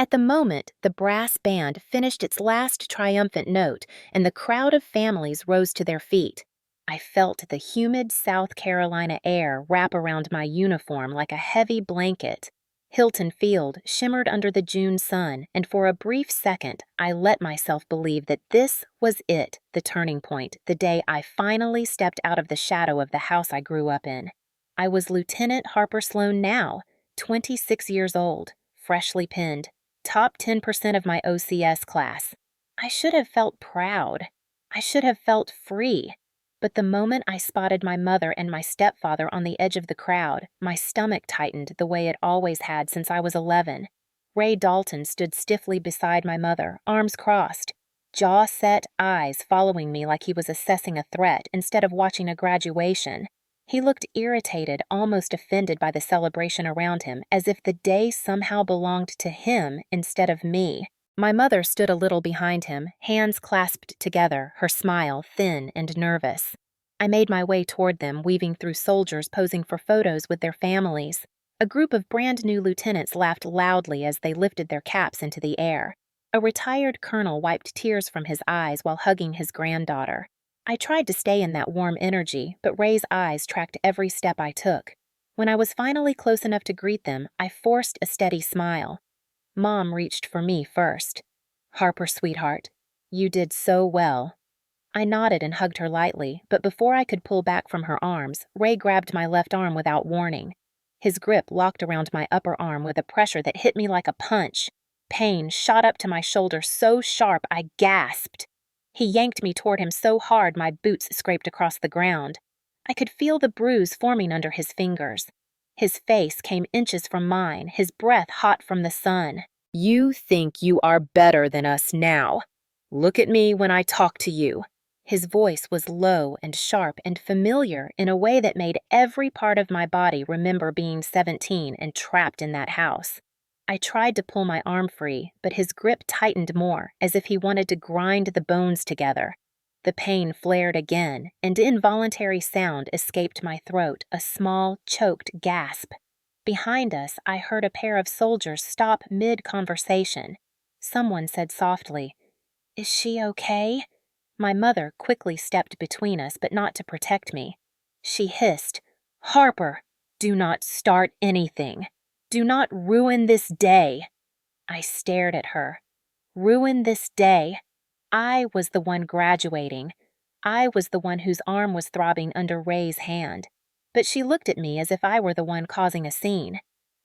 At the moment, the brass band finished its last triumphant note, and the crowd of families rose to their feet. I felt the humid South Carolina air wrap around my uniform like a heavy blanket. Hilton Field shimmered under the June sun, and for a brief second, I let myself believe that this was it, the turning point, the day I finally stepped out of the shadow of the house I grew up in. I was Lieutenant Harper Sloan now, 26 years old, freshly pinned, top 10% of my OCS class. I should have felt proud. I should have felt free. But the moment I spotted my mother and my stepfather on the edge of the crowd, my stomach tightened the way it always had since I was 11. Ray Dalton stood stiffly beside my mother, arms crossed, jaw set, eyes following me like he was assessing a threat instead of watching a graduation. He looked irritated, almost offended by the celebration around him, as if the day somehow belonged to him instead of me. My mother stood a little behind him, hands clasped together, her smile thin and nervous. I made my way toward them, weaving through soldiers posing for photos with their families. A group of brand-new lieutenants laughed loudly as they lifted their caps into the air. A retired colonel wiped tears from his eyes while hugging his granddaughter. I tried to stay in that warm energy, but Ray's eyes tracked every step I took. When I was finally close enough to greet them, I forced a steady smile. Mom reached for me first. "Harper, sweetheart, you did so well." I nodded and hugged her lightly, but before I could pull back from her arms, Ray grabbed my left arm without warning. His grip locked around my upper arm with a pressure that hit me like a punch. Pain shot up to my shoulder so sharp I gasped. He yanked me toward him so hard my boots scraped across the ground. I could feel the bruise forming under his fingers. His face came inches from mine, his breath hot from the sun. "You think you are better than us now. Look at me when I talk to you." His voice was low and sharp and familiar in a way that made every part of my body remember being 17 and trapped in that house. I tried to pull my arm free, but his grip tightened more, as if he wanted to grind the bones together. The pain flared again, and involuntary sound escaped my throat, a small, choked gasp. Behind us, I heard a pair of soldiers stop mid-conversation. Someone said softly, "Is she okay?" My mother quickly stepped between us, but not to protect me. She hissed, "Harper, do not start anything. Do not ruin this day." I stared at her. Ruin this day? I was the one graduating. I was the one whose arm was throbbing under Ray's hand. But she looked at me as if I were the one causing a scene.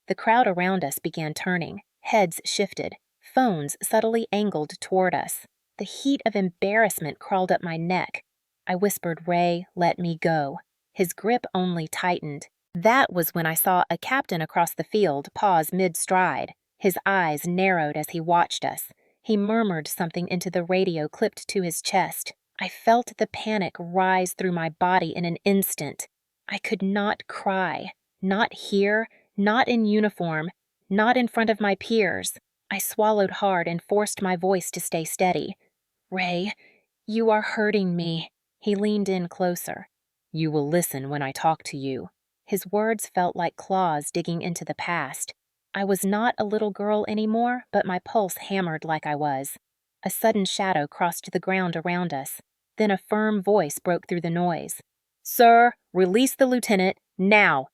The crowd around us began turning. Heads shifted. Phones subtly angled toward us. The heat of embarrassment crawled up my neck. I whispered, "Ray, let me go." His grip only tightened. That was when I saw a captain across the field pause mid-stride. His eyes narrowed as he watched us. He murmured something into the radio clipped to his chest. I felt the panic rise through my body in an instant. I could not cry. Not here, not in uniform, not in front of my peers. I swallowed hard and forced my voice to stay steady. "Ray, you are hurting me." He leaned in closer. "You will listen when I talk to you." His words felt like claws digging into the past. I was not a little girl anymore, but my pulse hammered like I was. A sudden shadow crossed the ground around us. Then a firm voice broke through the noise. "Sir, release the lieutenant, now."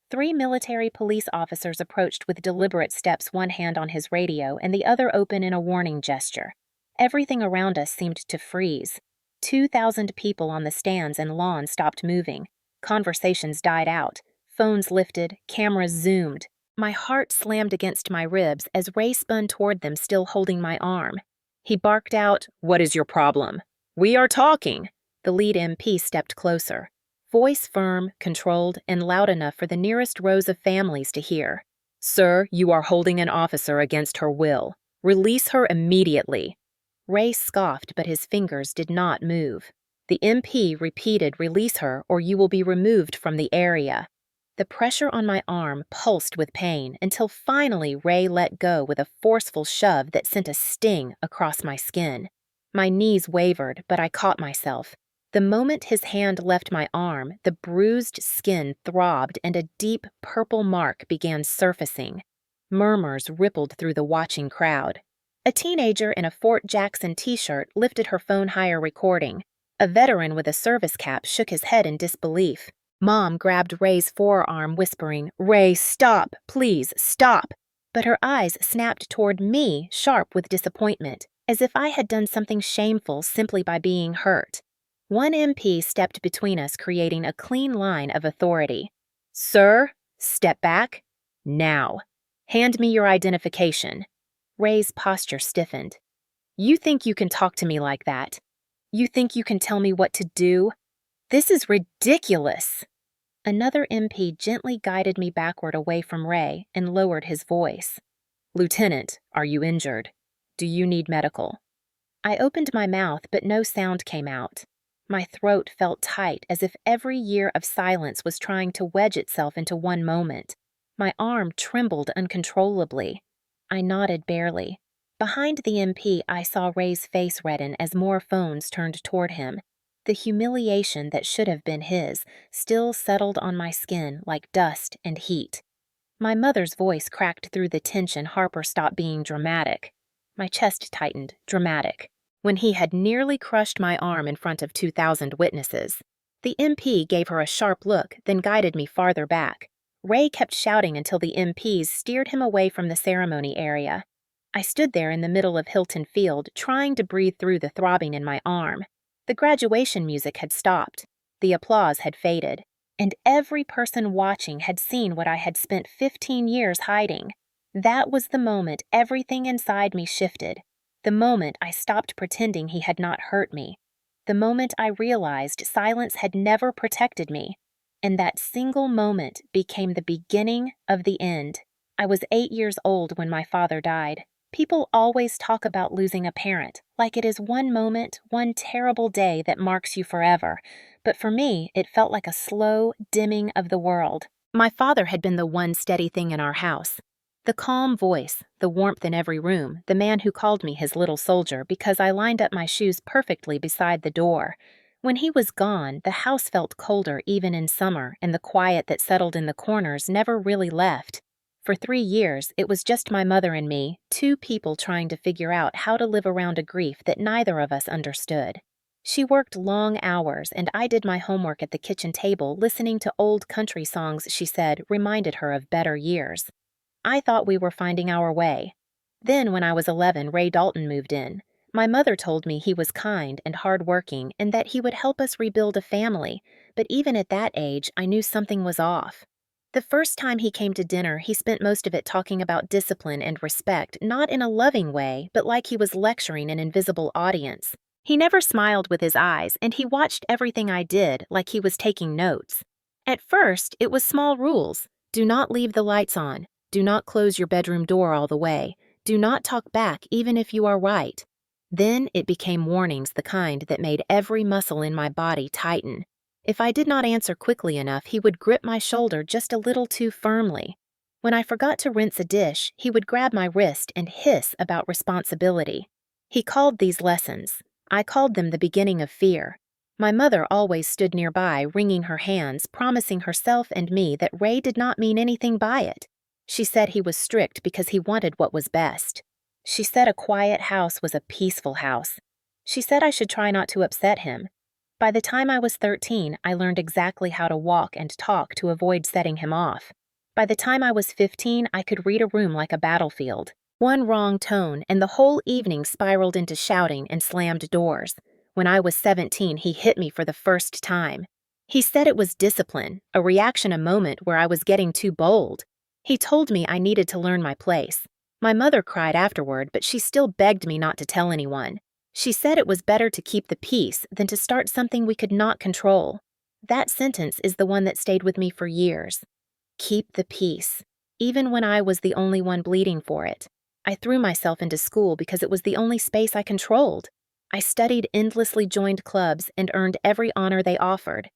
3 military police officers approached with deliberate steps, one hand on his radio and the other open in a warning gesture. Everything around us seemed to freeze. 2,000 people on the stands and lawn stopped moving. Conversations died out. Phones lifted, cameras zoomed. My heart slammed against my ribs as Ray spun toward them, still holding my arm. He barked out, "What is your problem?" "We are talking." The lead MP stepped closer. Voice firm, controlled, and loud enough for the nearest rows of families to hear. "Sir, you are holding an officer against her will. Release her immediately." Ray scoffed, but his fingers did not move. The MP repeated, "Release her, or you will be removed from the area." The pressure on my arm pulsed with pain until finally Ray let go with a forceful shove that sent a sting across my skin. My knees wavered, but I caught myself. The moment his hand left my arm, the bruised skin throbbed and a deep purple mark began surfacing. Murmurs rippled through the watching crowd. A teenager in a Fort Jackson t-shirt lifted her phone higher recording. A veteran with a service cap shook his head in disbelief. Mom grabbed Ray's forearm, whispering, "Ray, stop! Please, stop!" But her eyes snapped toward me, sharp with disappointment, as if I had done something shameful simply by being hurt. One MP stepped between us, creating a clean line of authority. "Sir, step back. Now. Hand me your identification." Ray's posture stiffened. "You think you can talk to me like that? You think you can tell me what to do? This is ridiculous." Another MP gently guided me backward away from Ray and lowered his voice. "Lieutenant, are you injured? Do you need medical?" I opened my mouth, but no sound came out. My throat felt tight, as if every year of silence was trying to wedge itself into one moment. My arm trembled uncontrollably. I nodded barely. Behind the MP, I saw Ray's face redden as more phones turned toward him. The humiliation that should have been his still settled on my skin like dust and heat. My mother's voice cracked through the tension. Harper stopped being dramatic. My chest tightened. Dramatic. When he had nearly crushed my arm in front of 2,000 witnesses. The MP gave her a sharp look, then guided me farther back. Ray kept shouting until the MPs steered him away from the ceremony area. I stood there in the middle of Hilton Field, trying to breathe through the throbbing in my arm. The graduation music had stopped. The applause had faded. And every person watching had seen what I had spent 15 years hiding. That was the moment everything inside me shifted. The moment I stopped pretending he had not hurt me. The moment I realized silence had never protected me. And that single moment became the beginning of the end. I was 8 years old when my father died. People always talk about losing a parent, like it is one moment, one terrible day that marks you forever. But for me, it felt like a slow dimming of the world. My father had been the one steady thing in our house. The calm voice, the warmth in every room, the man who called me his little soldier because I lined up my shoes perfectly beside the door. When he was gone, the house felt colder even in summer, and the quiet that settled in the corners never really left. For 3 years, it was just my mother and me, two people trying to figure out how to live around a grief that neither of us understood. She worked long hours, and I did my homework at the kitchen table, listening to old country songs she said reminded her of better years. I thought we were finding our way. Then, when I was 11, Ray Dalton moved in. My mother told me he was kind and hardworking and that he would help us rebuild a family, but even at that age, I knew something was off. The first time he came to dinner, he spent most of it talking about discipline and respect, not in a loving way, but like he was lecturing an invisible audience. He never smiled with his eyes, and he watched everything I did like he was taking notes. At first, it was small rules. Do not leave the lights on. Do not close your bedroom door all the way. Do not talk back even if you are right. Then it became warnings, the kind that made every muscle in my body tighten. If I did not answer quickly enough, he would grip my shoulder just a little too firmly. When I forgot to rinse a dish, he would grab my wrist and hiss about responsibility. He called these lessons. I called them the beginning of fear. My mother always stood nearby, wringing her hands, promising herself and me that Ray did not mean anything by it. She said he was strict because he wanted what was best. She said a quiet house was a peaceful house. She said I should try not to upset him. By the time I was 13, I learned exactly how to walk and talk to avoid setting him off. By the time I was 15, I could read a room like a battlefield. One wrong tone, and the whole evening spiraled into shouting and slammed doors. When I was 17, he hit me for the first time. He said it was discipline, a reaction a moment where I was getting too bold. He told me I needed to learn my place. My mother cried afterward, but she still begged me not to tell anyone. She said it was better to keep the peace than to start something we could not control. That sentence is the one that stayed with me for years. Keep the peace, even when I was the only one bleeding for it. I threw myself into school because it was the only space I controlled. I studied endlessly, joined clubs, and earned every honor they offered.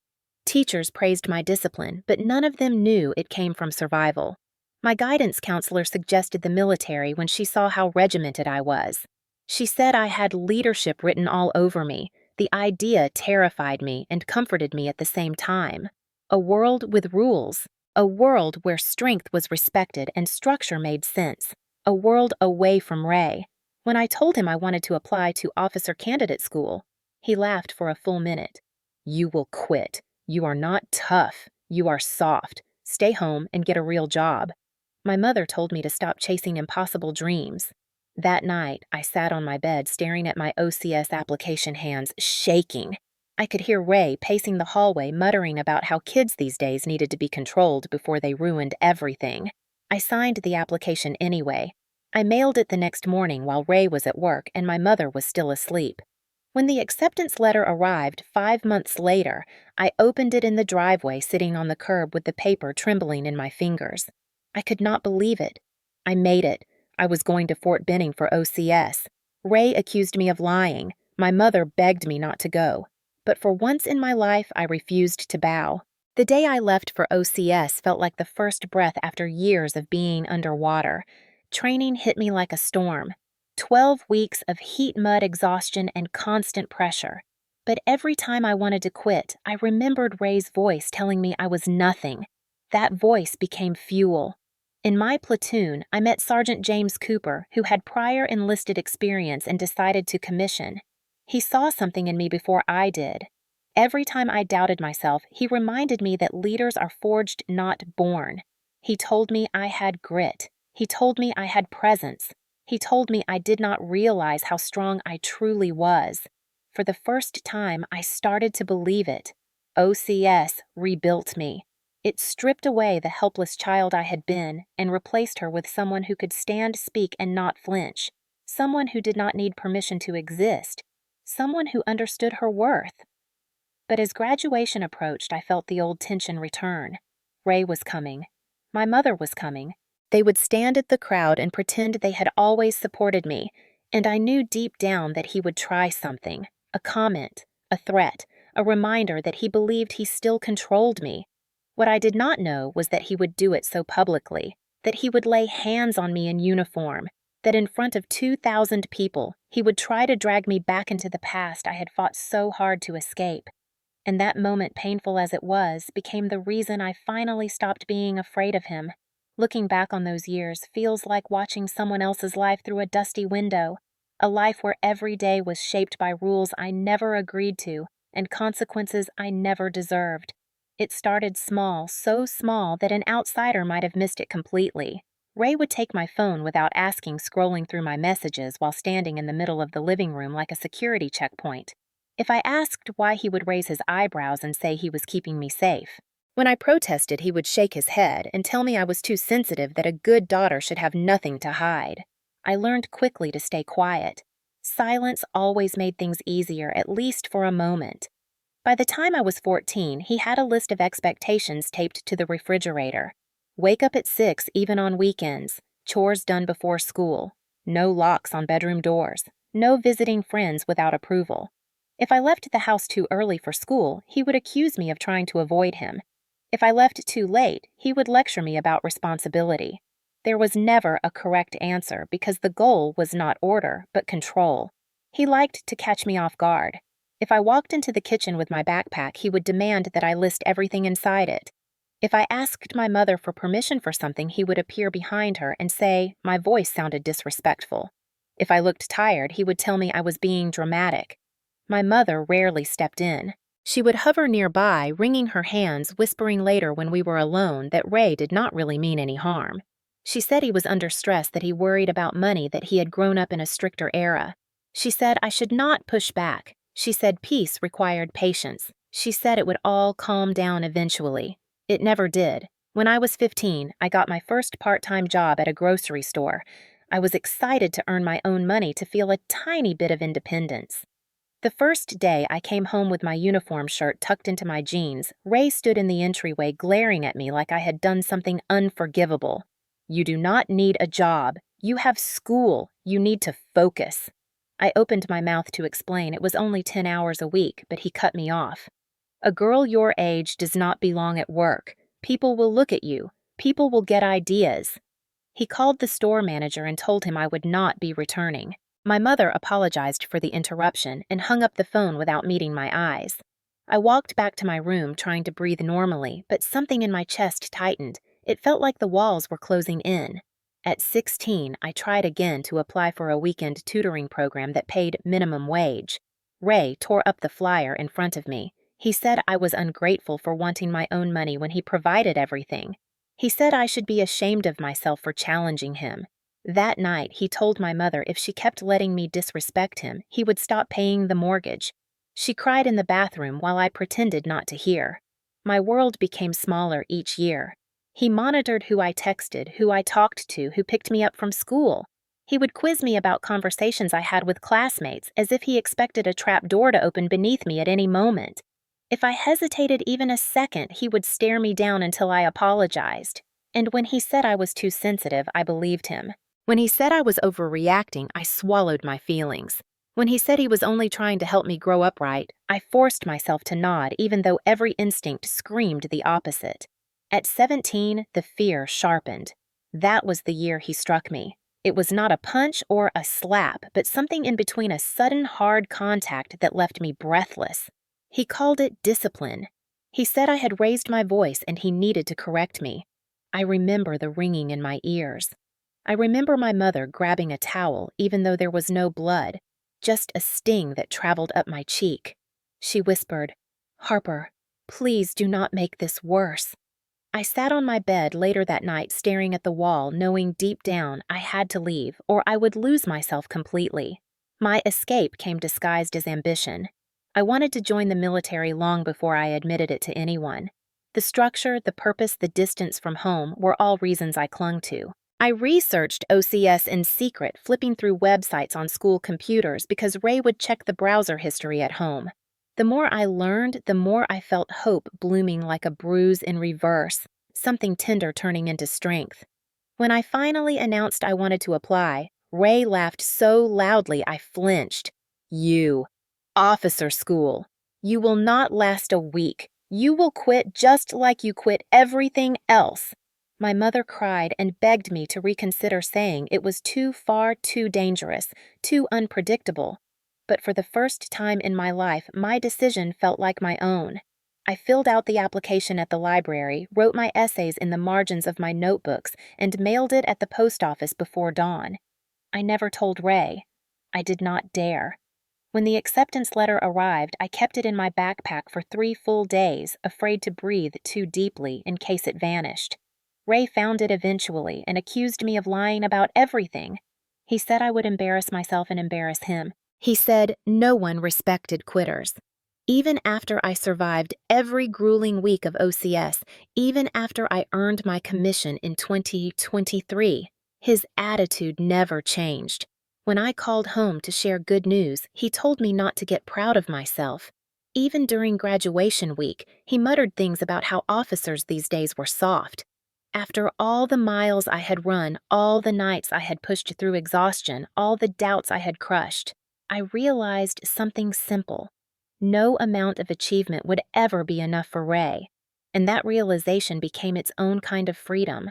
Teachers praised my discipline, but none of them knew it came from survival. My guidance counselor suggested the military when she saw how regimented I was. She said I had leadership written all over me. The idea terrified me and comforted me at the same time. A world with rules. A world where strength was respected and structure made sense. A world away from Ray. When I told him I wanted to apply to officer candidate school, he laughed for a full minute. "You will quit. You are not tough. You are soft. Stay home and get a real job." My mother told me to stop chasing impossible dreams. That night, I sat on my bed staring at my OCS application hands, shaking. I could hear Ray pacing the hallway, muttering about how kids these days needed to be controlled before they ruined everything. I signed the application anyway. I mailed it the next morning while Ray was at work and my mother was still asleep. When the acceptance letter arrived 5 months later, I opened it in the driveway, sitting on the curb with the paper trembling in my fingers. I could not believe it. I made it. I was going to Fort Benning for OCS. Ray accused me of lying. My mother begged me not to go. But for once in my life, I refused to bow. The day I left for OCS felt like the first breath after years of being underwater. Training hit me like a storm. 12 weeks of heat, mud, exhaustion, and constant pressure. But every time I wanted to quit, I remembered Ray's voice telling me I was nothing. That voice became fuel. In my platoon, I met Sergeant James Cooper, who had prior enlisted experience and decided to commission. He saw something in me before I did. Every time I doubted myself, he reminded me that leaders are forged, not born. He told me I had grit. He told me I had presence. He told me I did not realize how strong I truly was. For the first time, I started to believe it. OCS rebuilt me. It stripped away the helpless child I had been and replaced her with someone who could stand, speak, and not flinch. Someone who did not need permission to exist. Someone who understood her worth. But as graduation approached, I felt the old tension return. Ray was coming. My mother was coming. They would stand at the crowd and pretend they had always supported me, and I knew deep down that he would try something. A comment, a threat, a reminder that he believed he still controlled me. What I did not know was that he would do it so publicly, that he would lay hands on me in uniform, that in front of 2,000 people, he would try to drag me back into the past I had fought so hard to escape. And that moment, painful as it was, became the reason I finally stopped being afraid of him. Looking back on those years feels like watching someone else's life through a dusty window, a life where every day was shaped by rules I never agreed to and consequences I never deserved. It started small, so small that an outsider might have missed it completely. Ray would take my phone without asking, scrolling through my messages while standing in the middle of the living room like a security checkpoint. If I asked why, he would raise his eyebrows and say he was keeping me safe. When I protested, he would shake his head and tell me I was too sensitive, that a good daughter should have nothing to hide. I learned quickly to stay quiet. Silence always made things easier, at least for a moment. By the time I was 14, he had a list of expectations taped to the refrigerator. Wake up at 6 even on weekends, chores done before school, no locks on bedroom doors, no visiting friends without approval. If I left the house too early for school, he would accuse me of trying to avoid him. If I left too late, he would lecture me about responsibility. There was never a correct answer because the goal was not order, but control. He liked to catch me off guard. If I walked into the kitchen with my backpack, he would demand that I list everything inside it. If I asked my mother for permission for something, he would appear behind her and say my voice sounded disrespectful. If I looked tired, he would tell me I was being dramatic. My mother rarely stepped in. She would hover nearby, wringing her hands, whispering later when we were alone that Ray did not really mean any harm. She said he was under stress, that he worried about money, that he had grown up in a stricter era. She said I should not push back. She said peace required patience. She said it would all calm down eventually. It never did. When I was 15, I got my first part-time job at a grocery store. I was excited to earn my own money, to feel a tiny bit of independence. The first day I came home with my uniform shirt tucked into my jeans, Ray stood in the entryway glaring at me like I had done something unforgivable. "You do not need a job. You have school. You need to focus." I opened my mouth to explain it was only 10 hours a week, but he cut me off. "A girl your age does not belong at work. People will look at you. People will get ideas." He called the store manager and told him I would not be returning. My mother apologized for the interruption and hung up the phone without meeting my eyes. I walked back to my room trying to breathe normally, but something in my chest tightened. It felt like the walls were closing in. At 16, I tried again to apply for a weekend tutoring program that paid minimum wage. Ray tore up the flyer in front of me. He said I was ungrateful for wanting my own money when he provided everything. He said I should be ashamed of myself for challenging him. That night, he told my mother if she kept letting me disrespect him, he would stop paying the mortgage. She cried in the bathroom while I pretended not to hear. My world became smaller each year. He monitored who I texted, who I talked to, who picked me up from school. He would quiz me about conversations I had with classmates, as if he expected a trap door to open beneath me at any moment. If I hesitated even a second, he would stare me down until I apologized. And when he said I was too sensitive, I believed him. When he said I was overreacting, I swallowed my feelings. When he said he was only trying to help me grow up right, I forced myself to nod even though every instinct screamed the opposite. At 17, the fear sharpened. That was the year he struck me. It was not a punch or a slap, but something in between a sudden hard contact that left me breathless. He called it discipline. He said I had raised my voice and he needed to correct me. I remember the ringing in my ears. I remember my mother grabbing a towel even though there was no blood, just a sting that traveled up my cheek. She whispered, "Harper, please do not make this worse." I sat on my bed later that night staring at the wall, knowing deep down I had to leave or I would lose myself completely. My escape came disguised as ambition. I wanted to join the military long before I admitted it to anyone. The structure, the purpose, the distance from home were all reasons I clung to. I researched OCS in secret, flipping through websites on school computers because Ray would check the browser history at home. The more I learned, the more I felt hope blooming like a bruise in reverse, something tender turning into strength. When I finally announced I wanted to apply, Ray laughed so loudly I flinched. "You. Officer school. You will not last a week. You will quit just like you quit everything else." My mother cried and begged me to reconsider, saying it was too far, too dangerous, too unpredictable. But for the first time in my life, my decision felt like my own. I filled out the application at the library, wrote my essays in the margins of my notebooks, and mailed it at the post office before dawn. I never told Ray. I did not dare. When the acceptance letter arrived, I kept it in my backpack for 3 full days, afraid to breathe too deeply in case it vanished. Ray found it eventually and accused me of lying about everything. He said I would embarrass myself and embarrass him. He said no one respected quitters. Even after I survived every grueling week of OCS, even after I earned my commission in 2023, his attitude never changed. When I called home to share good news, he told me not to get proud of myself. Even during graduation week, he muttered things about how officers these days were soft. After all the miles I had run, all the nights I had pushed through exhaustion, all the doubts I had crushed, I realized something simple. No amount of achievement would ever be enough for Ray, and that realization became its own kind of freedom.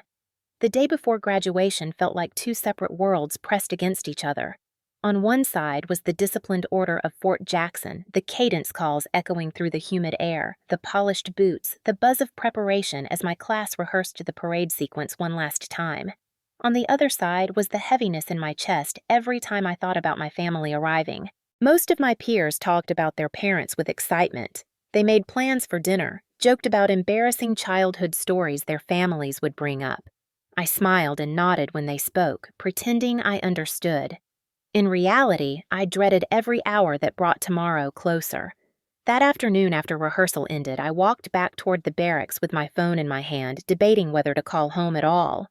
The day before graduation felt like 2 separate worlds pressed against each other. On one side was the disciplined order of Fort Jackson, the cadence calls echoing through the humid air, the polished boots, the buzz of preparation as my class rehearsed the parade sequence one last time. On the other side was the heaviness in my chest every time I thought about my family arriving. Most of my peers talked about their parents with excitement. They made plans for dinner, joked about embarrassing childhood stories their families would bring up. I smiled and nodded when they spoke, pretending I understood. In reality, I dreaded every hour that brought tomorrow closer. That afternoon after rehearsal ended, I walked back toward the barracks with my phone in my hand, debating whether to call home at all.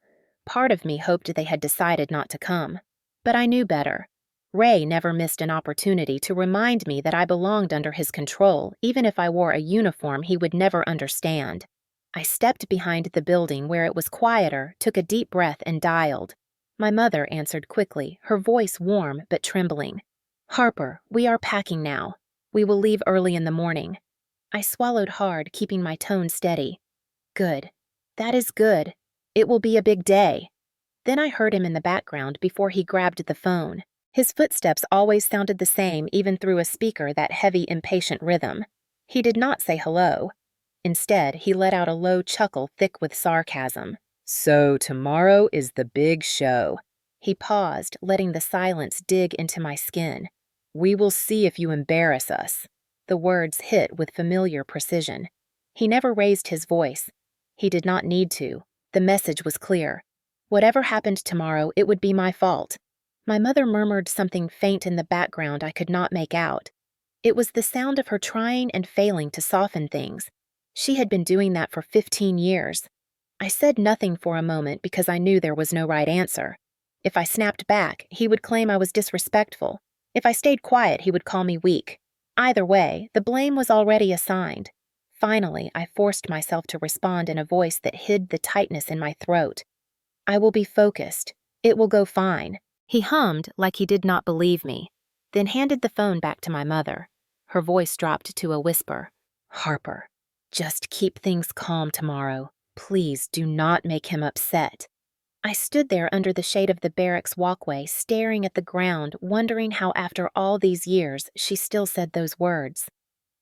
Part of me hoped they had decided not to come. But I knew better. Ray never missed an opportunity to remind me that I belonged under his control, even if I wore a uniform he would never understand. I stepped behind the building where it was quieter, took a deep breath, and dialed. My mother answered quickly, her voice warm but trembling. "Harper, we are packing now. We will leave early in the morning." I swallowed hard, keeping my tone steady. "Good. That is good. It will be a big day." Then I heard him in the background before he grabbed the phone. His footsteps always sounded the same even through a speaker, that heavy, impatient rhythm. He did not say hello. Instead, he let out a low chuckle thick with sarcasm. So tomorrow is the big show. He paused, letting the silence dig into my skin. We will see if you embarrass us. The words hit with familiar precision. He never raised his voice. He did not need to. The message was clear. Whatever happened tomorrow, it would be my fault. My mother murmured something faint in the background I could not make out. It was the sound of her trying and failing to soften things. She had been doing that for 15 years. I said nothing for a moment because I knew there was no right answer. If I snapped back, he would claim I was disrespectful. If I stayed quiet, he would call me weak. Either way, the blame was already assigned. Finally, I forced myself to respond in a voice that hid the tightness in my throat. I will be focused. It will go fine. He hummed like he did not believe me, then handed the phone back to my mother. Her voice dropped to a whisper. Harper, just keep things calm tomorrow. Please do not make him upset. I stood there under the shade of the barracks walkway, staring at the ground, wondering how after all these years she still said those words.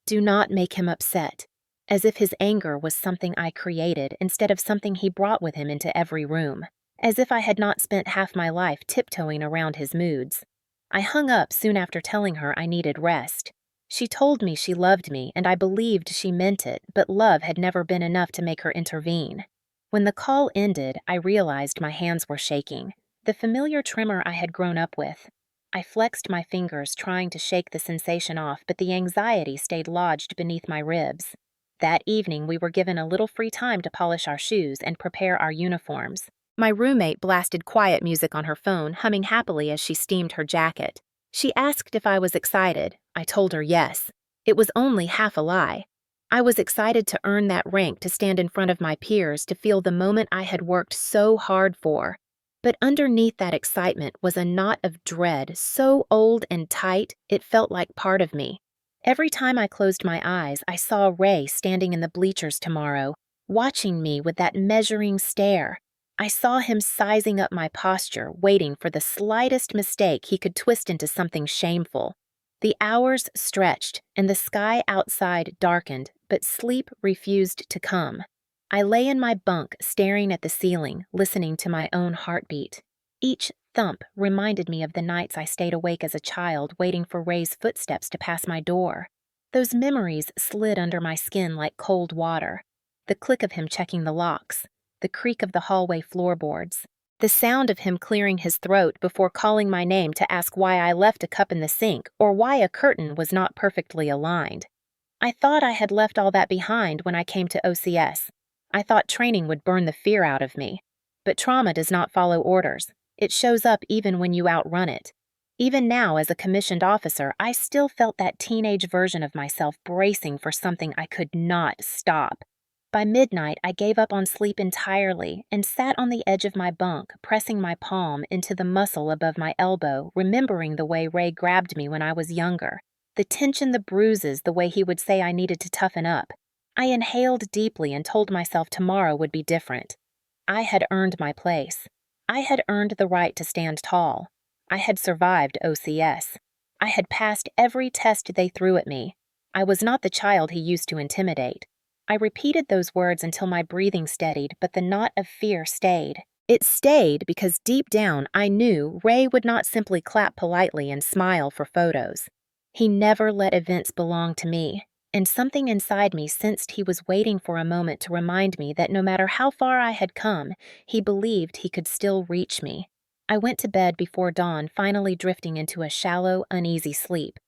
Do not make him upset, as if his anger was something I created instead of something he brought with him into every room, as if I had not spent half my life tiptoeing around his moods. I hung up soon after telling her I needed rest. She told me she loved me, and I believed she meant it, but love had never been enough to make her intervene. When the call ended, I realized my hands were shaking, the familiar tremor I had grown up with. I flexed my fingers, trying to shake the sensation off, but the anxiety stayed lodged beneath my ribs. That evening, we were given a little free time to polish our shoes and prepare our uniforms. My roommate blasted quiet music on her phone, humming happily as she steamed her jacket. She asked if I was excited. I told her yes. It was only half a lie. I was excited to earn that rank, to stand in front of my peers, to feel the moment I had worked so hard for. But underneath that excitement was a knot of dread so old and tight it felt like part of me. Every time I closed my eyes, I saw Ray standing in the bleachers tomorrow, watching me with that measuring stare. I saw him sizing up my posture, waiting for the slightest mistake he could twist into something shameful. The hours stretched, and the sky outside darkened, but sleep refused to come. I lay in my bunk, staring at the ceiling, listening to my own heartbeat. Each thump reminded me of the nights I stayed awake as a child, waiting for Ray's footsteps to pass my door. Those memories slid under my skin like cold water. The click of him checking the locks, the creak of the hallway floorboards, the sound of him clearing his throat before calling my name to ask why I left a cup in the sink or why a curtain was not perfectly aligned. I thought I had left all that behind when I came to OCS. I thought training would burn the fear out of me. But trauma does not follow orders. It shows up even when you outrun it. Even now, as a commissioned officer, I still felt that teenage version of myself bracing for something I could not stop. By midnight, I gave up on sleep entirely and sat on the edge of my bunk, pressing my palm into the muscle above my elbow, remembering the way Ray grabbed me when I was younger, the tension, the bruises, the way he would say I needed to toughen up. I inhaled deeply and told myself tomorrow would be different. I had earned my place. I had earned the right to stand tall. I had survived OCS. I had passed every test they threw at me. I was not the child he used to intimidate. I repeated those words until my breathing steadied, but the knot of fear stayed. It stayed because deep down I knew Ray would not simply clap politely and smile for photos. He never let events belong to me, and something inside me sensed he was waiting for a moment to remind me that no matter how far I had come, he believed he could still reach me. I went to bed before dawn, finally drifting into a shallow, uneasy sleep.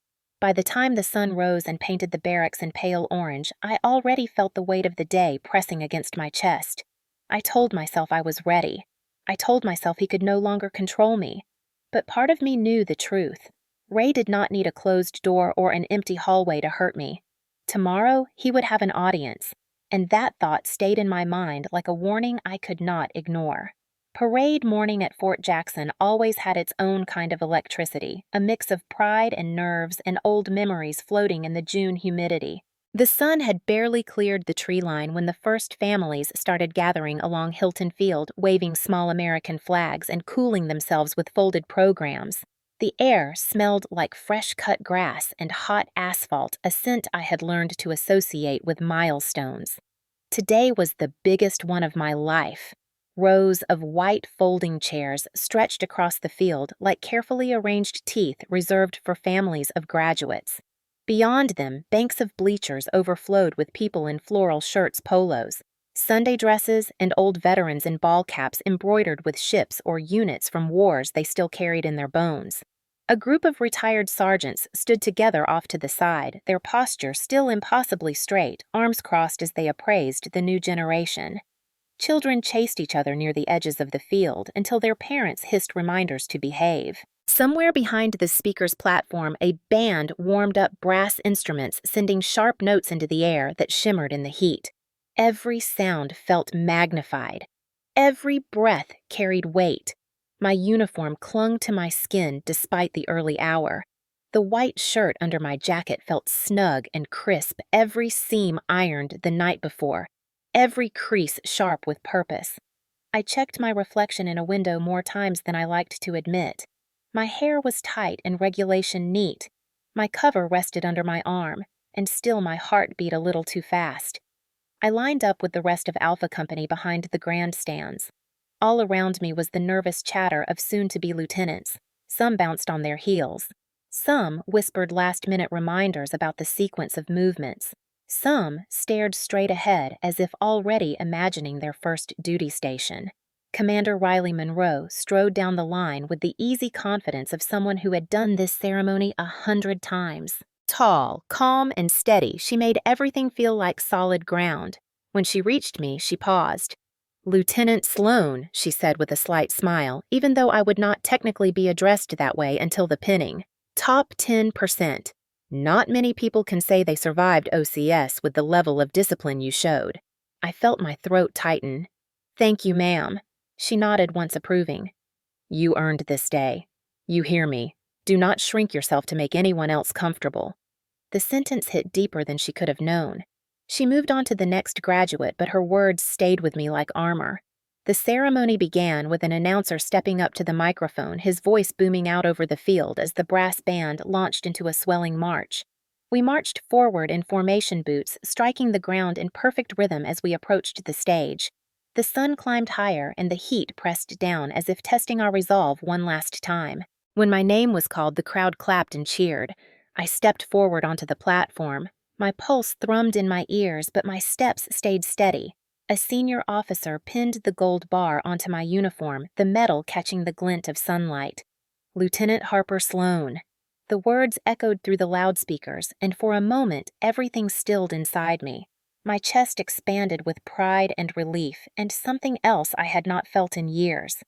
By the time the sun rose and painted the barracks in pale orange, I already felt the weight of the day pressing against my chest. I told myself I was ready. I told myself he could no longer control me. But part of me knew the truth. Ray did not need a closed door or an empty hallway to hurt me. Tomorrow, he would have an audience, and that thought stayed in my mind like a warning I could not ignore. Parade morning at Fort Jackson always had its own kind of electricity, a mix of pride and nerves and old memories floating in the June humidity. The sun had barely cleared the tree line when the first families started gathering along Hilton Field, waving small American flags and cooling themselves with folded programs. The air smelled like fresh-cut grass and hot asphalt, a scent I had learned to associate with milestones. Today was the biggest one of my life. Rows of white folding chairs stretched across the field like carefully arranged teeth reserved for families of graduates. Beyond them, banks of bleachers overflowed with people in floral shirts, polos, Sunday dresses, and old veterans in ball caps embroidered with ships or units from wars they still carried in their bones. A group of retired sergeants stood together off to the side, their posture still impossibly straight, arms crossed as they appraised the new generation. Children chased each other near the edges of the field until their parents hissed reminders to behave. Somewhere behind the speaker's platform, a band warmed up brass instruments, sending sharp notes into the air that shimmered in the heat. Every sound felt magnified. Every breath carried weight. My uniform clung to my skin despite the early hour. The white shirt under my jacket felt snug and crisp, every seam ironed the night before, every crease sharp with purpose. I checked my reflection in a window more times than I liked to admit. My hair was tight and regulation neat. My cover rested under my arm, and still my heart beat a little too fast. I lined up with the rest of Alpha Company behind the grandstands. All around me was the nervous chatter of soon-to-be lieutenants. Some bounced on their heels. Some whispered last-minute reminders about the sequence of movements. Some stared straight ahead as if already imagining their first duty station. Commander Riley Monroe strode down the line with the easy confidence of someone who had done this ceremony 100 times. Tall, calm, and steady, she made everything feel like solid ground. When she reached me, she paused. "Lieutenant Sloan," she said with a slight smile, even though I would not technically be addressed that way until the pinning. "Top 10%. Not many people can say they survived OCS with the level of discipline you showed." I felt my throat tighten. "Thank you, ma'am." She nodded once approving. "You earned this day. You hear me. Do not shrink yourself to make anyone else comfortable." The sentence hit deeper than she could have known. She moved on to the next graduate, but her words stayed with me like armor. The ceremony began with an announcer stepping up to the microphone, his voice booming out over the field as the brass band launched into a swelling march. We marched forward in formation boots, striking the ground in perfect rhythm as we approached the stage. The sun climbed higher and the heat pressed down as if testing our resolve one last time. When my name was called, the crowd clapped and cheered. I stepped forward onto the platform. My pulse thrummed in my ears, but my steps stayed steady. A senior officer pinned the gold bar onto my uniform, the metal catching the glint of sunlight. "Lieutenant Harper Sloan." The words echoed through the loudspeakers, and for a moment everything stilled inside me. My chest expanded with pride and relief, and something else I had not felt in years.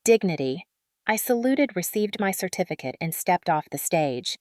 Dignity. I saluted, received my certificate, and stepped off the stage.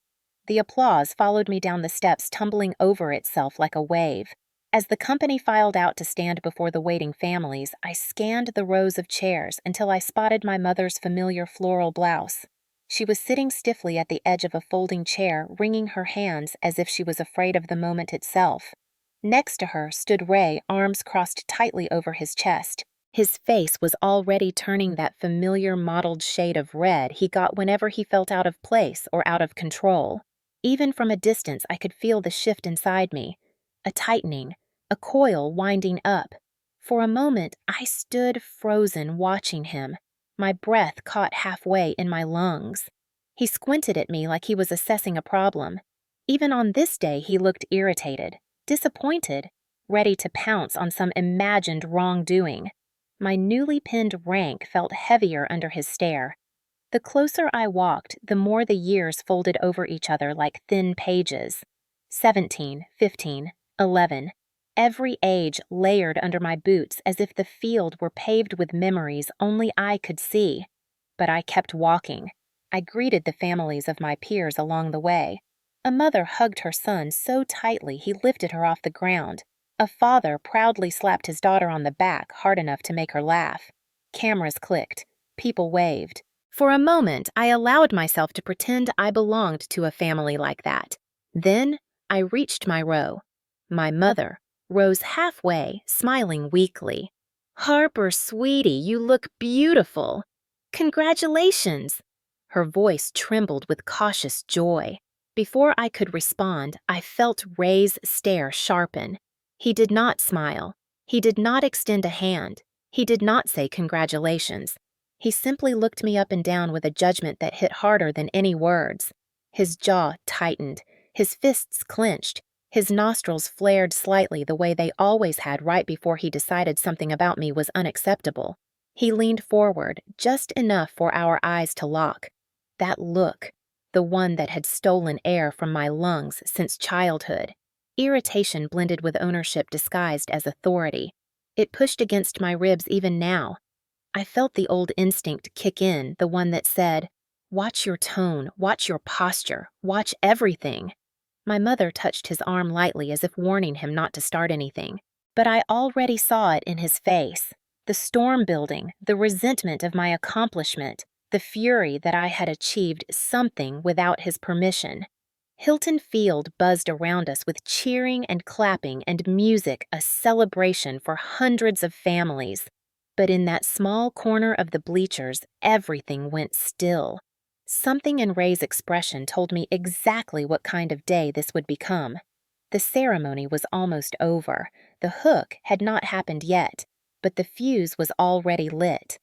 The applause followed me down the steps, tumbling over itself like a wave. As the company filed out to stand before the waiting families, I scanned the rows of chairs until I spotted my mother's familiar floral blouse. She was sitting stiffly at the edge of a folding chair, wringing her hands as if she was afraid of the moment itself. Next to her stood Ray, arms crossed tightly over his chest. His face was already turning that familiar mottled shade of red he got whenever he felt out of place or out of control. Even from a distance, I could feel the shift inside me, a tightening, a coil winding up. For a moment, I stood frozen watching him, my breath caught halfway in my lungs. He squinted at me like he was assessing a problem. Even on this day, he looked irritated, disappointed, ready to pounce on some imagined wrongdoing. My newly pinned rank felt heavier under his stare. The closer I walked, the more the years folded over each other like thin pages. 17, 15, 11. Every age layered under my boots as if the field were paved with memories only I could see. But I kept walking. I greeted the families of my peers along the way. A mother hugged her son so tightly he lifted her off the ground. A father proudly slapped his daughter on the back hard enough to make her laugh. Cameras clicked. People waved. For a moment, I allowed myself to pretend I belonged to a family like that. Then I reached my row. My mother rose halfway, smiling weakly. "Harper, sweetie, you look beautiful." "Congratulations." Her voice trembled with cautious joy. Before I could respond, I felt Ray's stare sharpen. He did not smile. He did not extend a hand. He did not say congratulations. He simply looked me up and down with a judgment that hit harder than any words. His jaw tightened. His fists clenched. His nostrils flared slightly the way they always had right before he decided something about me was unacceptable. He leaned forward, just enough for our eyes to lock. That look, the one that had stolen air from my lungs since childhood. Irritation blended with ownership disguised as authority. It pushed against my ribs even now. I felt the old instinct kick in, the one that said, "Watch your tone, watch your posture, watch everything." My mother touched his arm lightly as if warning him not to start anything. But I already saw it in his face. The storm building, the resentment of my accomplishment, the fury that I had achieved something without his permission. Hilton Field buzzed around us with cheering and clapping and music, a celebration for hundreds of families. But in that small corner of the bleachers, everything went still. Something in Ray's expression told me exactly what kind of day this would become. The ceremony was almost over. The hook had not happened yet, but the fuse was already lit.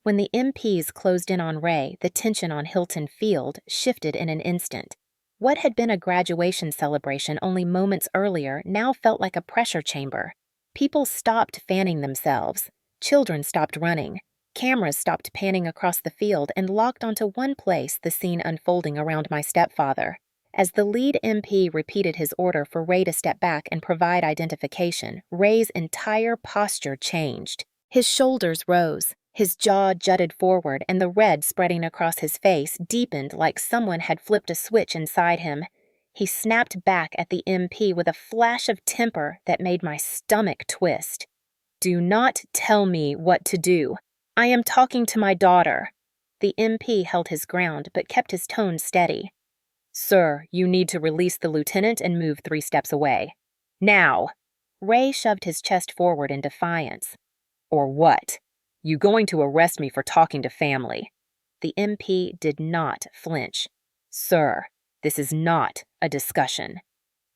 When the MPs closed in on Ray, the tension on Hilton Field shifted in an instant. What had been a graduation celebration only moments earlier now felt like a pressure chamber. People stopped fanning themselves. Children stopped running. Cameras stopped panning across the field and locked onto one place, the scene unfolding around my stepfather. As the lead MP repeated his order for Ray to step back and provide identification, Ray's entire posture changed. His shoulders rose. His jaw jutted forward, and the red spreading across his face deepened like someone had flipped a switch inside him. He snapped back at the MP with a flash of temper that made my stomach twist. "Do not tell me what to do. I am talking to my daughter." The MP held his ground but kept his tone steady. "Sir, you need to release the lieutenant and move 3 steps away. Now!" Ray shoved his chest forward in defiance. "Or what? You going to arrest me for talking to family?" The MP did not flinch. "Sir, this is not a discussion."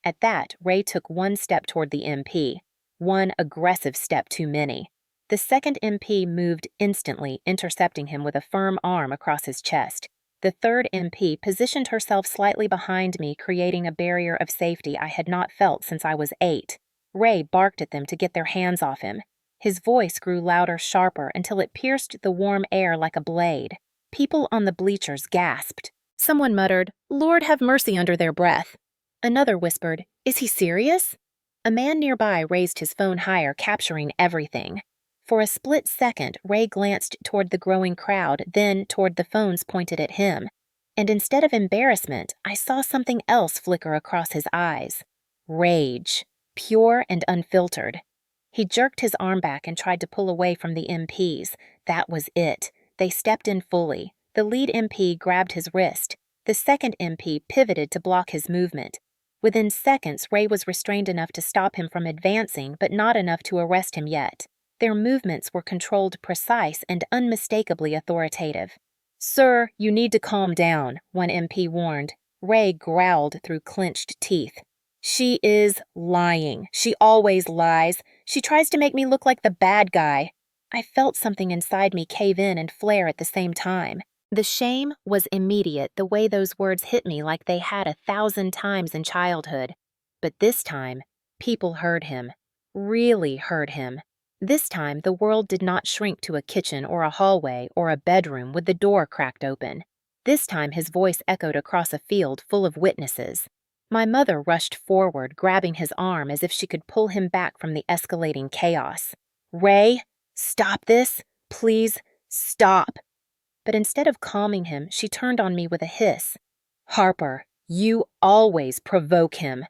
At that, Ray took 1 step toward the MP, 1 aggressive step too many. The second MP moved instantly, intercepting him with a firm arm across his chest. The third MP positioned herself slightly behind me, creating a barrier of safety I had not felt since I was 8. Ray barked at them to get their hands off him. His voice grew louder, sharper, until it pierced the warm air like a blade. People on the bleachers gasped. Someone muttered, "Lord have mercy," under their breath. Another whispered, "Is he serious?" A man nearby raised his phone higher, capturing everything. For a split second, Ray glanced toward the growing crowd, then toward the phones pointed at him. And instead of embarrassment, I saw something else flicker across his eyes. Rage. Pure and unfiltered. He jerked his arm back and tried to pull away from the MPs. That was it. They stepped in fully. The lead MP grabbed his wrist. The second MP pivoted to block his movement. Within seconds, Ray was restrained enough to stop him from advancing, but not enough to arrest him yet. Their movements were controlled, precise, and unmistakably authoritative. "Sir, you need to calm down," one MP warned. Ray growled through clenched teeth. "She is lying. She always lies. She tries to make me look like the bad guy." I felt something inside me cave in and flare at the same time. The shame was immediate, the way those words hit me like they had 1,000 times in childhood. But this time, people heard him. Really heard him. This time, the world did not shrink to a kitchen or a hallway or a bedroom with the door cracked open. This time, his voice echoed across a field full of witnesses. My mother rushed forward, grabbing his arm as if she could pull him back from the escalating chaos. "Ray, stop this. Please, stop." But instead of calming him, she turned on me with a hiss. "Harper, you always provoke him.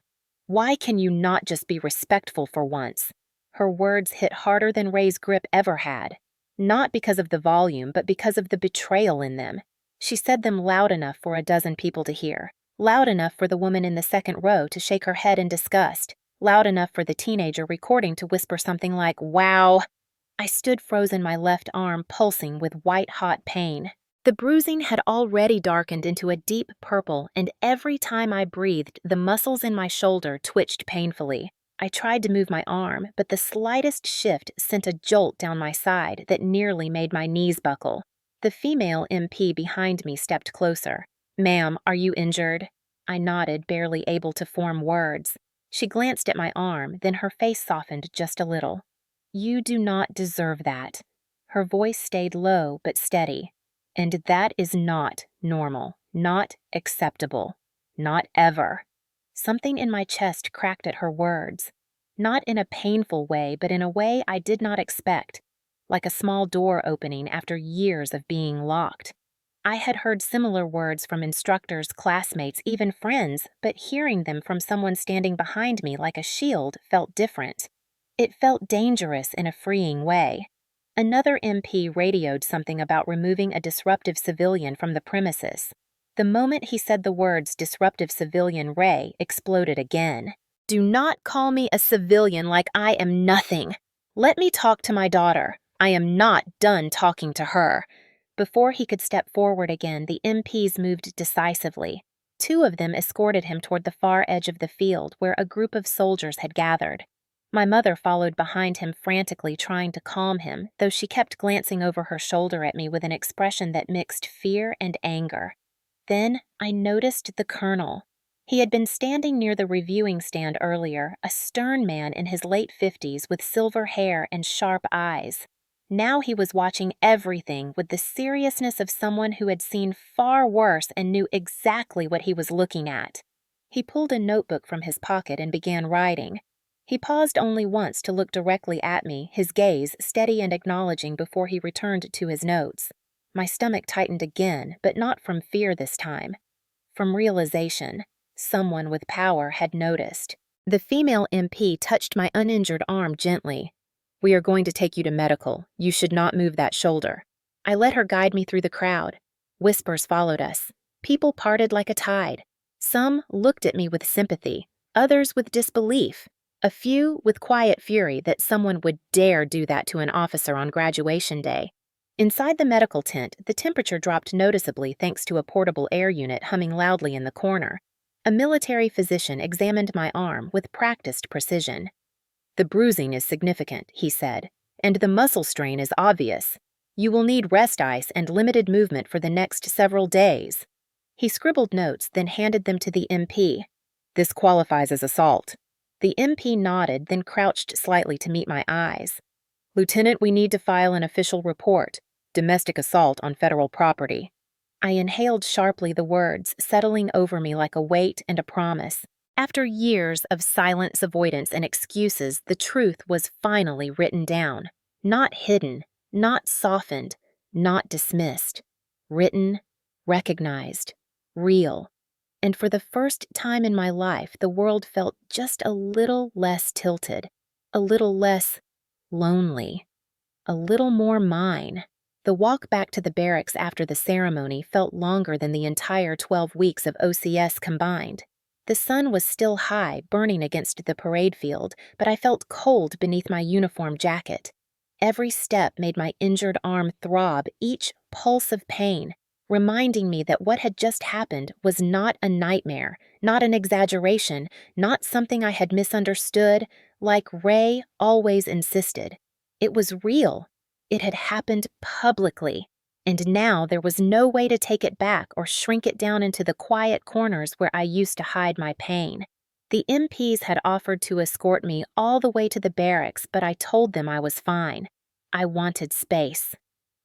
Why can you not just be respectful for once?" Her words hit harder than Ray's grip ever had. Not because of the volume, but because of the betrayal in them. She said them loud enough for a dozen people to hear. Loud enough for the woman in the second row to shake her head in disgust. Loud enough for the teenager recording to whisper something like, "Wow." I stood frozen, my left arm pulsing with white-hot pain. The bruising had already darkened into a deep purple, and every time I breathed, the muscles in my shoulder twitched painfully. I tried to move my arm, but the slightest shift sent a jolt down my side that nearly made my knees buckle. The female MP behind me stepped closer. "Ma'am, are you injured?" I nodded, barely able to form words. She glanced at my arm, then her face softened just a little. "You do not deserve that." Her voice stayed low but steady. "And that is not normal, not acceptable, not ever." Something in my chest cracked at her words. Not in a painful way, but in a way I did not expect, like a small door opening after years of being locked. I had heard similar words from instructors, classmates, even friends, but hearing them from someone standing behind me like a shield felt different. It felt dangerous in a freeing way. Another MP radioed something about removing a disruptive civilian from the premises. The moment he said the words "disruptive civilian," Ray exploded again. "Do not call me a civilian like I am nothing. Let me talk to my daughter. I am not done talking to her." Before he could step forward again, the MPs moved decisively. Two of them escorted him toward the far edge of the field where a group of soldiers had gathered. My mother followed behind him frantically, trying to calm him, though she kept glancing over her shoulder at me with an expression that mixed fear and anger. Then I noticed the colonel. He had been standing near the reviewing stand earlier, a stern man in his late 50s with silver hair and sharp eyes. Now he was watching everything with the seriousness of someone who had seen far worse and knew exactly what he was looking at. He pulled a notebook from his pocket and began writing. He paused only once to look directly at me, his gaze steady and acknowledging before he returned to his notes. My stomach tightened again, but not from fear this time. From realization. Someone with power had noticed. The female MP touched my uninjured arm gently. "We are going to take you to medical. You should not move that shoulder." I let her guide me through the crowd. Whispers followed us. People parted like a tide. Some looked at me with sympathy, others with disbelief. A few with quiet fury that someone would dare do that to an officer on graduation day. Inside the medical tent, the temperature dropped noticeably thanks to a portable air unit humming loudly in the corner. A military physician examined my arm with practiced precision. "The bruising is significant," he said, "and the muscle strain is obvious. You will need rest ice and limited movement for the next several days." He scribbled notes, then handed them to the MP. "This qualifies as assault." The MP nodded, then crouched slightly to meet my eyes. "Lieutenant, we need to file an official report. Domestic assault on federal property." I inhaled sharply the words, settling over me like a weight and a promise. After years of silence avoidance and excuses, the truth was finally written down. Not hidden, not softened, not dismissed. Written, recognized, real. And for the first time in my life, the world felt just a little less tilted, a little less lonely, a little more mine. The walk back to the barracks after the ceremony felt longer than the entire 12 weeks of OCS combined. The sun was still high, burning against the parade field, but I felt cold beneath my uniform jacket. Every step made my injured arm throb, each pulse of pain, reminding me that what had just happened was not a nightmare, not an exaggeration, not something I had misunderstood, like Ray always insisted. It was real. It had happened publicly, and now there was no way to take it back or shrink it down into the quiet corners where I used to hide my pain. The MPs had offered to escort me all the way to the barracks, but I told them I was fine. I wanted space.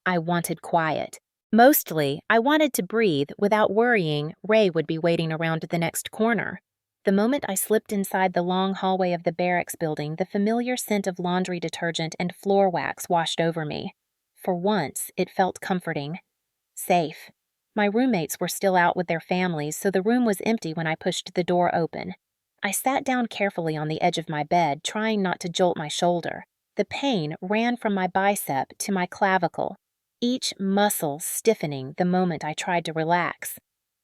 I wanted quiet. Mostly, I wanted to breathe without worrying Ray would be waiting around the next corner. The moment I slipped inside the long hallway of the barracks building, the familiar scent of laundry detergent and floor wax washed over me. For once, it felt comforting. Safe. My roommates were still out with their families, so the room was empty when I pushed the door open. I sat down carefully on the edge of my bed, trying not to jolt my shoulder. The pain ran from my bicep to my clavicle, each muscle stiffening the moment I tried to relax.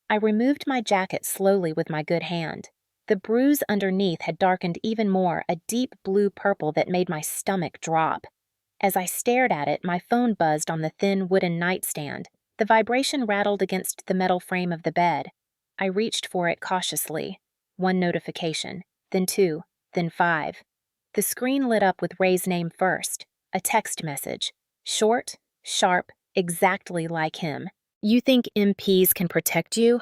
I removed my jacket slowly with my good hand. The bruise underneath had darkened even more, a deep blue-purple that made my stomach drop. As I stared at it, my phone buzzed on the thin wooden nightstand. The vibration rattled against the metal frame of the bed. I reached for it cautiously. One notification, then two, then five. The screen lit up with Ray's name first, a text message. Short, sharp, exactly like him. "You think MPs can protect you?"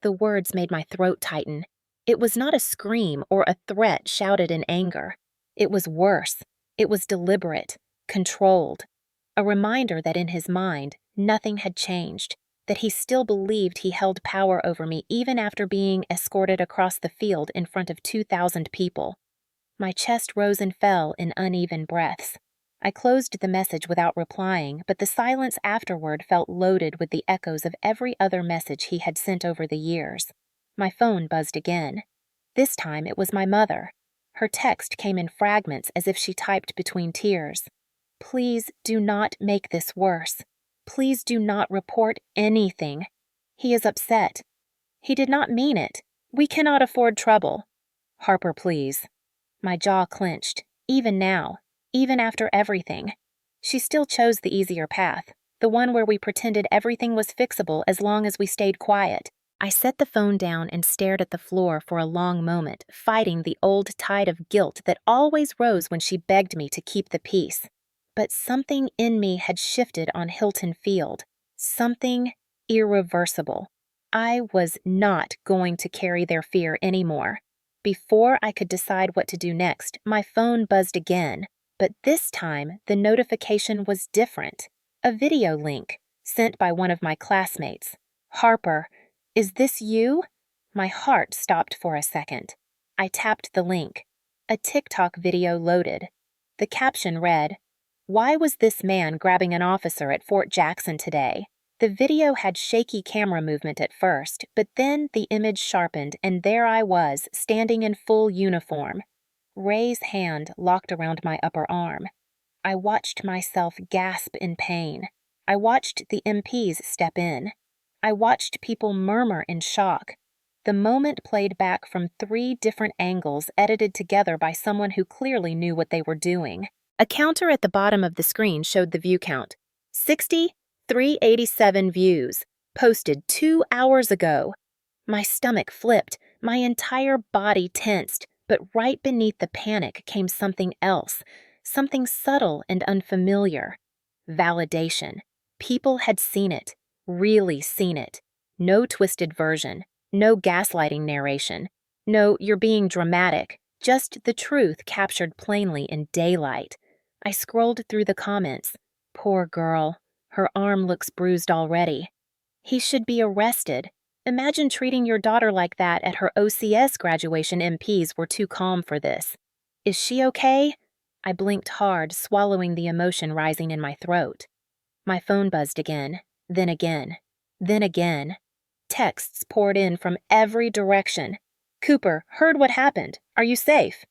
The words made my throat tighten. It was not a scream or a threat shouted in anger. It was worse. It was deliberate, controlled. A reminder that in his mind, nothing had changed, that he still believed he held power over me even after being escorted across the field in front of 2,000 people. My chest rose and fell in uneven breaths. I closed the message without replying, but the silence afterward felt loaded with the echoes of every other message he had sent over the years. My phone buzzed again. This time it was my mother. Her text came in fragments as if she typed between tears. "Please do not make this worse. Please do not report anything. He is upset. He did not mean it. We cannot afford trouble. Harper, please." My jaw clenched, even now, even after everything. She still chose the easier path, the one where we pretended everything was fixable as long as we stayed quiet. I set the phone down and stared at the floor for a long moment, fighting the old tide of guilt that always rose when she begged me to keep the peace. But something in me had shifted on Hilton Field. Something irreversible. I was not going to carry their fear anymore. Before I could decide what to do next, my phone buzzed again, but this time the notification was different. A video link, sent by one of my classmates. "Harper, is this you?" My heart stopped for a second. I tapped the link. A TikTok video loaded. The caption read, "Why was this man grabbing an officer at Fort Jackson today?" The video had shaky camera movement at first, but then the image sharpened and there I was, standing in full uniform. Ray's hand locked around my upper arm. I watched myself gasp in pain. I watched the MPs step in. I watched people murmur in shock. The moment played back from 3 different angles edited together by someone who clearly knew what they were doing. A counter at the bottom of the screen showed the view count. 387 views, posted 2 hours ago. My stomach flipped, my entire body tensed, but right beneath the panic came something else, something subtle and unfamiliar. Validation. People had seen it, really seen it. No twisted version, no gaslighting narration, no "you're being dramatic," just the truth captured plainly in daylight. I scrolled through the comments. Poor girl. Her arm looks bruised already. He should be arrested. Imagine treating your daughter like that at her OCS graduation. MPs were too calm for this. Is she okay? I blinked hard, swallowing the emotion rising in my throat. My phone buzzed again, then again, then again. Texts poured in from every direction. "Cooper, heard what happened. Are you safe?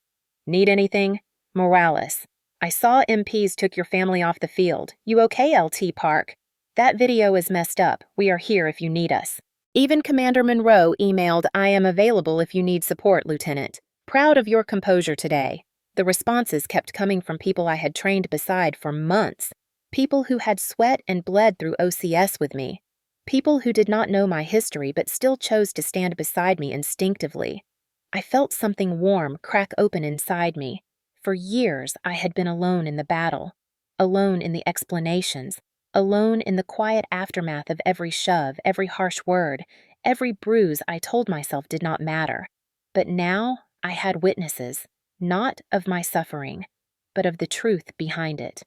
Need anything? Morales. I saw MPs took your family off the field. You okay, LT Park? That video is messed up. We are here if you need us." Even Commander Monroe emailed, "I am available if you need support, Lieutenant. Proud of your composure today." The responses kept coming from people I had trained beside for months. People who had sweat and bled through OCS with me. People who did not know my history but still chose to stand beside me instinctively. I felt something warm crack open inside me. For years, I had been alone in the battle, alone in the explanations, alone in the quiet aftermath of every shove, every harsh word, every bruise I told myself did not matter. But now I had witnesses, not of my suffering, but of the truth behind it.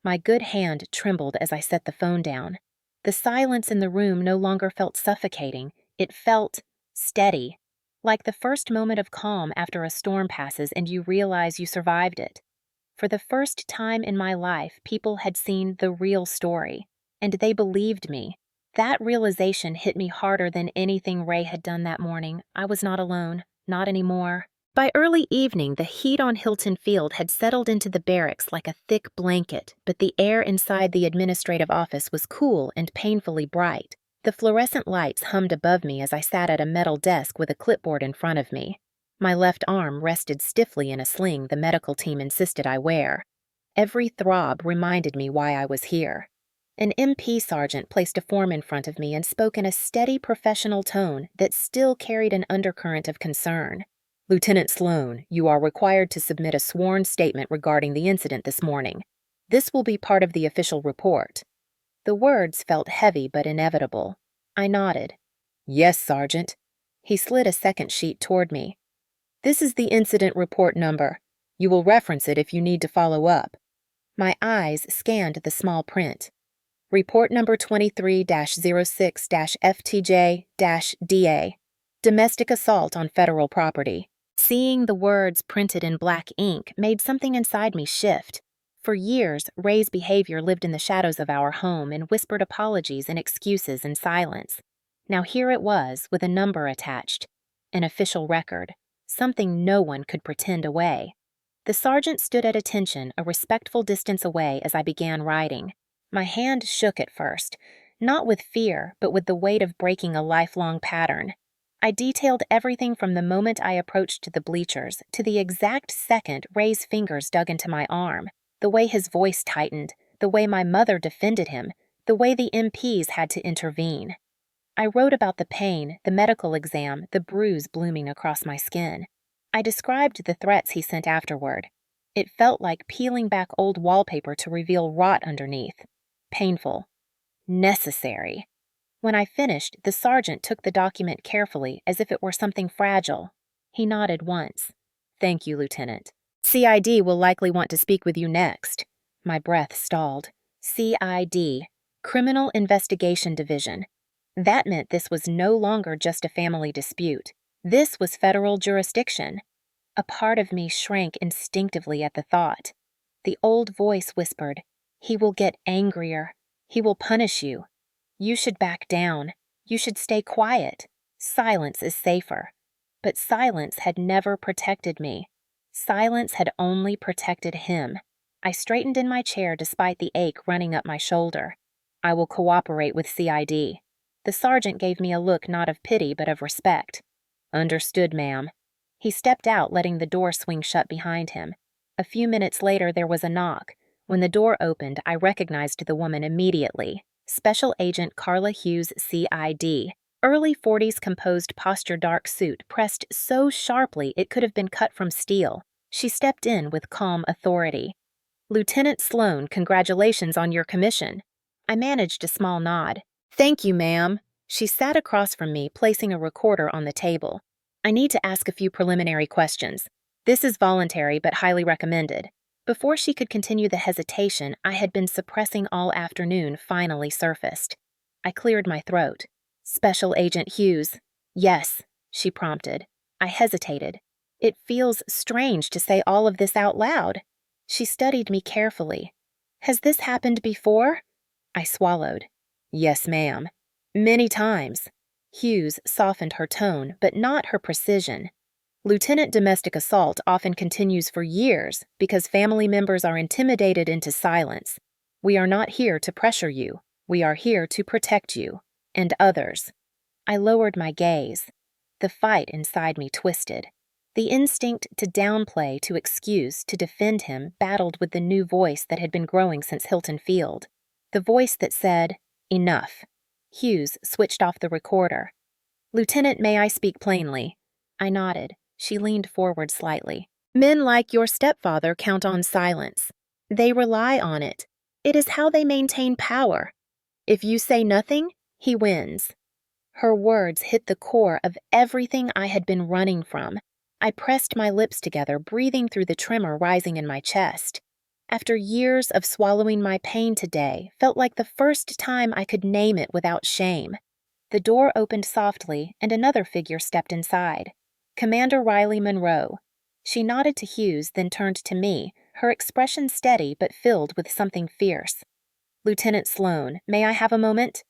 My good hand trembled as I set the phone down. The silence in the room no longer felt suffocating. It felt steady. Like the first moment of calm after a storm passes and you realize you survived it. For the first time in my life, people had seen the real story, and they believed me. That realization hit me harder than anything Ray had done that morning. I was not alone, not anymore. By early evening, the heat on Hilton Field had settled into the barracks like a thick blanket, but the air inside the administrative office was cool and painfully bright. The fluorescent lights hummed above me as I sat at a metal desk with a clipboard in front of me. My left arm rested stiffly in a sling the medical team insisted I wear. Every throb reminded me why I was here. An MP sergeant placed a form in front of me and spoke in a steady professional tone that still carried an undercurrent of concern. Lieutenant Sloan, you are required to submit a sworn statement regarding the incident this morning. This will be part of the official report. The words felt heavy but inevitable. I nodded. Yes, Sergeant. He slid a second sheet toward me. This is the incident report number. You will reference it if you need to follow up. My eyes scanned the small print. Report number 23-06-FTJ-DA. Domestic assault on federal property. Seeing the words printed in black ink made something inside me shift. For years, Ray's behavior lived in the shadows of our home and whispered apologies and excuses in silence. Now here it was, with a number attached. An official record. Something no one could pretend away. The sergeant stood at attention, a respectful distance away as I began writing. My hand shook at first, not with fear, but with the weight of breaking a lifelong pattern. I detailed everything from the moment I approached the bleachers to the exact second Ray's fingers dug into my arm, the way his voice tightened, the way my mother defended him, the way the MPs had to intervene. I wrote about the pain, the medical exam, the bruise blooming across my skin. I described the threats he sent afterward. It felt like peeling back old wallpaper to reveal rot underneath. Painful. Necessary. When I finished, the sergeant took the document carefully as if it were something fragile. He nodded once. Thank you, Lieutenant. CID will likely want to speak with you next. My breath stalled. CID. Criminal Investigation Division. That meant this was no longer just a family dispute. This was federal jurisdiction. A part of me shrank instinctively at the thought. The old voice whispered, "He will get angrier. He will punish you. You should back down. You should stay quiet. Silence is safer." But silence had never protected me. Silence had only protected him. I straightened in my chair despite the ache running up my shoulder. I will cooperate with CID. The sergeant gave me a look not of pity but of respect. Understood, ma'am. He stepped out, letting the door swing shut behind him. A few minutes later, there was a knock. When the door opened, I recognized the woman immediately. Special Agent Carla Hughes, CID. Early 40s composed posture dark suit pressed so sharply it could have been cut from steel. She stepped in with calm authority. Lieutenant Sloan, congratulations on your commission. I managed a small nod. Thank you, ma'am. She sat across from me, placing a recorder on the table. I need to ask a few preliminary questions. This is voluntary but highly recommended. Before she could continue the hesitation I had been suppressing all afternoon finally surfaced. I cleared my throat. Special Agent Hughes. Yes, she prompted. I hesitated. It feels strange to say all of this out loud. She studied me carefully. Has this happened before? I swallowed. Yes, ma'am. Many times. Hughes softened her tone, but not her precision. Lieutenant domestic assault often continues for years because family members are intimidated into silence. We are not here to pressure you. We are here to protect you. And others. I lowered my gaze. The fight inside me twisted. The instinct to downplay, to excuse, to defend him battled with the new voice that had been growing since Hilton Field. The voice that said, "Enough." Hughes switched off the recorder. Lieutenant, may I speak plainly? I nodded. She leaned forward slightly. Men like your stepfather count on silence. They rely on it. It is how they maintain power. If you say nothing, he wins. Her words hit the core of everything I had been running from. I pressed my lips together, breathing through the tremor rising in my chest. After years of swallowing my pain today, felt like the first time I could name it without shame. The door opened softly, and another figure stepped inside. Commander Riley Monroe. She nodded to Hughes, then turned to me, her expression steady but filled with something fierce. Lieutenant Sloan, may I have a moment?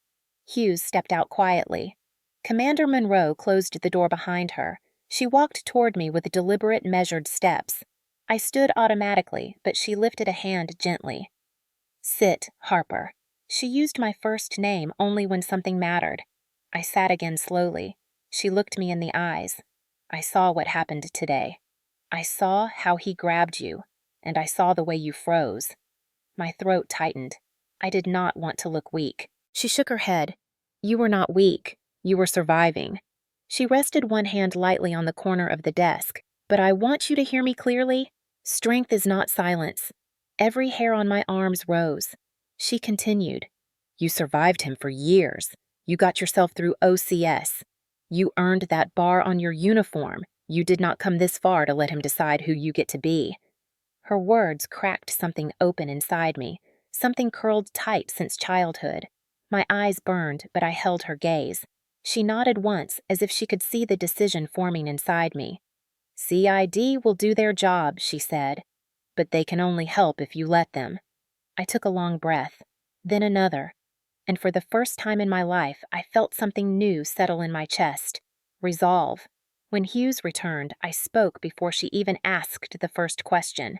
Hughes stepped out quietly. Commander Monroe closed the door behind her. She walked toward me with deliberate, measured steps. I stood automatically, but she lifted a hand gently. Sit, Harper. She used my first name only when something mattered. I sat again slowly. She looked me in the eyes. I saw what happened today. I saw how he grabbed you, and I saw the way you froze. My throat tightened. I did not want to look weak. She shook her head. You were not weak. You were surviving. She rested one hand lightly on the corner of the desk. But I want you to hear me clearly. Strength is not silence. Every hair on my arms rose. She continued. You survived him for years. You got yourself through OCS. You earned that bar on your uniform. You did not come this far to let him decide who you get to be. Her words cracked something open inside me, something curled tight since childhood. My eyes burned, but I held her gaze. She nodded once, as if she could see the decision forming inside me. CID will do their job, she said, but they can only help if you let them. I took a long breath, then another, and for the first time in my life, I felt something new settle in my chest. Resolve. When Hughes returned, I spoke before she even asked the first question.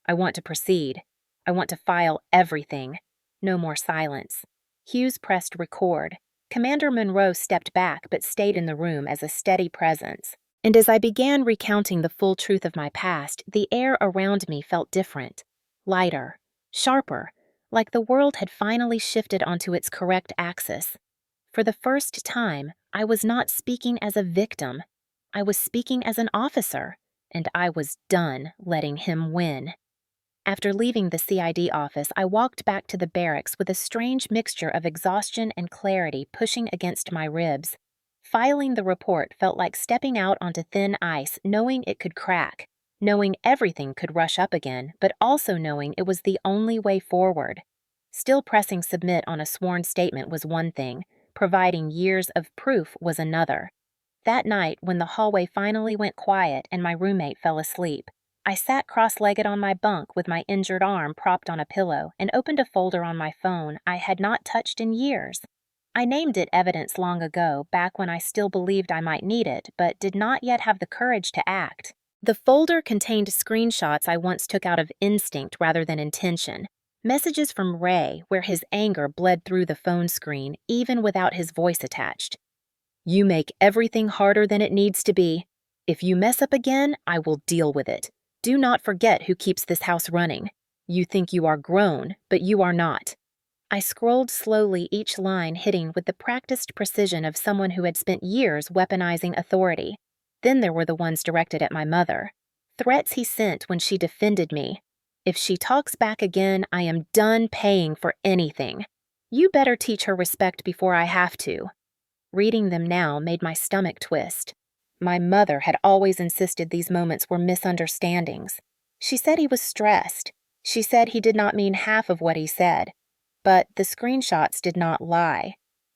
I want to proceed. I want to file everything. No more silence. Hughes pressed record. Commander Monroe stepped back but stayed in the room as a steady presence. And as I began recounting the full truth of my past, the air around me felt different. Lighter. Sharper. Like the world had finally shifted onto its correct axis. For the first time, I was not speaking as a victim. I was speaking as an officer, and I was done letting him win. After leaving the CID office, I walked back to the barracks with a strange mixture of exhaustion and clarity pushing against my ribs. Filing the report felt like stepping out onto thin ice, knowing it could crack, knowing everything could rush up again, but also knowing it was the only way forward. Still pressing submit on a sworn statement was one thing, providing years of proof was another. That night, when the hallway finally went quiet and my roommate fell asleep, I sat cross-legged on my bunk with my injured arm propped on a pillow and opened a folder on my phone I had not touched in years. I named it evidence long ago, back when I still believed I might need it, but did not yet have the courage to act. The folder contained screenshots I once took out of instinct rather than intention. Messages from Ray, where his anger bled through the phone screen, even without his voice attached. You make everything harder than it needs to be. If you mess up again, I will deal with it. Do not forget who keeps this house running. You think you are grown, but you are not. I scrolled slowly, each line hitting with the practiced precision of someone who had spent years weaponizing authority. Then there were the ones directed at my mother. Threats he sent when she defended me. If she talks back again, I am done paying for anything. You better teach her respect before I have to. Reading them now made my stomach twist. My mother had always insisted these moments were misunderstandings. She said he was stressed. She said he did not mean half of what he said. But the screenshots did not lie.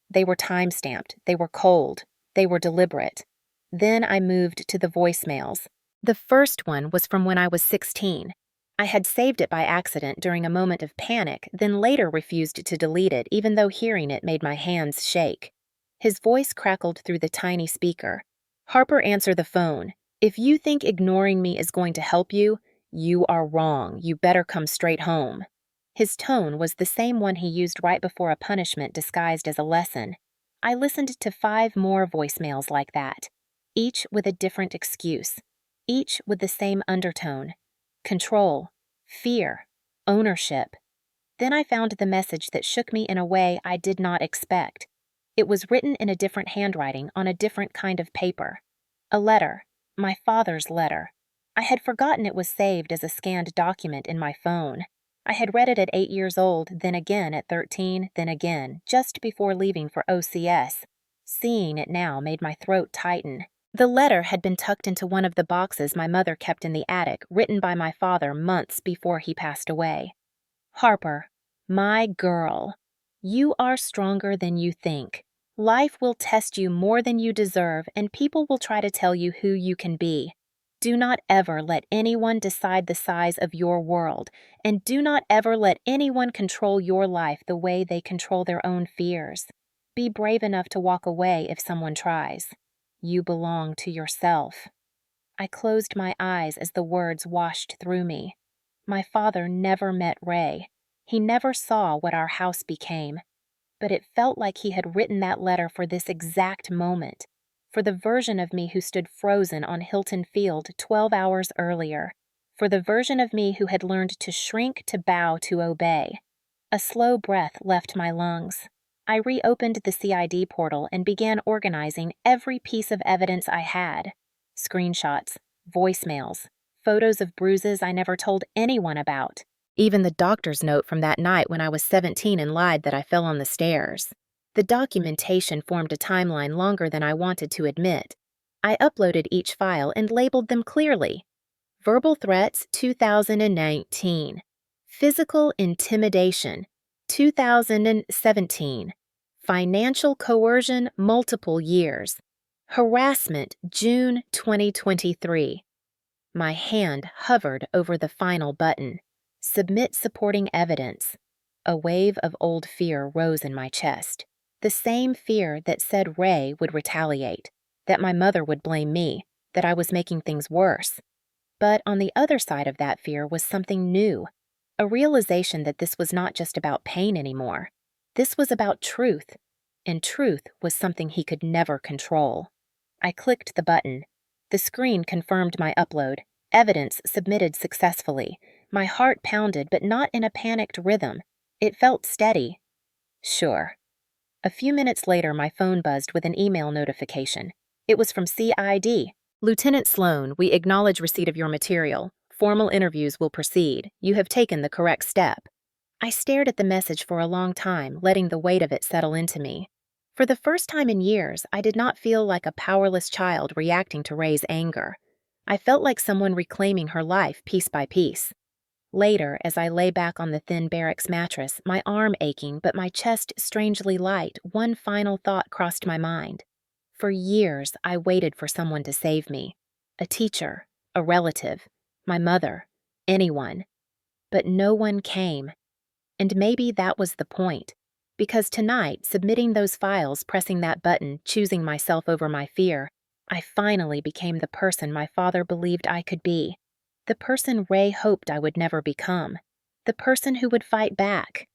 They were time-stamped, they were cold, they were deliberate. Then I moved to the voicemails. The first one was from when I was 16. I had saved it by accident during a moment of panic, then later refused to delete it even though hearing it made my hands shake. His voice crackled through the tiny speaker. Harper, answer the phone. If you think ignoring me is going to help you, you are wrong. You better come straight home. His tone was the same one he used right before a punishment disguised as a lesson. I listened to 5 more voicemails like that, each with a different excuse, each with the same undertone. Control, fear, ownership. Then I found the message that shook me in a way I did not expect. It was written in a different handwriting on a different kind of paper. A letter, my father's letter. I had forgotten it was saved as a scanned document in my phone. I had read it at 8 years old, then again at 13, then again, just before leaving for OCS. Seeing it now made my throat tighten. The letter had been tucked into one of the boxes my mother kept in the attic, written by my father months before he passed away. Harper, my girl, you are stronger than you think. Life will test you more than you deserve, and people will try to tell you who you can be. Do not ever let anyone decide the size of your world, and do not ever let anyone control your life the way they control their own fears. Be brave enough to walk away if someone tries. You belong to yourself. I closed my eyes as the words washed through me. My father never met Ray. He never saw what our house became. But it felt like he had written that letter for this exact moment, for the version of me who stood frozen on Hilton Field 12 hours earlier, for the version of me who had learned to shrink, to bow, to obey. A slow breath left my lungs. I reopened the CID portal and began organizing every piece of evidence I had. Screenshots, voicemails, photos of bruises I never told anyone about. Even the doctor's note from that night when I was 17 and lied that I fell on the stairs. The documentation formed a timeline longer than I wanted to admit. I uploaded each file and labeled them clearly. Verbal threats, 2019. Physical intimidation, 2017. Financial coercion, multiple years. Harassment, June 2023. My hand hovered over the final button. Submit supporting evidence. A wave of old fear rose in my chest. The same fear that said Ray would retaliate, that my mother would blame me, that I was making things worse. But on the other side of that fear was something new, a realization that this was not just about pain anymore. This was about truth, and truth was something he could never control. I clicked the button. The screen confirmed my upload. Evidence submitted successfully. My heart pounded, but not in a panicked rhythm. It felt steady. Sure. A few minutes later, my phone buzzed with an email notification. It was from CID. Lieutenant Sloan, we acknowledge receipt of your material. Formal interviews will proceed. You have taken the correct step. I stared at the message for a long time, letting the weight of it settle into me. For the first time in years, I did not feel like a powerless child reacting to Ray's anger. I felt like someone reclaiming her life piece by piece. Later, as I lay back on the thin barracks mattress, my arm aching but my chest strangely light, one final thought crossed my mind. For years, I waited for someone to save me. A teacher, a relative, my mother, anyone. But no one came. And maybe that was the point. Because tonight, submitting those files, pressing that button, choosing myself over my fear, I finally became the person my father believed I could be. The person Ray hoped I would never become. The person who would fight back.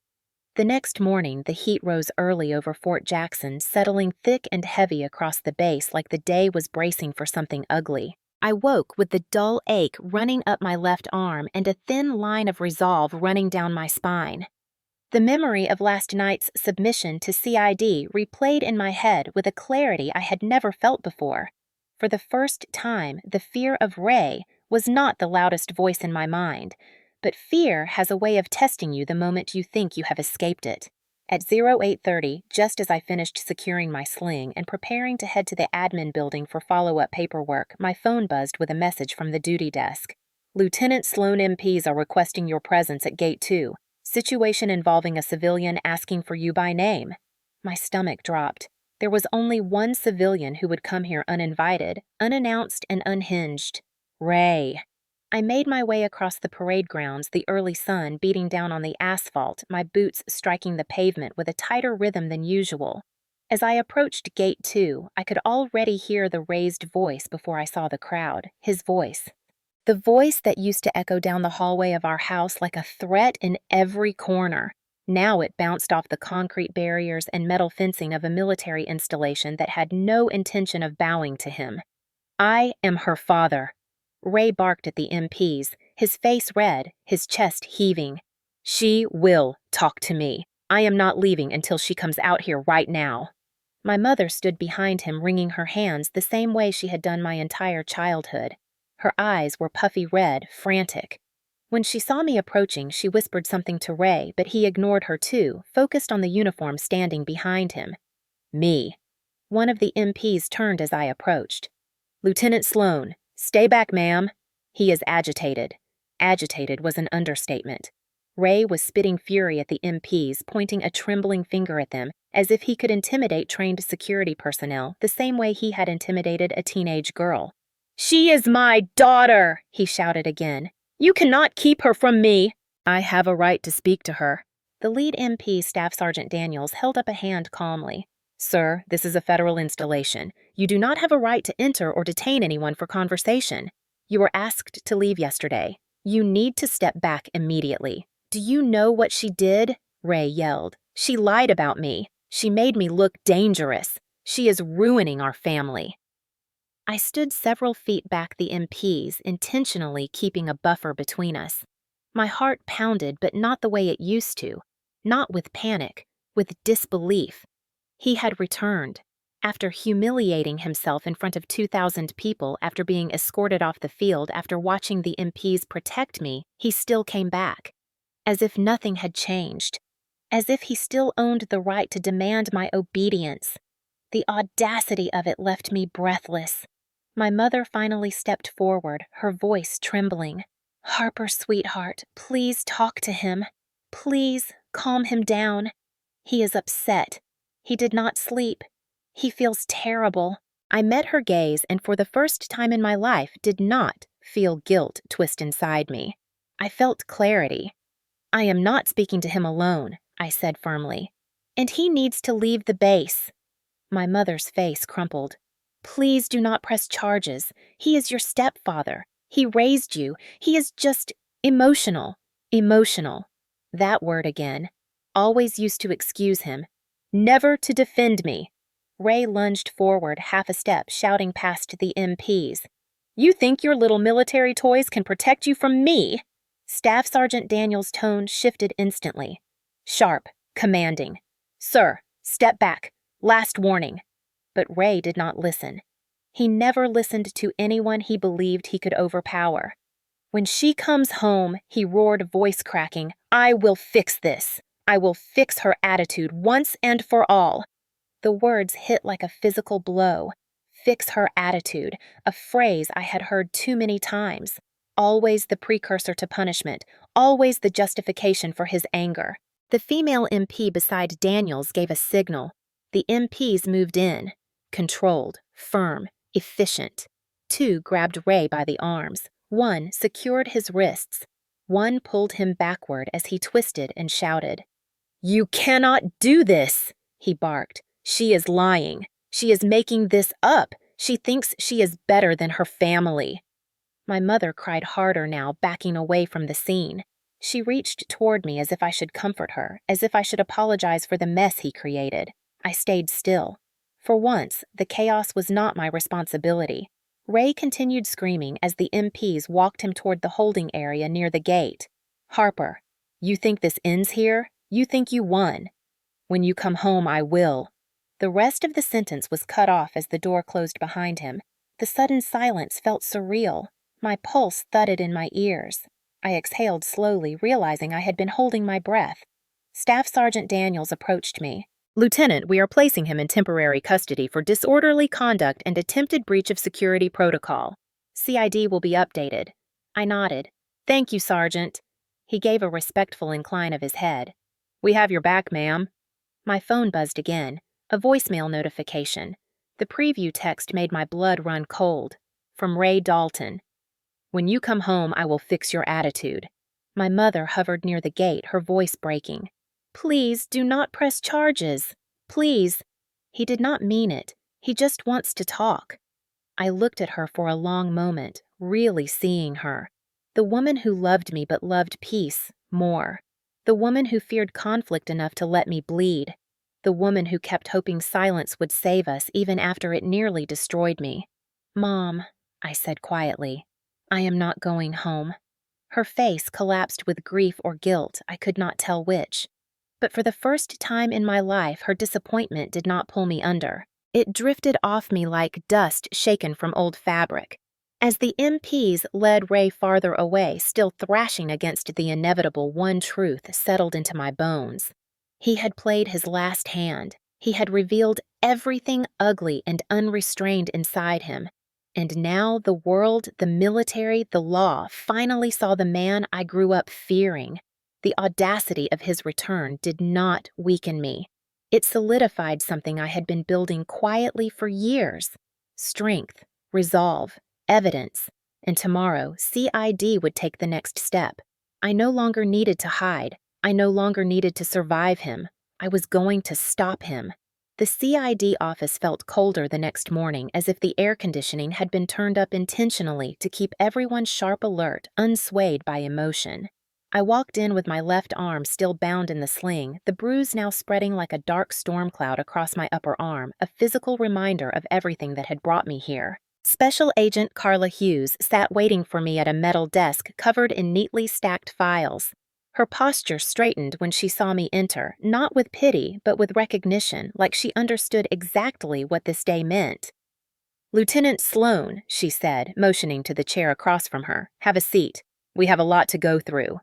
The next morning, the heat rose early over Fort Jackson, settling thick and heavy across the base like the day was bracing for something ugly. I woke with the dull ache running up my left arm and a thin line of resolve running down my spine. The memory of last night's submission to CID replayed in my head with a clarity I had never felt before. For the first time, the fear of Ray was not the loudest voice in my mind, but fear has a way of testing you the moment you think you have escaped it. At 0830, just as I finished securing my sling and preparing to head to the admin building for follow-up paperwork, my phone buzzed with a message from the duty desk. Lieutenant Sloan MPs are requesting your presence at Gate 2. Situation involving a civilian asking for you by name. My stomach dropped. There was only one civilian who would come here uninvited, unannounced and unhinged. Ray. I made my way across the parade grounds, the early sun beating down on the asphalt, my boots striking the pavement with a tighter rhythm than usual. As I approached Gate 2, I could already hear the raised voice before I saw the crowd, his voice. The voice that used to echo down the hallway of our house like a threat in every corner. Now it bounced off the concrete barriers and metal fencing of a military installation that had no intention of bowing to him. I am her father. Ray barked at the MPs, his face red, his chest heaving. She will talk to me. I am not leaving until she comes out here right now. My mother stood behind him, wringing her hands the same way she had done my entire childhood. Her eyes were puffy red, frantic. When she saw me approaching, she whispered something to Ray, but he ignored her too, focused on the uniform standing behind him. Me. One of the MPs turned as I approached. Lieutenant Sloan, stay back, ma'am. He is agitated. Agitated was an understatement. Ray was spitting fury at the MPs, pointing a trembling finger at them, as if he could intimidate trained security personnel the same way he had intimidated a teenage girl. She is my daughter, he shouted again. You cannot keep her from me. I have a right to speak to her. The lead MP, Staff Sergeant Daniels, held up a hand calmly. Sir, this is a federal installation. You do not have a right to enter or detain anyone for conversation. You were asked to leave yesterday. You need to step back immediately. Do you know what she did? Ray yelled. She lied about me. She made me look dangerous. She is ruining our family. I stood several feet back the MPs, intentionally keeping a buffer between us. My heart pounded, but not the way it used to. Not with panic, with disbelief. He had returned. After humiliating himself in front of 2,000 people, after being escorted off the field, after watching the MPs protect me, he still came back. As if nothing had changed. As if he still owned the right to demand my obedience. The audacity of it left me breathless. My mother finally stepped forward, her voice trembling. "Harper, sweetheart, please talk to him. Please calm him down. He is upset. He did not sleep. He feels terrible." I met her gaze and for the first time in my life did not feel guilt twist inside me. I felt clarity. "I am not speaking to him alone," I said firmly. "And he needs to leave the base." My mother's face crumpled. "Please do not press charges. He is your stepfather. He raised you. He is just emotional." Emotional. That word again. Always used to excuse him. Never to defend me. Ray lunged forward half a step, shouting past the MPs. "You think your little military toys can protect you from me?" Staff Sergeant Daniels' tone shifted instantly. Sharp, commanding. "Sir, step back. Last warning." But Ray did not listen. He never listened to anyone he believed he could overpower. "When she comes home," he roared, voice cracking, "I will fix this. I will fix her attitude once and for all." The words hit like a physical blow. Fix her attitude, a phrase I had heard too many times. Always the precursor to punishment, always the justification for his anger. The female MP beside Daniels gave a signal. The MPs moved in. Controlled, firm, efficient. Two grabbed Ray by the arms. One secured his wrists. One pulled him backward as he twisted and shouted. "You cannot do this," he barked. "She is lying. She is making this up. She thinks she is better than her family." My mother cried harder now, backing away from the scene. She reached toward me as if I should comfort her, as if I should apologize for the mess he created. I stayed still. For once, the chaos was not my responsibility. Ray continued screaming as the MPs walked him toward the holding area near the gate. "Harper, you think this ends here? You think you won. When you come home, I will." The rest of the sentence was cut off as the door closed behind him. The sudden silence felt surreal. My pulse thudded in my ears. I exhaled slowly, realizing I had been holding my breath. Staff Sergeant Daniels approached me. "Lieutenant, we are placing him in temporary custody for disorderly conduct and attempted breach of security protocol. CID will be updated." I nodded. "Thank you, Sergeant." He gave a respectful incline of his head. "We have your back, ma'am." My phone buzzed again. A voicemail notification. The preview text made my blood run cold. From Ray Dalton. "When you come home, I will fix your attitude." My mother hovered near the gate, her voice breaking. "Please do not press charges. Please." He did not mean it. He just wants to talk. I looked at her for a long moment, really seeing her. The woman who loved me but loved peace more. The woman who feared conflict enough to let me bleed. The woman who kept hoping silence would save us even after it nearly destroyed me. "Mom," I said quietly, "I am not going home." Her face collapsed with grief or guilt, I could not tell which. But for the first time in my life, her disappointment did not pull me under. It drifted off me like dust shaken from old fabric. As the MPs led Ray farther away, still thrashing against the inevitable one truth settled into my bones. He had played his last hand. He had revealed everything ugly and unrestrained inside him. And now the world, the military, the law finally saw the man I grew up fearing. The audacity of his return did not weaken me. It solidified something I had been building quietly for years. Strength, resolve, evidence. And tomorrow, CID would take the next step. I no longer needed to hide. I no longer needed to survive him. I was going to stop him. The CID office felt colder the next morning, as if the air conditioning had been turned up intentionally to keep everyone sharp alert, unswayed by emotion. I walked in with my left arm still bound in the sling, the bruise now spreading like a dark storm cloud across my upper arm, a physical reminder of everything that had brought me here. Special Agent Carla Hughes sat waiting for me at a metal desk covered in neatly stacked files. Her posture straightened when she saw me enter, not with pity, but with recognition, like she understood exactly what this day meant. "Lieutenant Sloan," she said, motioning to the chair across from her. "Have a seat. We have a lot to go through."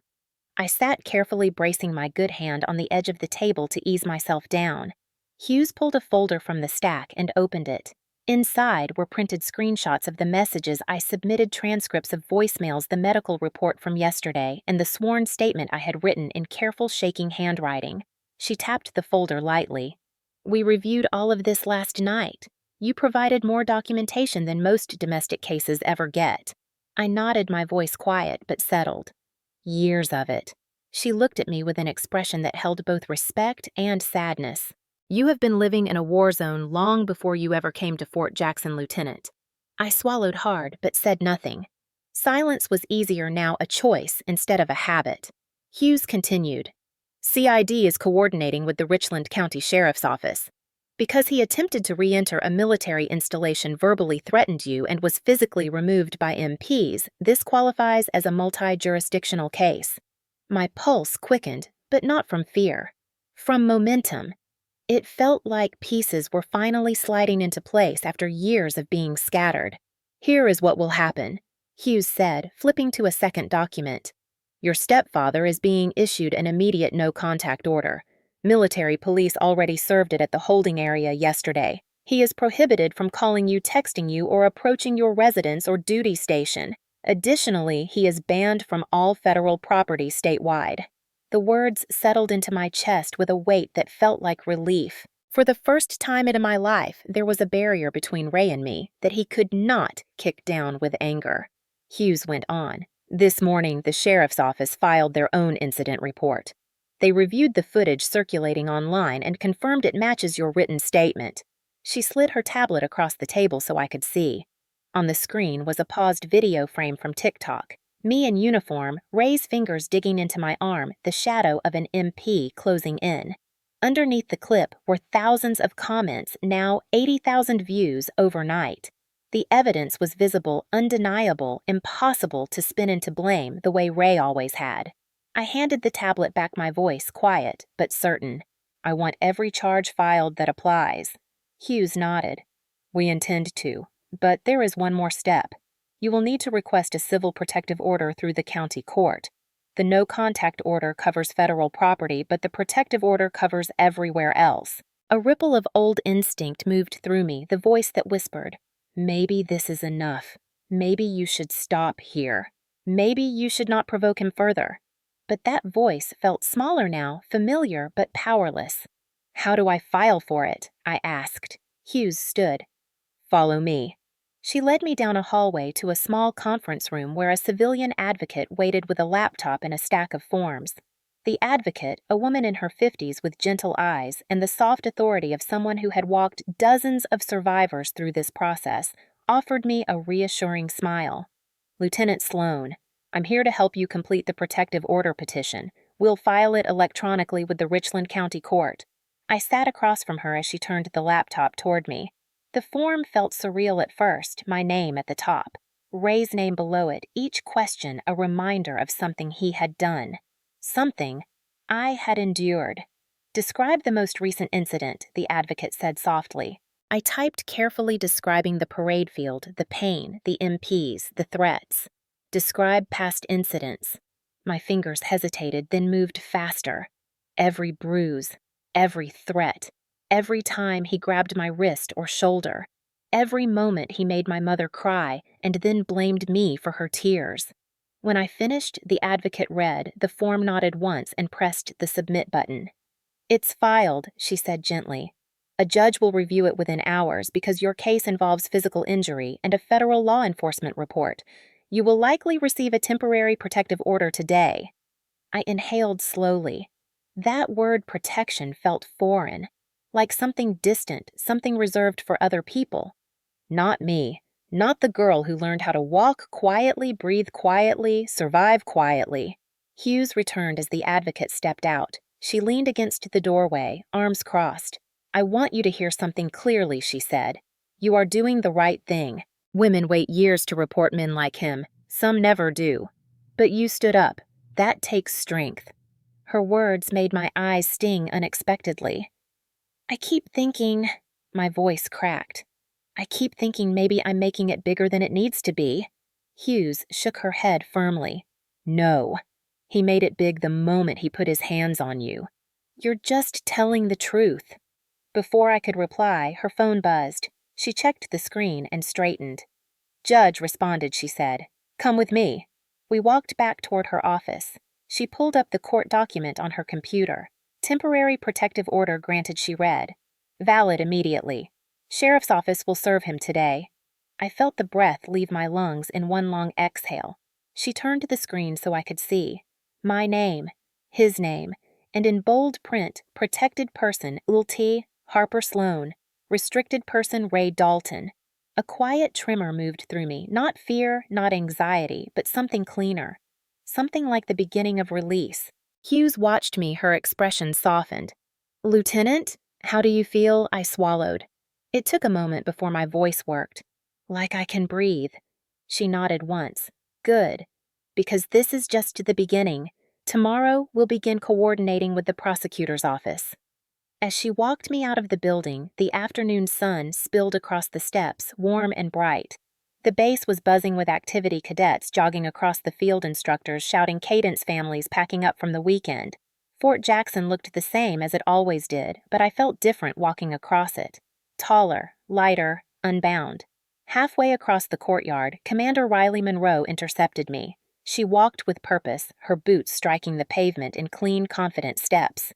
I sat carefully bracing my good hand on the edge of the table to ease myself down. Hughes pulled a folder from the stack and opened it. Inside were printed screenshots of the messages I submitted, transcripts of voicemails, the medical report from yesterday, and the sworn statement I had written in careful, shaking handwriting. She tapped the folder lightly. "We reviewed all of this last night. You provided more documentation than most domestic cases ever get." I nodded, my voice quiet but settled. "Years of it." She looked at me with an expression that held both respect and sadness. "You have been living in a war zone long before you ever came to Fort Jackson, Lieutenant." I swallowed hard, but said nothing. Silence was easier now, a choice instead of a habit. Hughes continued. "CID is coordinating with the Richland County Sheriff's Office. Because he attempted to re-enter a military installation, verbally threatened you, and was physically removed by MPs, this qualifies as a multi-jurisdictional case." My pulse quickened, but not from fear. From momentum. It felt like pieces were finally sliding into place after years of being scattered. "Here is what will happen," Hughes said, flipping to a second document. "Your stepfather is being issued an immediate no-contact order. Military police already served it at the holding area yesterday. He is prohibited from calling you, texting you, or approaching your residence or duty station. Additionally, he is banned from all federal property statewide." The words settled into my chest with a weight that felt like relief. For the first time in my life, there was a barrier between Ray and me that he could not kick down with anger. Hughes went on. "This morning, the sheriff's office filed their own incident report. They reviewed the footage circulating online and confirmed it matches your written statement." She slid her tablet across the table so I could see. On the screen was a paused video frame from TikTok. Me in uniform, Ray's fingers digging into my arm, the shadow of an MP closing in. Underneath the clip were thousands of comments, now 80,000 views overnight. The evidence was visible, undeniable, impossible to spin into blame the way Ray always had. I handed the tablet back, my voice quiet but certain. "I want every charge filed that applies." Hughes nodded. "We intend to, but there is one more step. You will need to request a civil protective order through the county court. The no-contact order covers federal property, but the protective order covers everywhere else." A ripple of old instinct moved through me, the voice that whispered, "Maybe this is enough. Maybe you should stop here. Maybe you should not provoke him further." But that voice felt smaller now, familiar but powerless. "How do I file for it?" I asked. Hughes stood. "Follow me." She led me down a hallway to a small conference room where a civilian advocate waited with a laptop and a stack of forms. The advocate, a woman in her 50s with gentle eyes and the soft authority of someone who had walked dozens of survivors through this process, offered me a reassuring smile. "Lieutenant Sloan, I'm here to help you complete the protective order petition. We'll file it electronically with the Richland County Court." I sat across from her as she turned the laptop toward me. The form felt surreal at first, my name at the top. Ray's name below it, each question a reminder of something he had done. Something I had endured. "Describe the most recent incident," the advocate said softly. I typed carefully, describing the parade field, the pain, the MPs, the threats. "Describe past incidents." My fingers hesitated, then moved faster. Every bruise, every threat, every time he grabbed my wrist or shoulder, every moment he made my mother cry and then blamed me for her tears. When I finished, the advocate read, the form nodded once and pressed the submit button. "It's filed," she said gently. "A judge will review it within hours because your case involves physical injury and a federal law enforcement report. You will likely receive a temporary protective order today." I inhaled slowly. That word protection felt foreign, like something distant, something reserved for other people. Not me. Not the girl who learned how to walk quietly, breathe quietly, survive quietly. Hughes returned as the advocate stepped out. She leaned against the doorway, arms crossed. "I want you to hear something clearly," she said. "You are doing the right thing. Women wait years to report men like him. Some never do. But you stood up. That takes strength. Her words made my eyes sting unexpectedly. I keep thinking, my voice cracked. I keep thinking maybe I'm making it bigger than it needs to be. Hughes shook her head firmly. No. He made it big the moment he put his hands on you. You're just telling the truth. Before I could reply, her phone buzzed. She checked the screen and straightened. Judge responded, she said. Come with me. We walked back toward her office. She pulled up the court document on her computer. Temporary protective order granted, she read. Valid immediately. Sheriff's office will serve him today. I felt the breath leave my lungs in one long exhale. She turned the screen so I could see. My name, his name, and in bold print, protected person Ulti Harper Sloan, restricted person Ray Dalton. A quiet tremor moved through me, not fear, not anxiety, but something cleaner. Something like the beginning of release. Hughes watched me, her expression softened. Lieutenant, how do you feel? I swallowed. It took a moment before my voice worked. Like I can breathe. She nodded once. Good. Because this is just the beginning. Tomorrow, we'll begin coordinating with the prosecutor's office. As she walked me out of the building, the afternoon sun spilled across the steps, warm and bright. The base was buzzing with activity cadets jogging across the field, instructors shouting cadence, families packing up from the weekend. Fort Jackson looked the same as it always did, but I felt different walking across it. Taller, lighter, unbound. Halfway across the courtyard, Commander Riley Monroe intercepted me. She walked with purpose, her boots striking the pavement in clean, confident steps.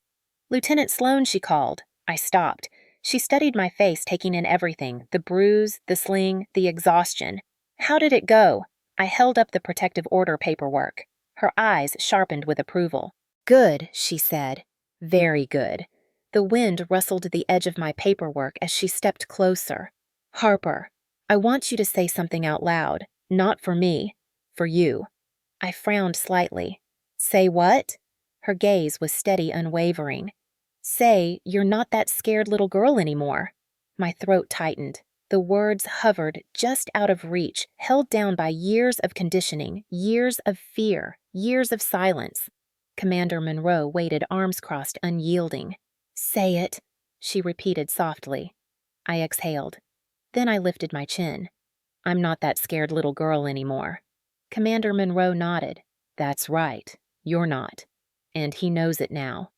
Lieutenant Sloan, she called. I stopped. She studied my face, taking in everything, the bruise, the sling, the exhaustion. How did it go? I held up the protective order paperwork. Her eyes sharpened with approval. Good, she said. Very good. The wind rustled the edge of my paperwork as she stepped closer. Harper, I want you to say something out loud. Not for me. For you. I frowned slightly. Say what? Her gaze was steady, unwavering. Say you're not that scared little girl anymore. My throat tightened. The words hovered just out of reach, held down by years of conditioning, years of fear, years of silence. Commander Monroe waited, arms crossed, unyielding. Say it, she repeated softly. I exhaled. Then I lifted my chin. I'm not that scared little girl anymore. Commander Monroe nodded. That's right. You're not. And he knows it now.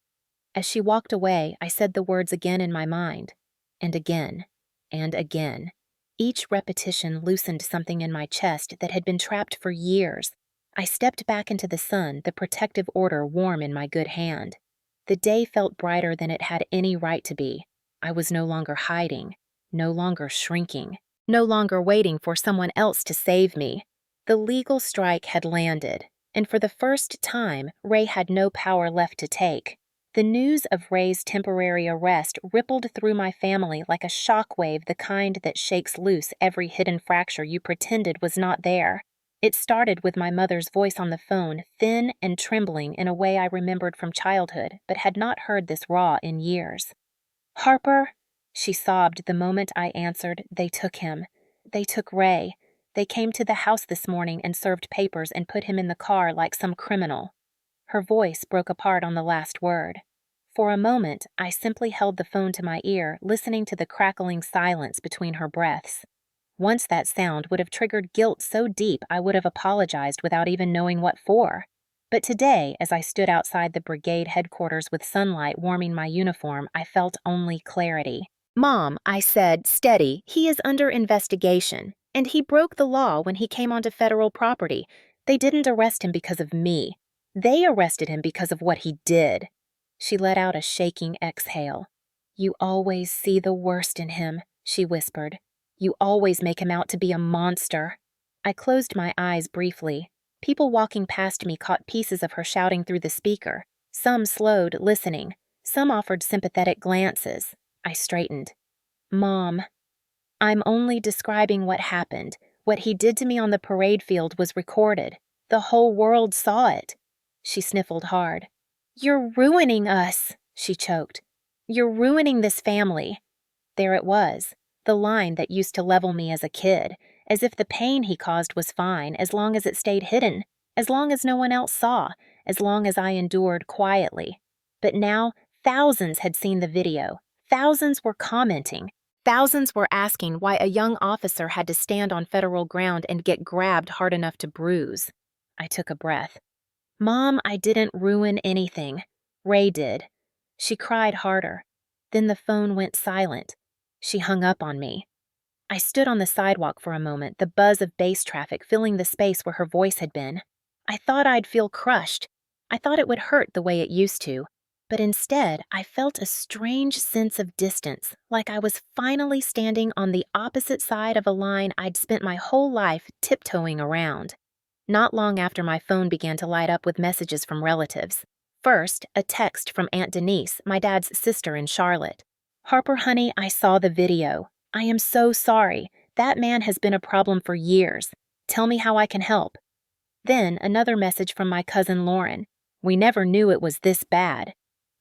As she walked away, I said the words again in my mind. And again. And again. Each repetition loosened something in my chest that had been trapped for years. I stepped back into the sun, the protective order warm in my good hand. The day felt brighter than it had any right to be. I was no longer hiding, no longer shrinking, no longer waiting for someone else to save me. The legal strike had landed, and for the first time, Ray had no power left to take. The news of Ray's temporary arrest rippled through my family like a shockwave, the kind that shakes loose every hidden fracture you pretended was not there. It started with my mother's voice on the phone, thin and trembling in a way I remembered from childhood, but had not heard this raw in years. Harper, she sobbed the moment I answered. They took him. They took Ray. They came to the house this morning and served papers and put him in the car like some criminal. Her voice broke apart on the last word. For a moment, I simply held the phone to my ear, listening to the crackling silence between her breaths. Once that sound would have triggered guilt so deep I would have apologized without even knowing what for. But today, as I stood outside the brigade headquarters with sunlight warming my uniform, I felt only clarity. Mom, I said, steady, he is under investigation, and he broke the law when he came onto federal property. They didn't arrest him because of me. They arrested him because of what he did. She let out a shaking exhale. You always see the worst in him, she whispered. You always make him out to be a monster. I closed my eyes briefly. People walking past me caught pieces of her shouting through the speaker. Some slowed, listening. Some offered sympathetic glances. I straightened. Mom, I'm only describing what happened. What he did to me on the parade field was recorded. The whole world saw it. She sniffled hard. You're ruining us, she choked. You're ruining this family. There it was, the line that used to level me as a kid, as if the pain he caused was fine as long as it stayed hidden, as long as no one else saw, as long as I endured quietly. But now, thousands had seen the video. Thousands were commenting. Thousands were asking why a young officer had to stand on federal ground and get grabbed hard enough to bruise. I took a breath. Mom, I didn't ruin anything. Ray did. She cried harder. Then the phone went silent. She hung up on me. I stood on the sidewalk for a moment, the buzz of base traffic filling the space where her voice had been. I thought I'd feel crushed. I thought it would hurt the way it used to. But instead, I felt a strange sense of distance, like I was finally standing on the opposite side of a line I'd spent my whole life tiptoeing around. Not long after, my phone began to light up with messages from relatives. First, a text from Aunt Denise, my dad's sister in Charlotte. "Harper, honey, I saw the video. I am so sorry. That man has been a problem for years. Tell me how I can help." Then another message from my cousin Lauren. "We never knew it was this bad.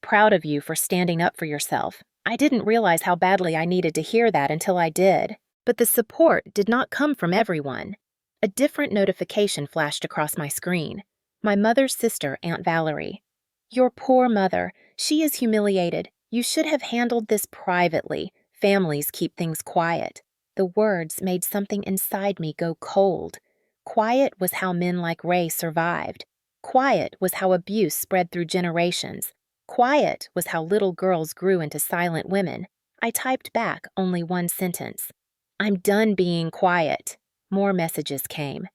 Proud of you for standing up for yourself. I didn't realize how badly I needed to hear that until I did." But the support did not come from everyone. A different notification flashed across my screen. My mother's sister, Aunt Valerie. "Your poor mother. She is humiliated. You should have handled this privately. Families keep things quiet." The words made something inside me go cold. Quiet was how men like Ray survived. Quiet was how abuse spread through generations. Quiet was how little girls grew into silent women. I typed back only one sentence. "I'm done being quiet." More messages came.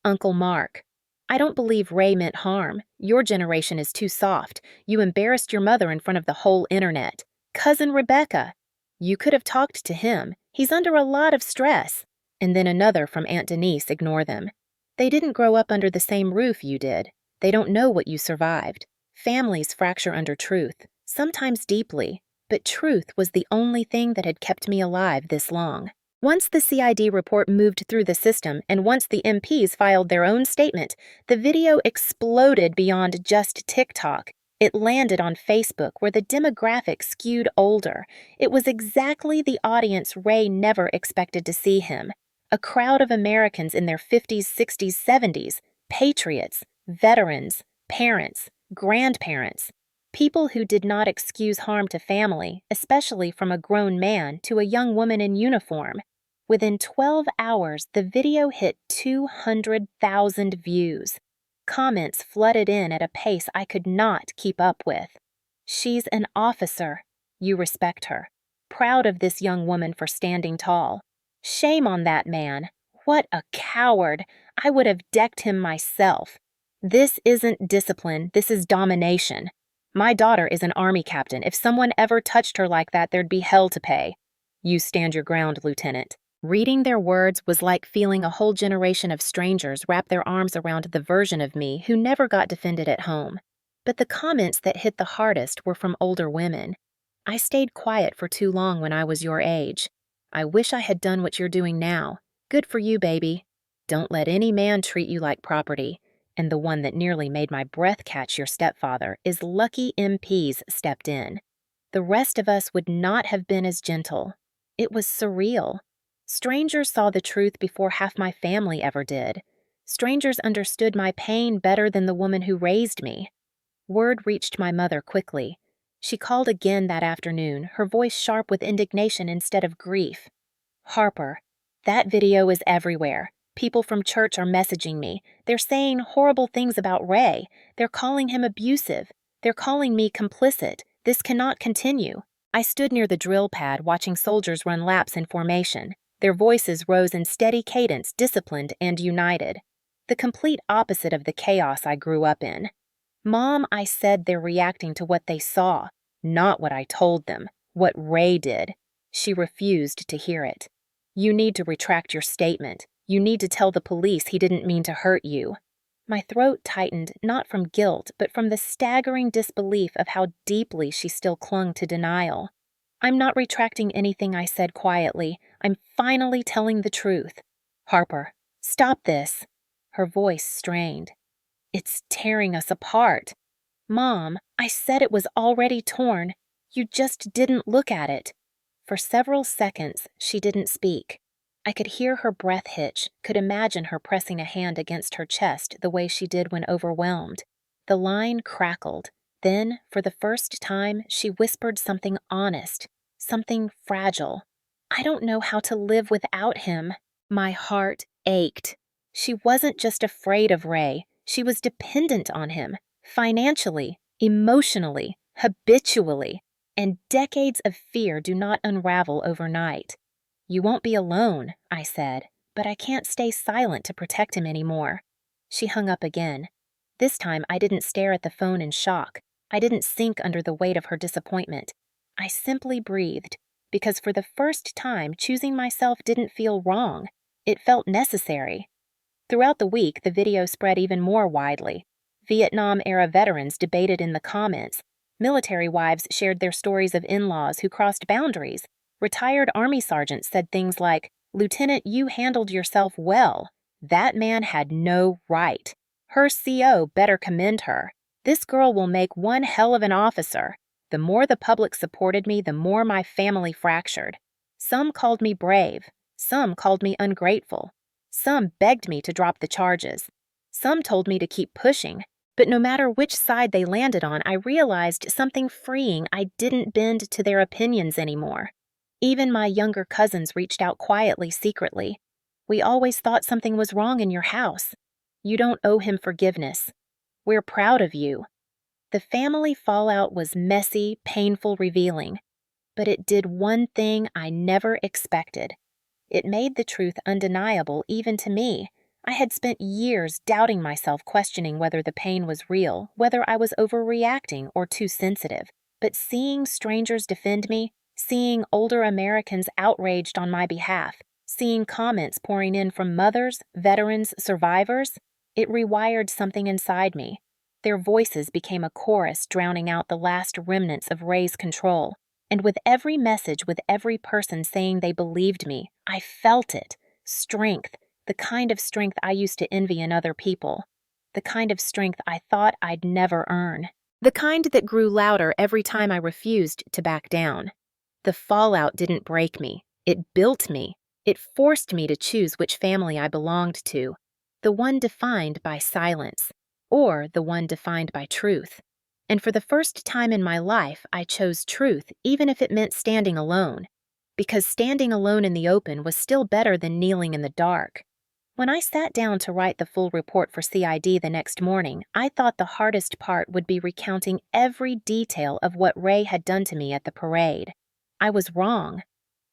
"Uncle Mark. I don't believe Ray meant harm. Your generation is too soft. You embarrassed your mother in front of the whole internet. Cousin Rebecca. You could have talked to him. He's under a lot of stress." And then another from Aunt Denise. "Ignore them. They didn't grow up under the same roof you did. They don't know what you survived. Families fracture under truth, sometimes deeply, but truth was the only thing that had kept me alive this long." Once the CID report moved through the system, and once the MPs filed their own statement, the video exploded beyond just TikTok. It landed on Facebook, where the demographic skewed older. It was exactly the audience Ray never expected to see him. A crowd of Americans in their 50s, 60s, 70s, patriots, veterans, parents, grandparents, people who did not excuse harm to family, especially from a grown man to a young woman in uniform. Within 12 hours, the video hit 200,000 views. Comments flooded in at a pace I could not keep up with. "She's an officer. You respect her. Proud of this young woman for standing tall. Shame on that man. What a coward. I would have decked him myself. This isn't discipline, this is domination. My daughter is an Army captain. If someone ever touched her like that, there'd be hell to pay. You stand your ground, Lieutenant." Reading their words was like feeling a whole generation of strangers wrap their arms around the version of me who never got defended at home. But the comments that hit the hardest were from older women. "I stayed quiet for too long when I was your age. I wish I had done what you're doing now. Good for you, baby. Don't let any man treat you like property." And the one that nearly made my breath catch, "Your stepfather, is lucky MPs stepped in." The rest of us would not have been as gentle. It was surreal. Strangers saw the truth before half my family ever did. Strangers understood my pain better than the woman who raised me. Word reached my mother quickly. She called again that afternoon, her voice sharp with indignation instead of grief. "Harper, that video is everywhere. People from church are messaging me. They're saying horrible things about Ray. They're calling him abusive. They're calling me complicit. This cannot continue." I stood near the drill pad watching soldiers run laps in formation. Their voices rose in steady cadence, disciplined and united. The complete opposite of the chaos I grew up in. "Mom," I said, "they're reacting to what they saw, not what I told them, what Ray did." She refused to hear it. "You need to retract your statement. You need to tell the police he didn't mean to hurt you." My throat tightened, not from guilt, but from the staggering disbelief of how deeply she still clung to denial. "I'm not retracting anything I said quietly. I'm finally telling the truth. Harper, stop this." Her voice strained. "It's tearing us apart." "Mom, I said it was already torn. You just didn't look at it." For several seconds, she didn't speak. I could hear her breath hitch, could imagine her pressing a hand against her chest the way she did when overwhelmed. The line crackled. Then, for the first time, she whispered something honest, something fragile. "I don't know how to live without him." My heart ached. She wasn't just afraid of Ray, she was dependent on him, financially, emotionally, habitually, and decades of fear do not unravel overnight. "You won't be alone," I said, "but I can't stay silent to protect him anymore." She hung up again. This time I didn't stare at the phone in shock. I didn't sink under the weight of her disappointment. I simply breathed, because for the first time choosing myself didn't feel wrong. It felt necessary. Throughout the week, the video spread even more widely. Vietnam-era veterans debated in the comments. Military wives shared their stories of in-laws who crossed boundaries. Retired Army sergeants said things like, "Lieutenant, you handled yourself well. That man had no right. Her CO better commend her. This girl will make one hell of an officer." The more the public supported me, the more my family fractured. Some called me brave. Some called me ungrateful. Some begged me to drop the charges. Some told me to keep pushing. But no matter which side they landed on, I realized something freeing: I didn't bend to their opinions anymore. Even my younger cousins reached out quietly, secretly. "We always thought something was wrong in your house. You don't owe him forgiveness. We're proud of you." The family fallout was messy, painful, revealing. But it did one thing I never expected. It made the truth undeniable even to me. I had spent years doubting myself, questioning whether the pain was real, whether I was overreacting or too sensitive. But seeing strangers defend me, seeing older Americans outraged on my behalf, seeing comments pouring in from mothers, veterans, survivors, it rewired something inside me. Their voices became a chorus drowning out the last remnants of Ray's control. And with every message, with every person saying they believed me, I felt it. Strength, the kind of strength I used to envy in other people. The kind of strength I thought I'd never earn. The kind that grew louder every time I refused to back down. The fallout didn't break me. It built me. It forced me to choose which family I belonged to. The one defined by silence, or the one defined by truth. And for the first time in my life, I chose truth, even if it meant standing alone. Because standing alone in the open was still better than kneeling in the dark. When I sat down to write the full report for CID the next morning, I thought the hardest part would be recounting every detail of what Ray had done to me at the parade. I was wrong.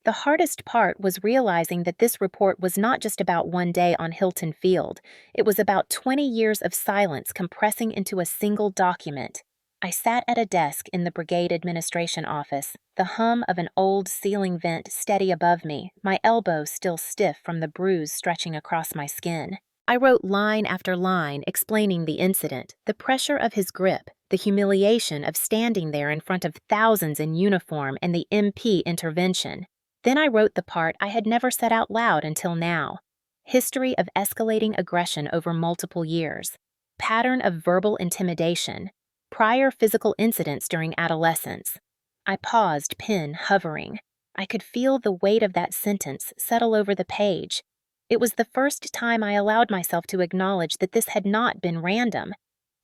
The hardest part was realizing that this report was not just about one day on Hilton Field. It was about 20 years of silence compressing into a single document. I sat at a desk in the brigade administration office, the hum of an old ceiling vent steady above me, my elbow still stiff from the bruise stretching across my skin. I wrote line after line explaining the incident, the pressure of his grip, the humiliation of standing there in front of thousands in uniform, and the MP intervention. Then I wrote the part I had never said out loud until now. History of escalating aggression over multiple years. Pattern of verbal intimidation. Prior physical incidents during adolescence. I paused, pen hovering. I could feel the weight of that sentence settle over the page. It was the first time I allowed myself to acknowledge that this had not been random.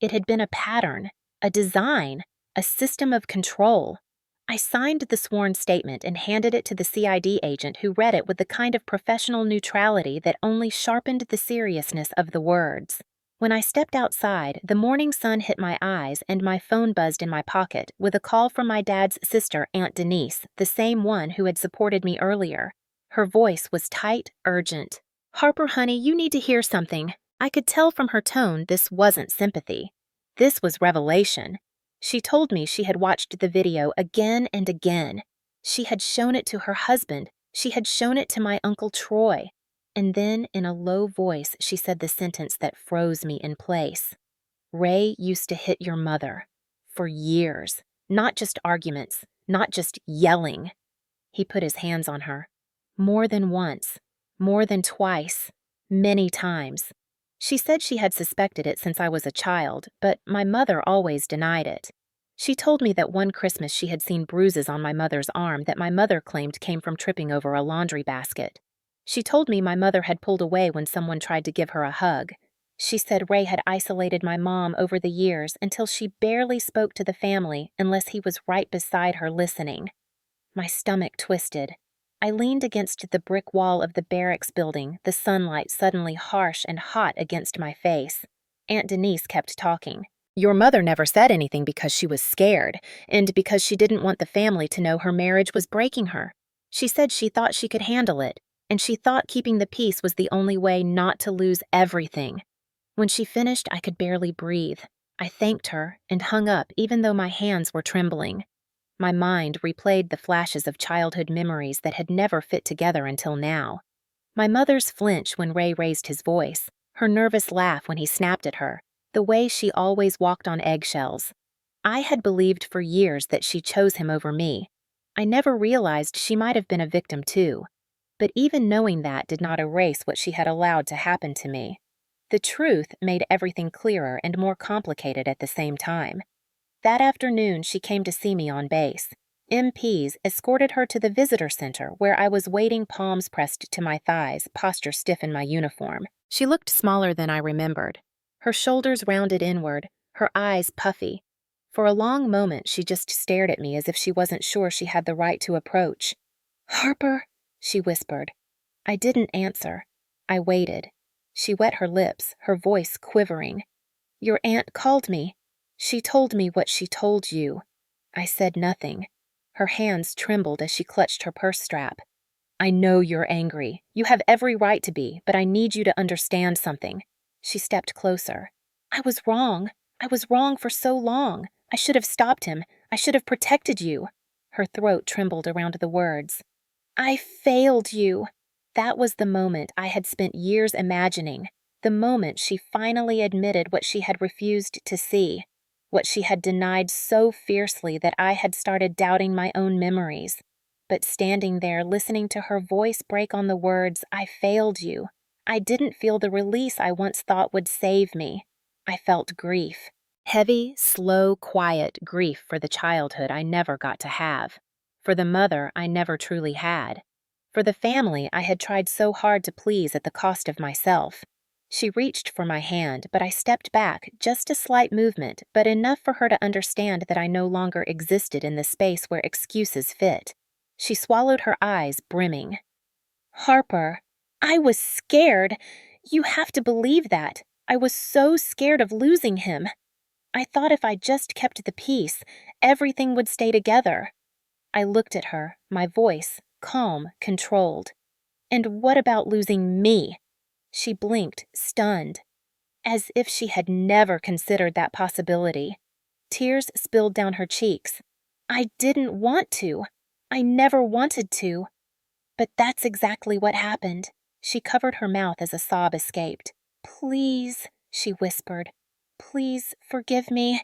It had been a pattern, a design, a system of control. I signed the sworn statement and handed it to the CID agent, who read it with the kind of professional neutrality that only sharpened the seriousness of the words. When I stepped outside, the morning sun hit my eyes and my phone buzzed in my pocket with a call from my dad's sister, Aunt Denise, the same one who had supported me earlier. Her voice was tight, urgent. "Harper, honey, you need to hear something." I could tell from her tone this wasn't sympathy. This was revelation. She told me she had watched the video again and again. She had shown it to her husband. She had shown it to my Uncle Troy. And then, in a low voice, she said the sentence that froze me in place. "Ray used to hit your mother. For years. Not just arguments. Not just yelling." He put his hands on her. "More than once. More than twice. Many times." She said she had suspected it since I was a child, but my mother always denied it. She told me that one Christmas she had seen bruises on my mother's arm that my mother claimed came from tripping over a laundry basket. She told me my mother had pulled away when someone tried to give her a hug. She said Ray had isolated my mom over the years until she barely spoke to the family unless he was right beside her listening. My stomach twisted. I leaned against the brick wall of the barracks building, the sunlight suddenly harsh and hot against my face. Aunt Denise kept talking. Your mother never said anything because she was scared, and because she didn't want the family to know her marriage was breaking her. She said she thought she could handle it, and she thought keeping the peace was the only way not to lose everything. When she finished, I could barely breathe. I thanked her and hung up even though my hands were trembling. My mind replayed the flashes of childhood memories that had never fit together until now. My mother's flinch when Ray raised his voice, her nervous laugh when he snapped at her, the way she always walked on eggshells. I had believed for years that she chose him over me. I never realized she might have been a victim too. But even knowing that did not erase what she had allowed to happen to me. The truth made everything clearer and more complicated at the same time. That afternoon, she came to see me on base. MPs escorted her to the visitor center where I was waiting, palms pressed to my thighs, posture stiff in my uniform. She looked smaller than I remembered. Her shoulders rounded inward, her eyes puffy. For a long moment, she just stared at me as if she wasn't sure she had the right to approach. "Harper," she whispered. I didn't answer. I waited. She wet her lips, her voice quivering. "Your aunt called me. She told me what she told you." I said nothing. Her hands trembled as she clutched her purse strap. "I know you're angry. You have every right to be, but I need you to understand something." She stepped closer. "I was wrong. I was wrong for so long. I should have stopped him. I should have protected you." Her throat trembled around the words. "I failed you." That was the moment I had spent years imagining, the moment she finally admitted what she had refused to see, what she had denied so fiercely that I had started doubting my own memories. But standing there, listening to her voice break on the words, "I failed you," I didn't feel the release I once thought would save me. I felt grief. Heavy, slow, quiet grief for the childhood I never got to have, for the mother I never truly had, for the family I had tried so hard to please at the cost of myself. She reached for my hand, but I stepped back, just a slight movement, but enough for her to understand that I no longer existed in the space where excuses fit. She swallowed, her eyes brimming. "Harper, I was scared. You have to believe that. I was so scared of losing him. I thought if I just kept the peace, everything would stay together." I looked at her, my voice calm, controlled. "And what about losing me?" She blinked, stunned, as if she had never considered that possibility. Tears spilled down her cheeks. "I didn't want to. I never wanted to. But that's exactly what happened." She covered her mouth as a sob escaped. "Please," she whispered. "Please forgive me."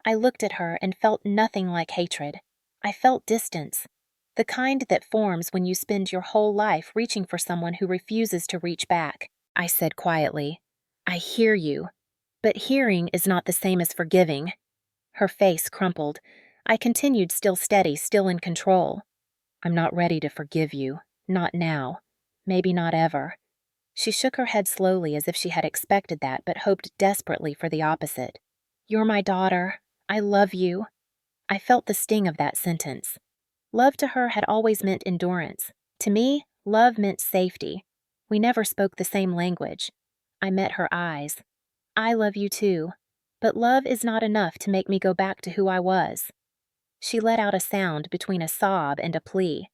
I looked at her and felt nothing like hatred. I felt distance, the kind that forms when you spend your whole life reaching for someone who refuses to reach back. I said quietly, "I hear you, but hearing is not the same as forgiving." Her face crumpled. I continued, still steady, still in control. "I'm not ready to forgive you. Not now. Maybe not ever." She shook her head slowly as if she had expected that but hoped desperately for the opposite. "You're my daughter. I love you." I felt the sting of that sentence. Love to her had always meant endurance. To me, love meant safety. We never spoke the same language. I met her eyes. "I love you too, but love is not enough to make me go back to who I was." She let out a sound between a sob and a plea.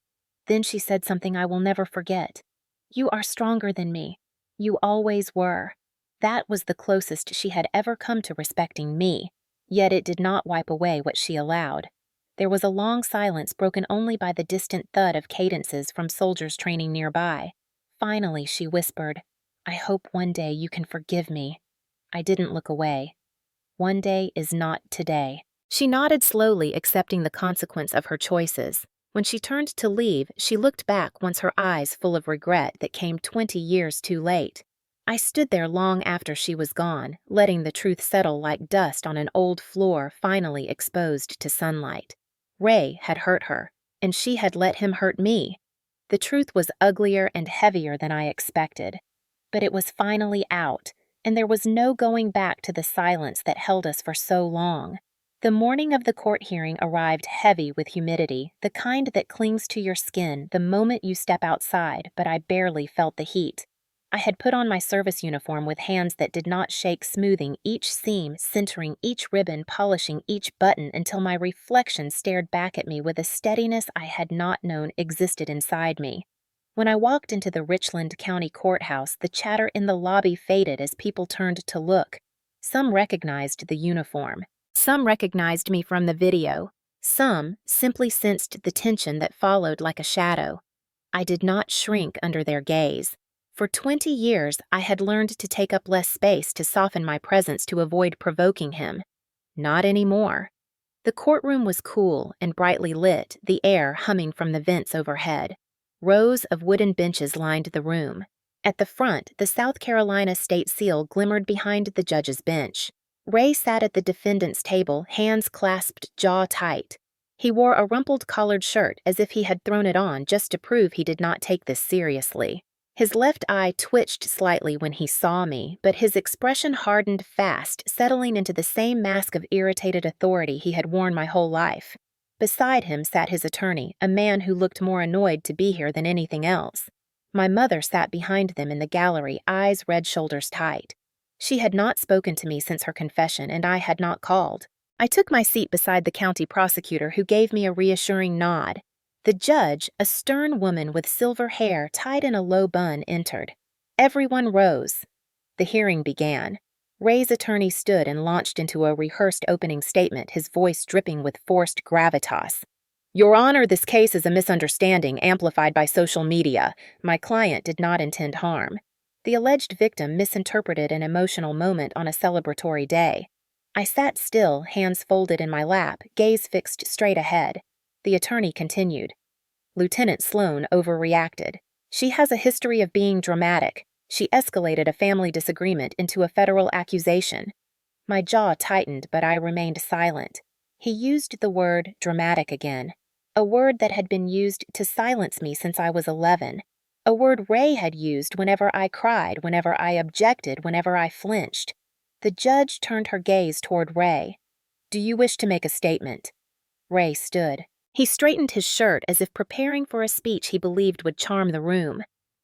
Then she said something I will never forget. "You are stronger than me. You always were." That was the closest she had ever come to respecting me, yet it did not wipe away what she allowed. There was a long silence broken only by the distant thud of cadences from soldiers training nearby. Finally, she whispered, "I hope one day you can forgive me." I didn't look away. One day is not today. She nodded slowly, accepting the consequence of her choices. When she turned to leave, she looked back, once her eyes full of regret that came 20 years too late. I stood there long after she was gone, letting the truth settle like dust on an old floor finally exposed to sunlight. Ray had hurt her, and she had let him hurt me. The truth was uglier and heavier than I expected. But it was finally out, and there was no going back to the silence that held us for so long. The morning of the court hearing arrived heavy with humidity, the kind that clings to your skin the moment you step outside, but I barely felt the heat. I had put on my service uniform with hands that did not shake, smoothing each seam, centering each ribbon, polishing each button until my reflection stared back at me with a steadiness I had not known existed inside me. When I walked into the Richland County Courthouse, the chatter in the lobby faded as people turned to look. Some recognized the uniform. Some recognized me from the video. Some simply sensed the tension that followed like a shadow. I did not shrink under their gaze. For 20 years, I had learned to take up less space to soften my presence to avoid provoking him. Not anymore. The courtroom was cool and brightly lit, the air humming from the vents overhead. Rows of wooden benches lined the room. At the front, the South Carolina state seal glimmered behind the judge's bench. Ray sat at the defendant's table, hands clasped jaw tight. He wore a rumpled collared shirt as if he had thrown it on just to prove he did not take this seriously. His left eye twitched slightly when he saw me, but his expression hardened fast, settling into the same mask of irritated authority he had worn my whole life. Beside him sat his attorney, a man who looked more annoyed to be here than anything else. My mother sat behind them in the gallery, eyes red, shoulders tight. She had not spoken to me since her confession, and I had not called. I took my seat beside the county prosecutor, who gave me a reassuring nod. The judge, a stern woman with silver hair tied in a low bun, entered. Everyone rose. The hearing began. Ray's attorney stood and launched into a rehearsed opening statement, his voice dripping with forced gravitas. Your Honor, this case is a misunderstanding amplified by social media. My client did not intend harm. The alleged victim misinterpreted an emotional moment on a celebratory day. I sat still, hands folded in my lap, gaze fixed straight ahead. The attorney continued. Lieutenant Sloan overreacted. She has a history of being dramatic. She escalated a family disagreement into a federal accusation. My jaw tightened, but I remained silent. He used the word dramatic again, a word that had been used to silence me since I was 11, a word Ray had used whenever I cried, whenever I objected, whenever I flinched. The judge turned her gaze toward Ray. Do you wish to make a statement? Ray stood. He straightened his shirt as if preparing for a speech he believed would charm the room.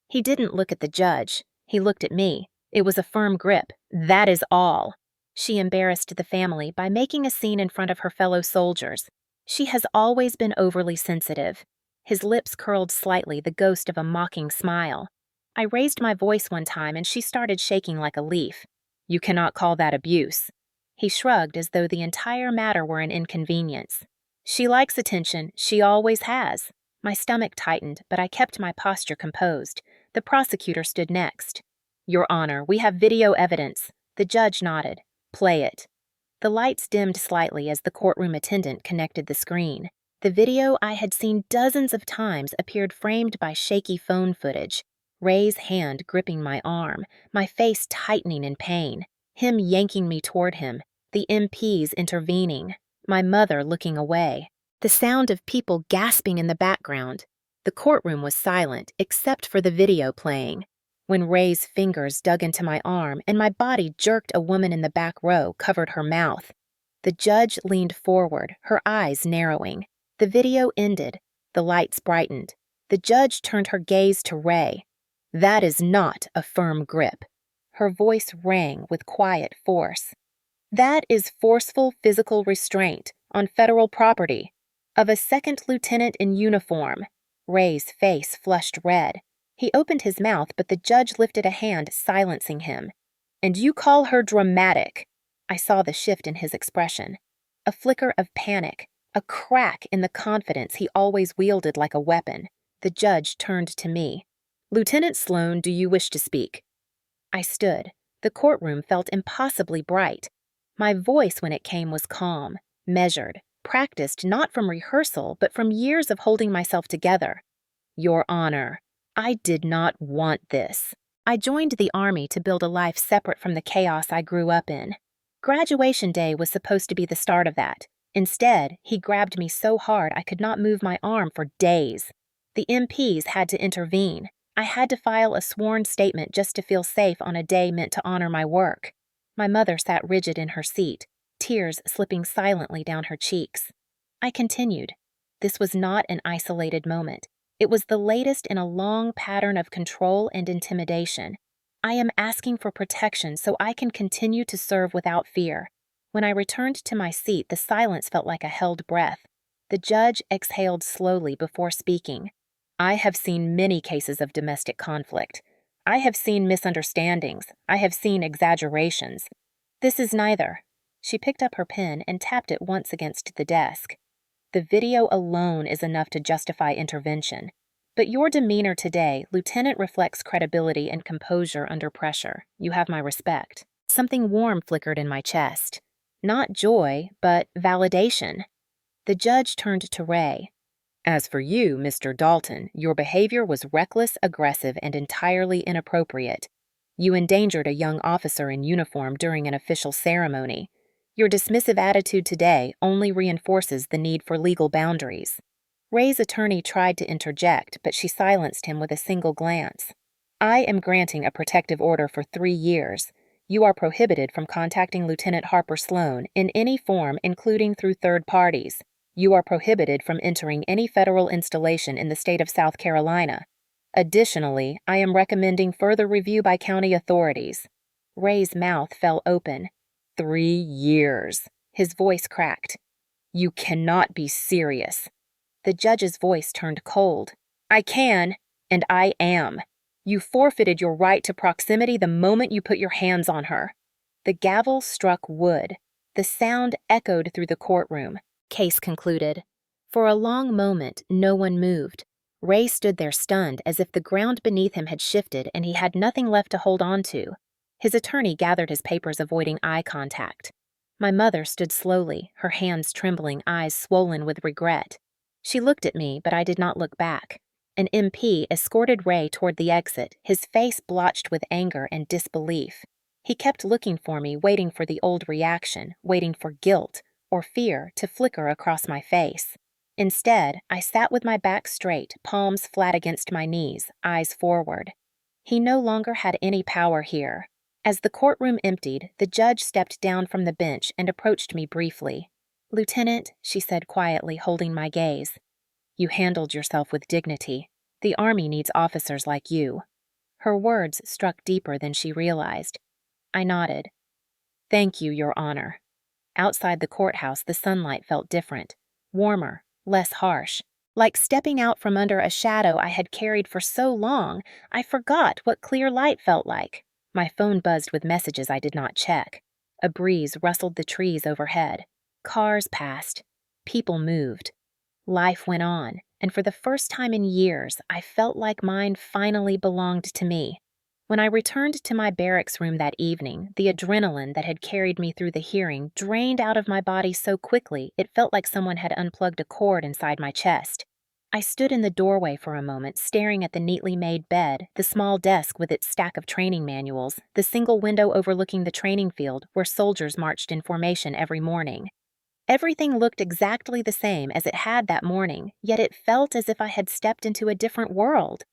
He didn't look at the judge. He looked at me. It was a firm grip. That is all. She embarrassed the family by making a scene in front of her fellow soldiers. She has always been overly sensitive. His lips curled slightly, the ghost of a mocking smile. I raised my voice one time and she started shaking like a leaf. You cannot call that abuse. He shrugged as though the entire matter were an inconvenience. She likes attention. She always has. My stomach tightened, but I kept my posture composed. The prosecutor stood next. Your Honor, we have video evidence. The judge nodded. Play it. The lights dimmed slightly as the courtroom attendant connected the screen. The video I had seen dozens of times appeared framed by shaky phone footage. Ray's hand gripping my arm, my face tightening in pain, him yanking me toward him, the MPs intervening, my mother looking away, the sound of people gasping in the background. The courtroom was silent, except for the video playing. When Ray's fingers dug into my arm and my body jerked, a woman in the back row covered her mouth. The judge leaned forward, her eyes narrowing. The video ended. The lights brightened. The judge turned her gaze to Ray. That is not a firm grip. Her voice rang with quiet force. That is forceful physical restraint on federal property of a second lieutenant in uniform. Ray's face flushed red. He opened his mouth, but the judge lifted a hand, silencing him. And you call her dramatic? I saw the shift in his expression. A flicker of panic, a crack in the confidence he always wielded like a weapon. The judge turned to me. Lieutenant Sloan, do you wish to speak? I stood. The courtroom felt impossibly bright. My voice, when it came, was calm, measured, practiced not from rehearsal, but from years of holding myself together. Your Honor, I did not want this. I joined the Army to build a life separate from the chaos I grew up in. Graduation day was supposed to be the start of that. Instead, he grabbed me so hard I could not move my arm for days. The MPs had to intervene. I had to file a sworn statement just to feel safe on a day meant to honor my work. My mother sat rigid in her seat, tears slipping silently down her cheeks. I continued. This was not an isolated moment. It was the latest in a long pattern of control and intimidation. I am asking for protection so I can continue to serve without fear. When I returned to my seat, the silence felt like a held breath. The judge exhaled slowly before speaking. I have seen many cases of domestic conflict. I have seen misunderstandings. I have seen exaggerations. This is neither. She picked up her pen and tapped it once against the desk. The video alone is enough to justify intervention. But your demeanor today, Lieutenant, reflects credibility and composure under pressure. You have my respect. Something warm flickered in my chest. Not joy, but validation. The judge turned to Ray. As for you, Mr. Dalton, your behavior was reckless, aggressive, and entirely inappropriate. You endangered a young officer in uniform during an official ceremony. Your dismissive attitude today only reinforces the need for legal boundaries. Ray's attorney tried to interject, but she silenced him with a single glance. I am granting a protective order for 3 years. You are prohibited from contacting Lieutenant Harper Sloan in any form, including through third parties. You are prohibited from entering any federal installation in the state of South Carolina. Additionally, I am recommending further review by county authorities. Ray's mouth fell open. 3 years. His voice cracked. You cannot be serious. The judge's voice turned cold. I can, and I am. You forfeited your right to proximity the moment you put your hands on her. The gavel struck wood. The sound echoed through the courtroom. Case concluded. For a long moment, no one moved. Ray stood there stunned, as if the ground beneath him had shifted and he had nothing left to hold on to. His attorney gathered his papers, avoiding eye contact. My mother stood slowly, her hands trembling, eyes swollen with regret. She looked at me, but I did not look back. An MP escorted Ray toward the exit, his face blotched with anger and disbelief. He kept looking for me, waiting for the old reaction, waiting for guilt or fear to flicker across my face. Instead, I sat with my back straight, palms flat against my knees, eyes forward. He no longer had any power here. As the courtroom emptied, the judge stepped down from the bench and approached me briefly. Lieutenant, she said quietly, holding my gaze. You handled yourself with dignity. The Army needs officers like you. Her words struck deeper than she realized. I nodded. Thank you, Your Honor. Outside the courthouse, the sunlight felt different, warmer, less harsh. Like stepping out from under a shadow I had carried for so long, I forgot what clear light felt like. My phone buzzed with messages I did not check. A breeze rustled the trees overhead. Cars passed. People moved. Life went on, and for the first time in years, I felt like mine finally belonged to me. When I returned to my barracks room that evening, the adrenaline that had carried me through the hearing drained out of my body so quickly it felt like someone had unplugged a cord inside my chest. I stood in the doorway for a moment, staring at the neatly made bed, the small desk with its stack of training manuals, the single window overlooking the training field where soldiers marched in formation every morning. Everything looked exactly the same as it had that morning, yet it felt as if I had stepped into a different world.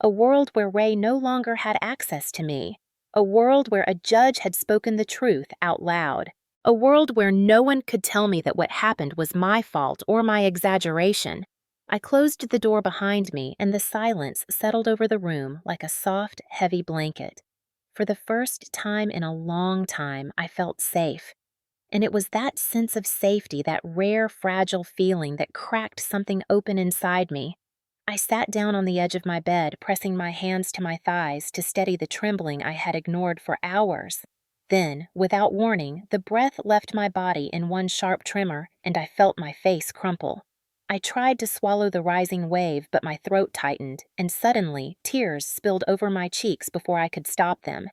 A world where Ray no longer had access to me. A world where a judge had spoken the truth out loud. A world where no one could tell me that what happened was my fault or my exaggeration. I closed the door behind me, and the silence settled over the room like a soft, heavy blanket. For the first time in a long time, I felt safe. And it was that sense of safety, that rare, fragile feeling that cracked something open inside me. I sat down on the edge of my bed, pressing my hands to my thighs to steady the trembling I had ignored for hours. Then, without warning, the breath left my body in one sharp tremor, and I felt my face crumple. I tried to swallow the rising wave, but my throat tightened, and suddenly, tears spilled over my cheeks before I could stop them.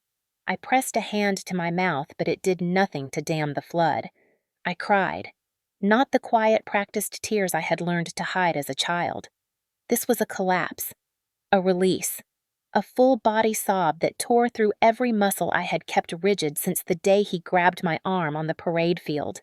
I pressed a hand to my mouth, but it did nothing to dam the flood. I cried. Not the quiet, practiced tears I had learned to hide as a child. This was a collapse, a release, a full-body sob that tore through every muscle I had kept rigid since the day he grabbed my arm on the parade field.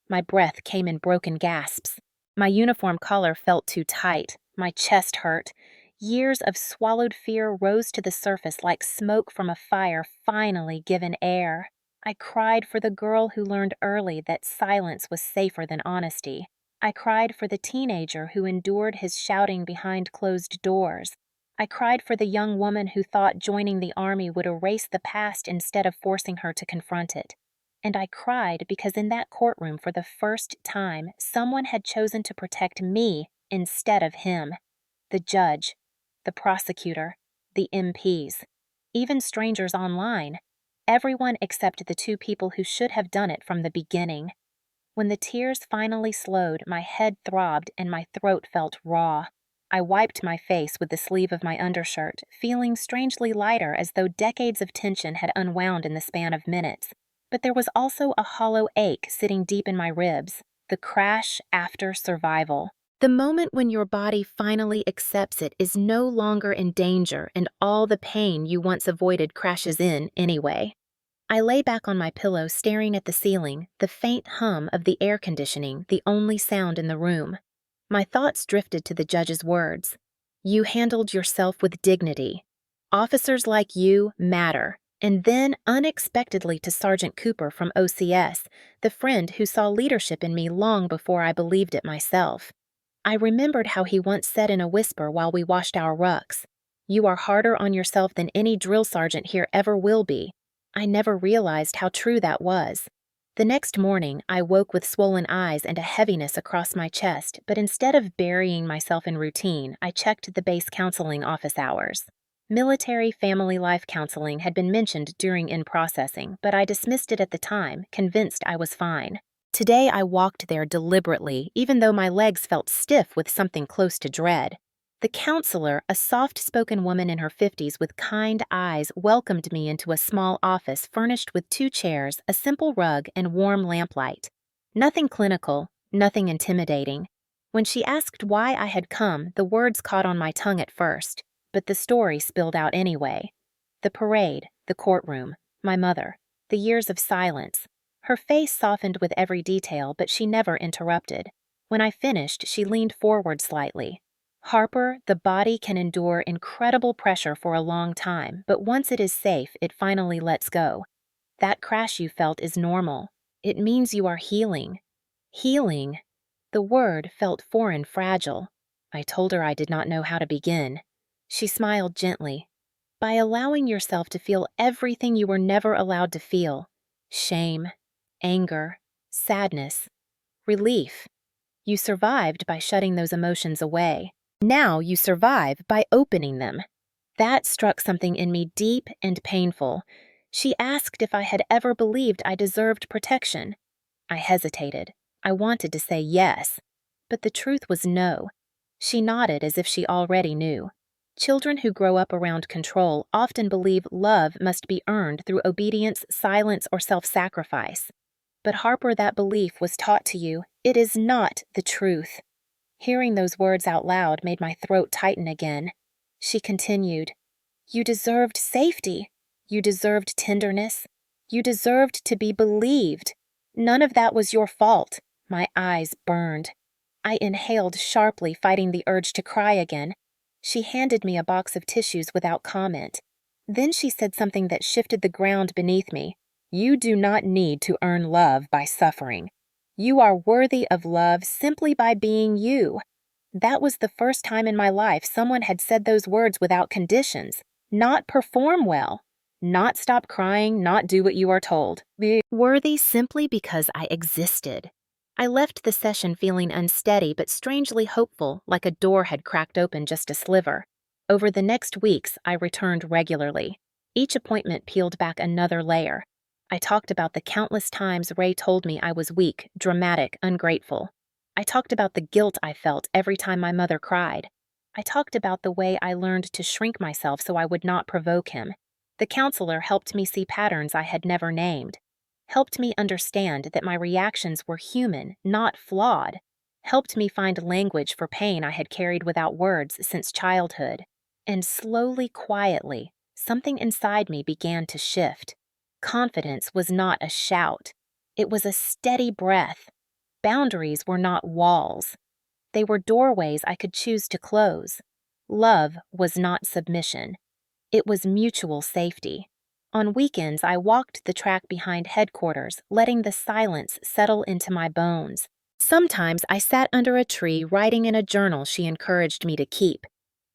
My breath came in broken gasps. My uniform collar felt too tight. My chest hurt. Years of swallowed fear rose to the surface like smoke from a fire finally given air. I cried for the girl who learned early that silence was safer than honesty. I cried for the teenager who endured his shouting behind closed doors. I cried for the young woman who thought joining the army would erase the past instead of forcing her to confront it. And I cried because in that courtroom, for the first time, someone had chosen to protect me instead of him. The judge, the prosecutor, the MPs, even strangers online. Everyone except the two people who should have done it from the beginning. When the tears finally slowed, my head throbbed and my throat felt raw. I wiped my face with the sleeve of my undershirt, feeling strangely lighter as though decades of tension had unwound in the span of minutes. But there was also a hollow ache sitting deep in my ribs, the crash after survival. The moment when your body finally accepts it is no longer in danger and all the pain you once avoided crashes in anyway. I lay back on my pillow staring at the ceiling, the faint hum of the air conditioning the only sound in the room. My thoughts drifted to the judge's words. You handled yourself with dignity. Officers like you matter. And then, unexpectedly, to Sergeant Cooper from OCS, the friend who saw leadership in me long before I believed it myself. I remembered how he once said in a whisper while we washed our rucks, "You are harder on yourself than any drill sergeant here ever will be." I never realized how true that was. The next morning, I woke with swollen eyes and a heaviness across my chest, but instead of burying myself in routine, I checked the base counseling office hours. Military family life counseling had been mentioned during in-processing, but I dismissed it at the time, convinced I was fine. Today I walked there deliberately, even though my legs felt stiff with something close to dread. The counselor, a soft-spoken woman in her 50s with kind eyes, welcomed me into a small office furnished with 2 chairs, a simple rug, and warm lamplight. Nothing clinical, nothing intimidating. When she asked why I had come, the words caught on my tongue at first, but the story spilled out anyway. The parade, the courtroom, my mother, the years of silence. Her face softened with every detail, but she never interrupted. When I finished, she leaned forward slightly. Harper, the body can endure incredible pressure for a long time, but once it is safe, it finally lets go. That crash you felt is normal. It means you are healing. Healing. The word felt foreign fragile. I told her I did not know how to begin. She smiled gently. By allowing yourself to feel everything you were never allowed to feel. Shame, anger, sadness, relief. You survived by shutting those emotions away. Now you survive by opening them. That struck something in me deep and painful. She asked if I had ever believed I deserved protection. I hesitated. I wanted to say yes, but the truth was no. She nodded as if she already knew. Children who grow up around control often believe love must be earned through obedience, silence, or self-sacrifice. But Harper, that belief was taught to you. It is not the truth. Hearing those words out loud made my throat tighten again. She continued, You deserved safety. You deserved tenderness. You deserved to be believed. None of that was your fault. My eyes burned. I inhaled sharply, fighting the urge to cry again. She handed me a box of tissues without comment. Then she said something that shifted the ground beneath me. You do not need to earn love by suffering. You are worthy of love simply by being you. That was the first time in my life someone had said those words without conditions. Not perform well. Not stop crying, not do what you are told. Be worthy simply because I existed. I left the session feeling unsteady but strangely hopeful, like a door had cracked open just a sliver. Over the next weeks, I returned regularly. Each appointment peeled back another layer. I talked about the countless times Ray told me I was weak, dramatic, ungrateful. I talked about the guilt I felt every time my mother cried. I talked about the way I learned to shrink myself so I would not provoke him. The counselor helped me see patterns I had never named. Helped me understand that my reactions were human, not flawed. Helped me find language for pain I had carried without words since childhood. And slowly, quietly, something inside me began to shift. Confidence was not a shout. It was a steady breath. Boundaries were not walls. They were doorways I could choose to close. Love was not submission. It was mutual safety. On weekends, I walked the track behind headquarters, letting the silence settle into my bones. Sometimes I sat under a tree writing in a journal she encouraged me to keep.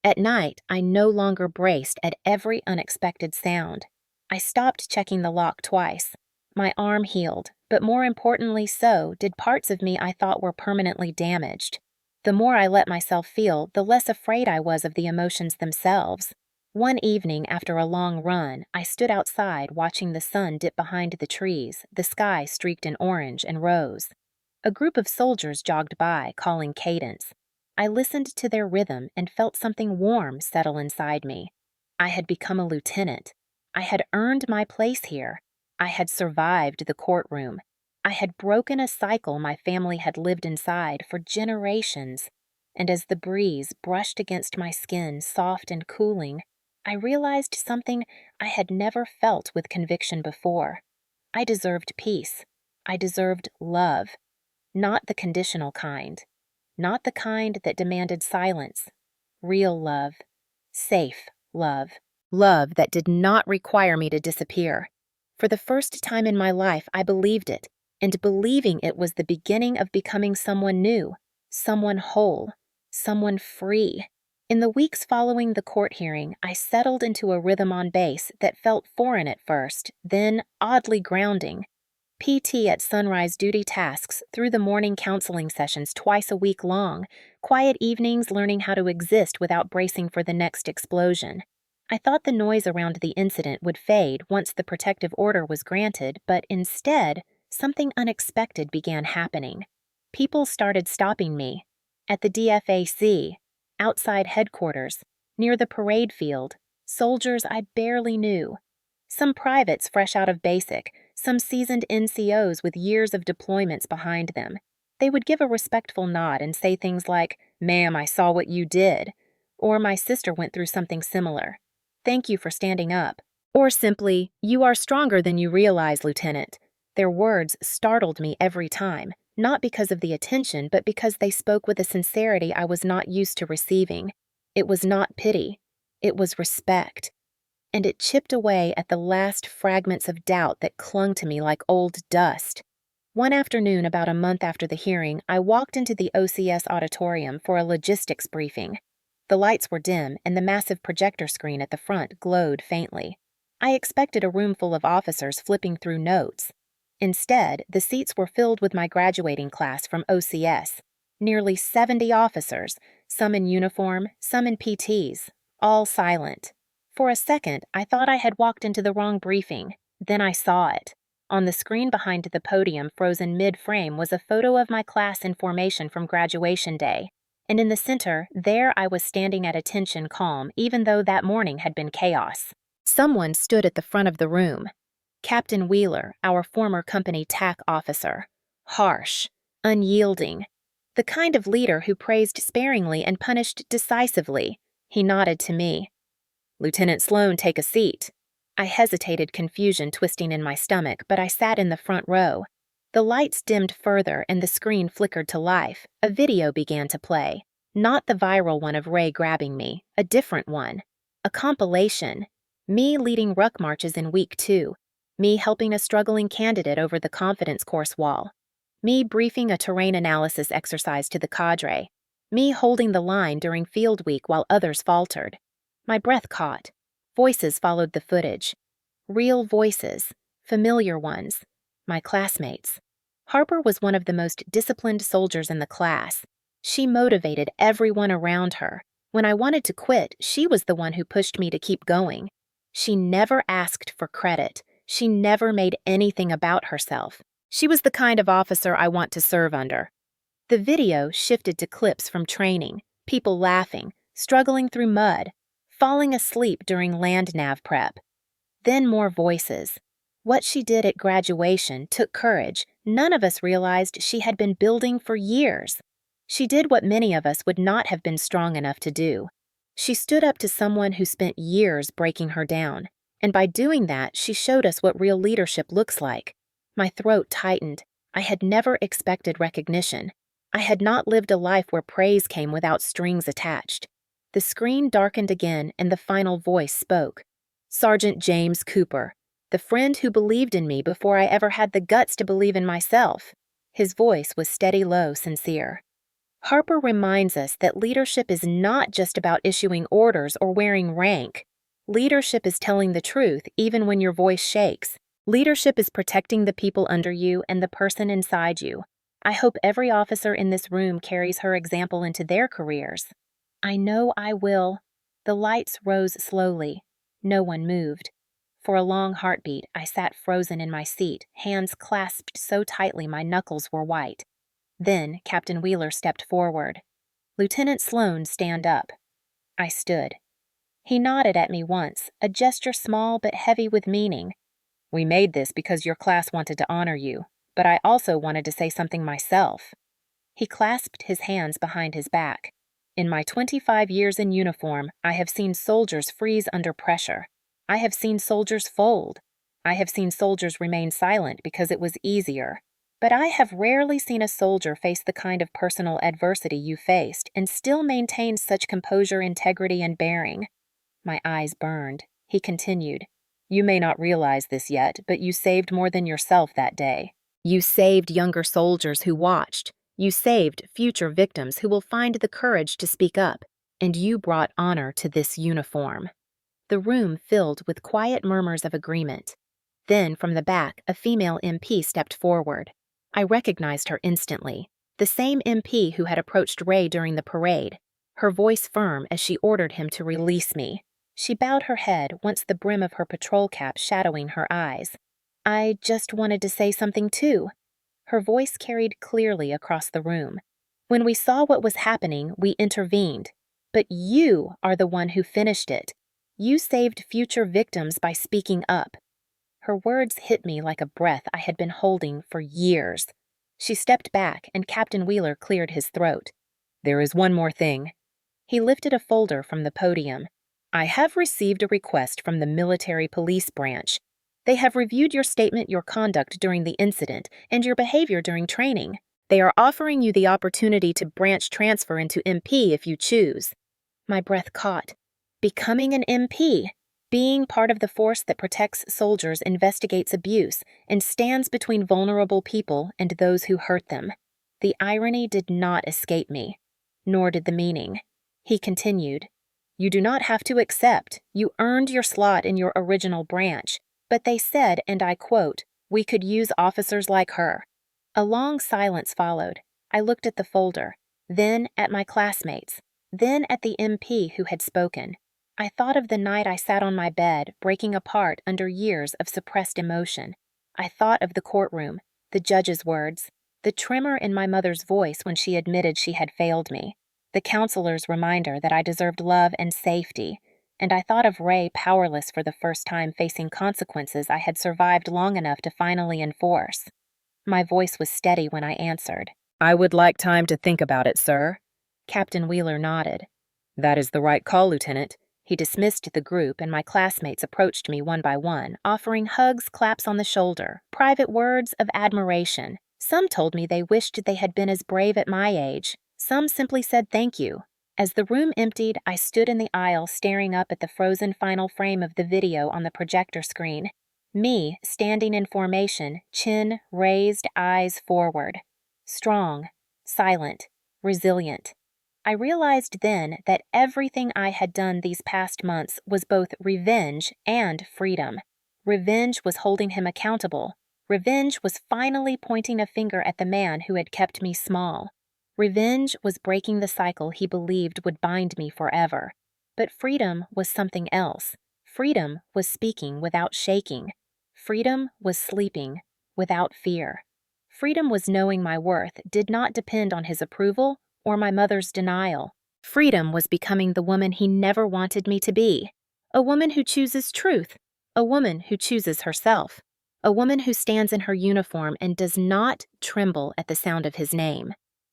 At night, I no longer braced at every unexpected sound. I stopped checking the lock twice. My arm healed, but more importantly so did parts of me I thought were permanently damaged. The more I let myself feel, the less afraid I was of the emotions themselves. One evening after a long run, I stood outside watching the sun dip behind the trees, the sky streaked in orange and rose. A group of soldiers jogged by, calling cadence. I listened to their rhythm and felt something warm settle inside me. I had become a lieutenant. I had earned my place here. I had survived the courtroom. I had broken a cycle my family had lived inside for generations. And as the breeze brushed against my skin, soft and cooling, I realized something I had never felt with conviction before. I deserved peace. I deserved love. Not the conditional kind. Not the kind that demanded silence. Real love. Safe love. Love that did not require me to disappear. For the first time in my life, I believed it, and believing it was the beginning of becoming someone new, someone whole, someone free. In the weeks following the court hearing, I settled into a rhythm on base that felt foreign at first, then oddly grounding. PT at sunrise duty tasks through the morning counseling sessions twice a week long, quiet evenings learning how to exist without bracing for the next explosion. I thought the noise around the incident would fade once the protective order was granted, but instead, something unexpected began happening. People started stopping me. At the DFAC, outside headquarters, near the parade field, soldiers I barely knew. Some privates fresh out of basic, some seasoned NCOs with years of deployments behind them. They would give a respectful nod and say things like, "Ma'am, I saw what you did," or "My sister went through something similar. Thank you for standing up." Or simply, "You are stronger than you realize, Lieutenant." Their words startled me every time, not because of the attention, but because they spoke with a sincerity I was not used to receiving. It was not pity. It was respect. And it chipped away at the last fragments of doubt that clung to me like old dust. One afternoon, about a month after the hearing, I walked into the OCS auditorium for a logistics briefing. The lights were dim, and the massive projector screen at the front glowed faintly. I expected a room full of officers flipping through notes. Instead, the seats were filled with my graduating class from OCS. Nearly 70 officers, some in uniform, some in PTs, all silent. For a second, I thought I had walked into the wrong briefing. Then I saw it. On the screen behind the podium, frozen mid-frame, was a photo of my class in formation from graduation day. And in the center, there I was standing at attention calm, even though that morning had been chaos. Someone stood at the front of the room. Captain Wheeler, our former company TAC officer. Harsh, unyielding. The kind of leader who praised sparingly and punished decisively. He nodded to me. "Lieutenant Sloan, take a seat." I hesitated, confusion twisting in my stomach, but I sat in the front row. The lights dimmed further and the screen flickered to life. A video began to play. Not the viral one of Ray grabbing me, a different one. A compilation. Me leading ruck marches in week 2. Me helping a struggling candidate over the confidence course wall. Me briefing a terrain analysis exercise to the cadre. Me holding the line during field week while others faltered. My breath caught. Voices followed the footage. Real voices. Familiar ones. My classmates. Harper was one of the most disciplined soldiers in the class. She motivated everyone around her. When I wanted to quit, she was the one who pushed me to keep going. She never asked for credit. She never made anything about herself. She was the kind of officer I want to serve under. The video shifted to clips from training, people laughing, struggling through mud, falling asleep during land nav prep. Then more voices. What she did at graduation took courage none of us realized she had been building for years. She did what many of us would not have been strong enough to do. She stood up to someone who spent years breaking her down, and by doing that, she showed us what real leadership looks like. My throat tightened. I had never expected recognition. I had not lived a life where praise came without strings attached. The screen darkened again and the final voice spoke. Sergeant James Cooper, the friend who believed in me before I ever had the guts to believe in myself. His voice was steady, low, sincere. Harper reminds us that leadership is not just about issuing orders or wearing rank. Leadership is telling the truth even when your voice shakes. Leadership is protecting the people under you and the person inside you. I hope every officer in this room carries her example into their careers. I know I will. The lights rose slowly. No one moved. For a long heartbeat, I sat frozen in my seat, hands clasped so tightly my knuckles were white. Then Captain Wheeler stepped forward. Lieutenant Sloan, stand up. I stood. He nodded at me once, a gesture small but heavy with meaning. We made this because your class wanted to honor you, but I also wanted to say something myself. He clasped his hands behind his back. In my 25 years in uniform, I have seen soldiers freeze under pressure. I have seen soldiers fold. I have seen soldiers remain silent because it was easier. But I have rarely seen a soldier face the kind of personal adversity you faced and still maintain such composure, integrity, and bearing. My eyes burned. He continued, You may not realize this yet, but you saved more than yourself that day. You saved younger soldiers who watched. You saved future victims who will find the courage to speak up. And you brought honor to this uniform. The room filled with quiet murmurs of agreement. Then, from the back, a female MP stepped forward. I recognized her instantly, the same MP who had approached Ray during the parade, her voice firm as she ordered him to release me. She bowed her head, once the brim of her patrol cap shadowing her eyes. I just wanted to say something too. Her voice carried clearly across the room. When we saw what was happening, we intervened. But you are the one who finished it. You saved future victims by speaking up. Her words hit me like a breath I had been holding for years. She stepped back, and Captain Wheeler cleared his throat. There is one more thing. He lifted a folder from the podium. I have received a request from the military police branch. They have reviewed your statement, your conduct during the incident, and your behavior during training. They are offering you the opportunity to branch transfer into MP if you choose. My breath caught. Becoming an MP. Being part of the force that protects soldiers, investigates abuse, and stands between vulnerable people and those who hurt them. The irony did not escape me, nor did the meaning. He continued, You do not have to accept. You earned your slot in your original branch. But they said, and I quote, We could use officers like her. A long silence followed. I looked at the folder, then at my classmates, then at the MP who had spoken. I thought of the night I sat on my bed, breaking apart under years of suppressed emotion. I thought of the courtroom, the judge's words, the tremor in my mother's voice when she admitted she had failed me, the counselor's reminder that I deserved love and safety, and I thought of Ray powerless for the first time facing consequences I had survived long enough to finally enforce. My voice was steady when I answered. I would like time to think about it, sir. Captain Wheeler nodded. That is the right call, Lieutenant. He dismissed the group, and my classmates approached me one by one, offering hugs, claps on the shoulder, private words of admiration. Some told me they wished they had been as brave at my age. Some simply said thank you. As the room emptied, I stood in the aisle staring up at the frozen final frame of the video on the projector screen. Me, standing in formation, chin raised, eyes forward. Strong, silent, resilient. I realized then that everything I had done these past months was both revenge and freedom. Revenge was holding him accountable. Revenge was finally pointing a finger at the man who had kept me small. Revenge was breaking the cycle he believed would bind me forever. But freedom was something else. Freedom was speaking without shaking. Freedom was sleeping without fear. Freedom was knowing my worth did not depend on his approval or my mother's denial. Freedom was becoming the woman he never wanted me to be. A woman who chooses truth. A woman who chooses herself. A woman who stands in her uniform and does not tremble at the sound of his name.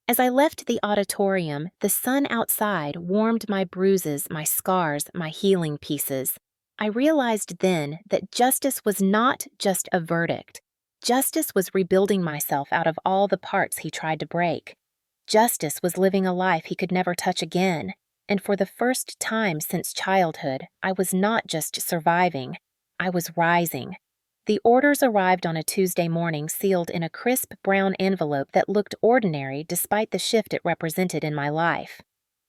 As I left the auditorium, the sun outside warmed my bruises, my scars, my healing pieces. I realized then that justice was not just a verdict. Justice was rebuilding myself out of all the parts he tried to break. Justice was living a life he could never touch again. and for the first time since childhood, I was not just surviving, I was rising. The orders arrived on a Tuesday morning sealed in a crisp brown envelope that looked ordinary despite the shift it represented in my life.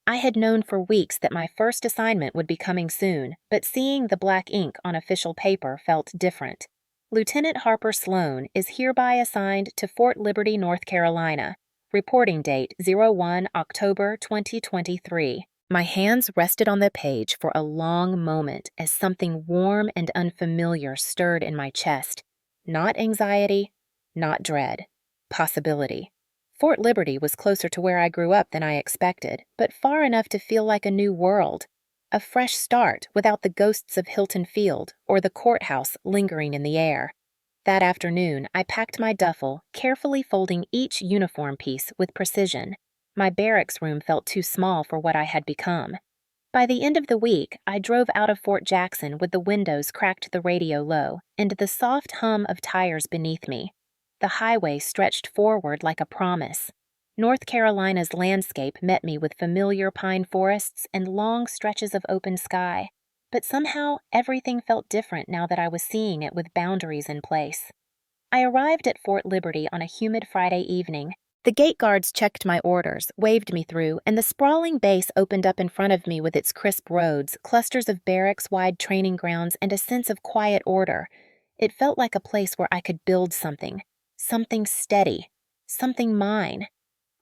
I had known for weeks that my first assignment would be coming soon, but seeing the black ink on official paper felt different. Lieutenant Harper Sloan is hereby assigned to Fort Liberty, North Carolina. Reporting date 01 October 2023. My hands rested on the page for a long moment as something warm and unfamiliar stirred in my chest. Not anxiety, not dread. Possibility. Fort Liberty was closer to where I grew up than I expected, but far enough to feel like a new world. A fresh start without the ghosts of Hilton Field or the courthouse lingering in the air. That afternoon, I packed my duffel, carefully folding each uniform piece with precision. My barracks room felt too small for what I had become. By the end of the week, I drove out of Fort Jackson with the windows cracked to the radio low and the soft hum of tires beneath me. The highway stretched forward like a promise. North Carolina's landscape met me with familiar pine forests and long stretches of open sky. But somehow, everything felt different now that I was seeing it with boundaries in place. I arrived at Fort Liberty on a humid Friday evening. The gate guards checked my orders, waved me through, and the sprawling base opened up in front of me with its crisp roads, clusters of barracks-wide training grounds, and a sense of quiet order. It felt like a place where I could build something steady, something mine.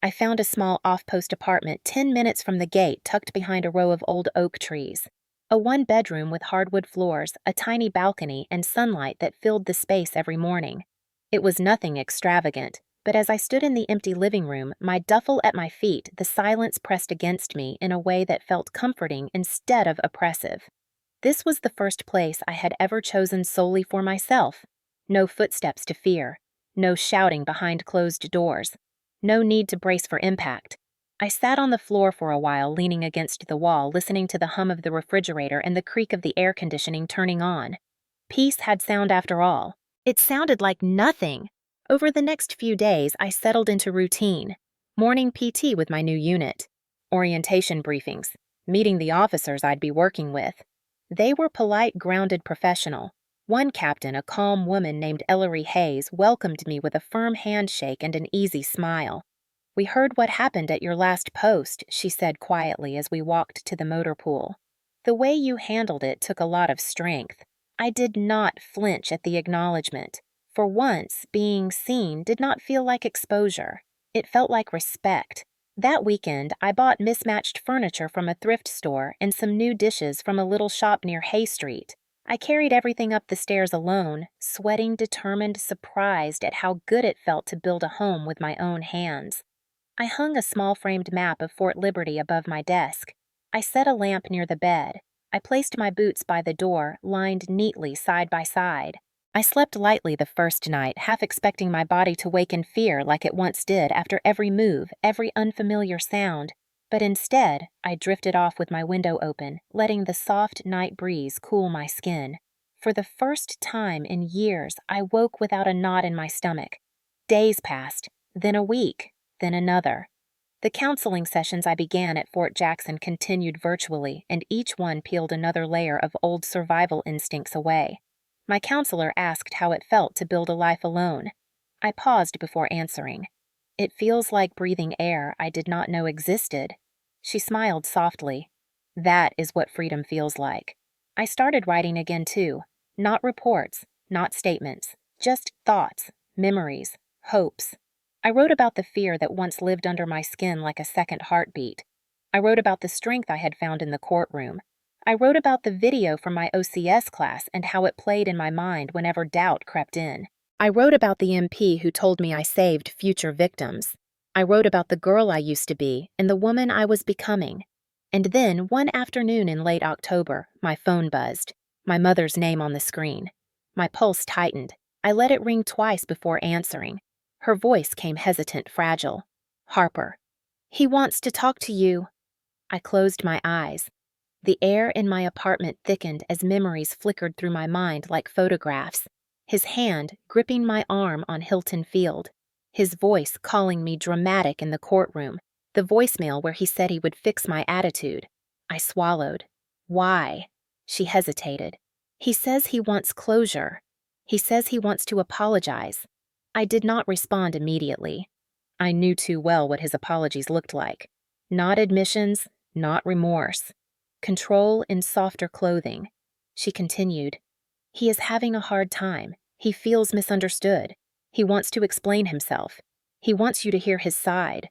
I found a small off-post apartment 10 minutes from the gate tucked behind a row of old oak trees. A one-bedroom with hardwood floors, a tiny balcony, and sunlight that filled the space every morning. It was nothing extravagant, but as I stood in the empty living room, my duffel at my feet, the silence pressed against me in a way that felt comforting instead of oppressive. This was the first place I had ever chosen solely for myself. No footsteps to fear. No shouting behind closed doors. No need to brace for impact. I sat on the floor for a while, leaning against the wall, listening to the hum of the refrigerator and the creak of the air conditioning turning on. Peace had sound after all. It sounded like nothing. Over the next few days, I settled into routine. Morning PT with my new unit. Orientation briefings. Meeting the officers I'd be working with. They were polite, grounded, professional. One captain, a calm woman named Ellery Hayes, welcomed me with a firm handshake and an easy smile. "We heard what happened at your last post," she said quietly as we walked to the motor pool. "The way you handled it took a lot of strength." I did not flinch at the acknowledgement. For once, being seen did not feel like exposure. It felt like respect. That weekend, I bought mismatched furniture from a thrift store and some new dishes from a little shop near Hay Street. I carried everything up the stairs alone, sweating, determined, surprised at how good it felt to build a home with my own hands. I hung a small framed map of Fort Liberty above my desk. I set a lamp near the bed. I placed my boots by the door, lined neatly side by side. I slept lightly the first night, half expecting my body to wake in fear like it once did after every move, every unfamiliar sound. But instead, I drifted off with my window open, letting the soft night breeze cool my skin. For the first time in years, I woke without a knot in my stomach. Days passed, then a week, then another. The counseling sessions I began at Fort Jackson continued virtually, and each one peeled another layer of old survival instincts away. My counselor asked how it felt to build a life alone. I paused before answering. "It feels like breathing air I did not know existed." She smiled softly. "That is what freedom feels like." I started writing again too. Not reports, not statements, just thoughts, memories, hopes. I wrote about the fear that once lived under my skin like a second heartbeat. I wrote about the strength I had found in the courtroom. I wrote about the video from my OCS class and how it played in my mind whenever doubt crept in. I wrote about the MP who told me I saved future victims. I wrote about the girl I used to be and the woman I was becoming. And then, one afternoon in late October, my phone buzzed. My mother's name on the screen. My pulse tightened. I let it ring twice before answering. Her voice came hesitant, fragile. "Harper." "He wants to talk to you." I closed my eyes. The air in my apartment thickened as memories flickered through my mind like photographs. His hand gripping my arm on Hilton Field. His voice calling me dramatic in the courtroom. The voicemail where he said he would fix my attitude. I swallowed. Why? She hesitated. He says he wants closure. He says he wants to apologize. I did not respond immediately. I knew too well what his apologies looked like. Not admissions, not remorse. Control in softer clothing. She continued. He is having a hard time. He feels misunderstood. He wants to explain himself. He wants you to hear his side.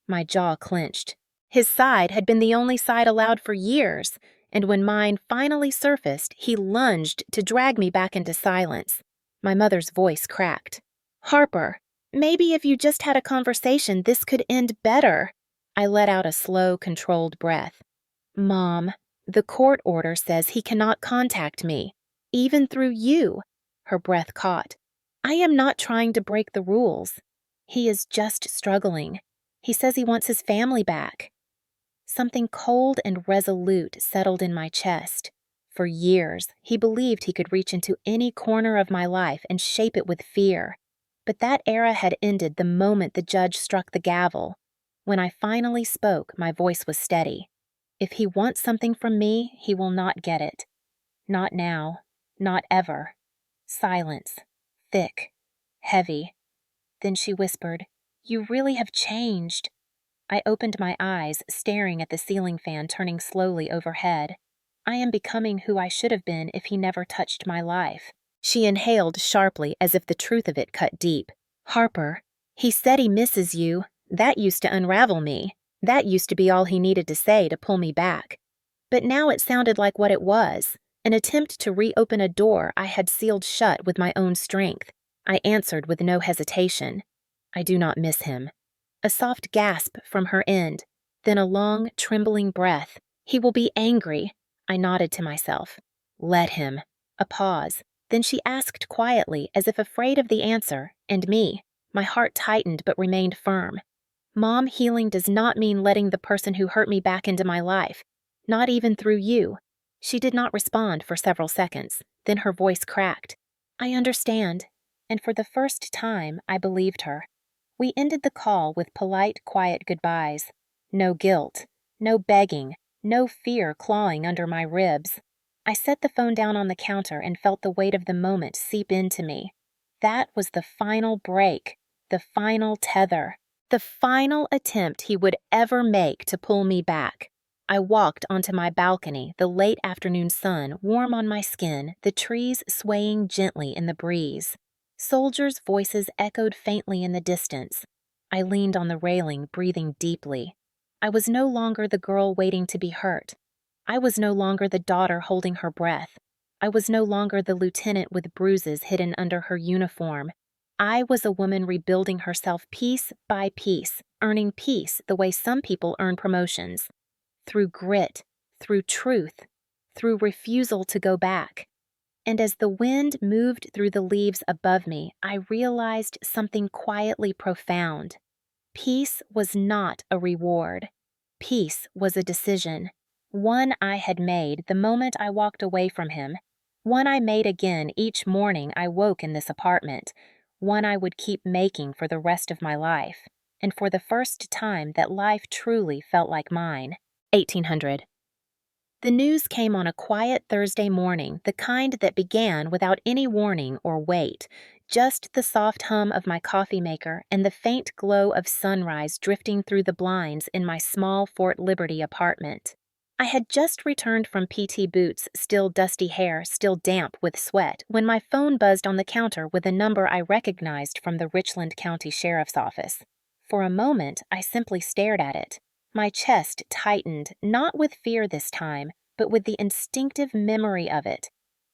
My jaw clenched. His side had been the only side allowed for years, and when mine finally surfaced, he lunged to drag me back into silence. My mother's voice cracked. Harper, maybe if you just had a conversation, this could end better. I let out a slow, controlled breath. Mom, the court order says he cannot contact me, even through you. Her breath caught. I am not trying to break the rules. He is just struggling. He says he wants his family back. Something cold and resolute settled in my chest. For years, he believed he could reach into any corner of my life and shape it with fear. But that era had ended the moment the judge struck the gavel. When I finally spoke, my voice was steady. If he wants something from me, he will not get it. Not now. Not ever. Silence. Thick. Heavy. Then she whispered, You really have changed. I opened my eyes, staring at the ceiling fan turning slowly overhead. I am becoming who I should have been if he never touched my life. She inhaled sharply as if the truth of it cut deep. Harper, he said he misses you. That used to unravel me. That used to be all he needed to say to pull me back. But now it sounded like what it was, an attempt to reopen a door I had sealed shut with my own strength. I answered with no hesitation. I do not miss him. A soft gasp from her end, then a long, trembling breath. He will be angry. I nodded to myself. Let him. A pause. Then she asked quietly, as if afraid of the answer, and me. My heart tightened but remained firm. Mom, healing does not mean letting the person who hurt me back into my life. Not even through you. She did not respond for several seconds. Then her voice cracked. I understand. And for the first time, I believed her. We ended the call with polite, quiet goodbyes. No guilt. No begging. No fear clawing under my ribs. I set the phone down on the counter and felt the weight of the moment seep into me. That was the final break. The final tether. The final attempt he would ever make to pull me back. I walked onto my balcony, the late afternoon sun warm on my skin, the trees swaying gently in the breeze. Soldiers' voices echoed faintly in the distance. I leaned on the railing, breathing deeply. I was no longer the girl waiting to be hurt. I was no longer the daughter holding her breath. I was no longer the lieutenant with bruises hidden under her uniform. I was a woman rebuilding herself piece by piece, earning peace the way some people earn promotions. Through grit, through truth, through refusal to go back. And as the wind moved through the leaves above me, I realized something quietly profound. Peace was not a reward. Peace was a decision. One I had made the moment I walked away from him. One I made again each morning I woke in this apartment. One I would keep making for the rest of my life. And for the first time that life truly felt like mine. 1800. The news came on a quiet Thursday morning, the kind that began without any warning or wait, just the soft hum of my coffee maker and the faint glow of sunrise drifting through the blinds in my small Fort Liberty apartment. I had just returned from PT Boots' still dusty hair, still damp with sweat, when my phone buzzed on the counter with a number I recognized from the Richland County Sheriff's Office. For a moment, I simply stared at it. My chest tightened, not with fear this time, but with the instinctive memory of it.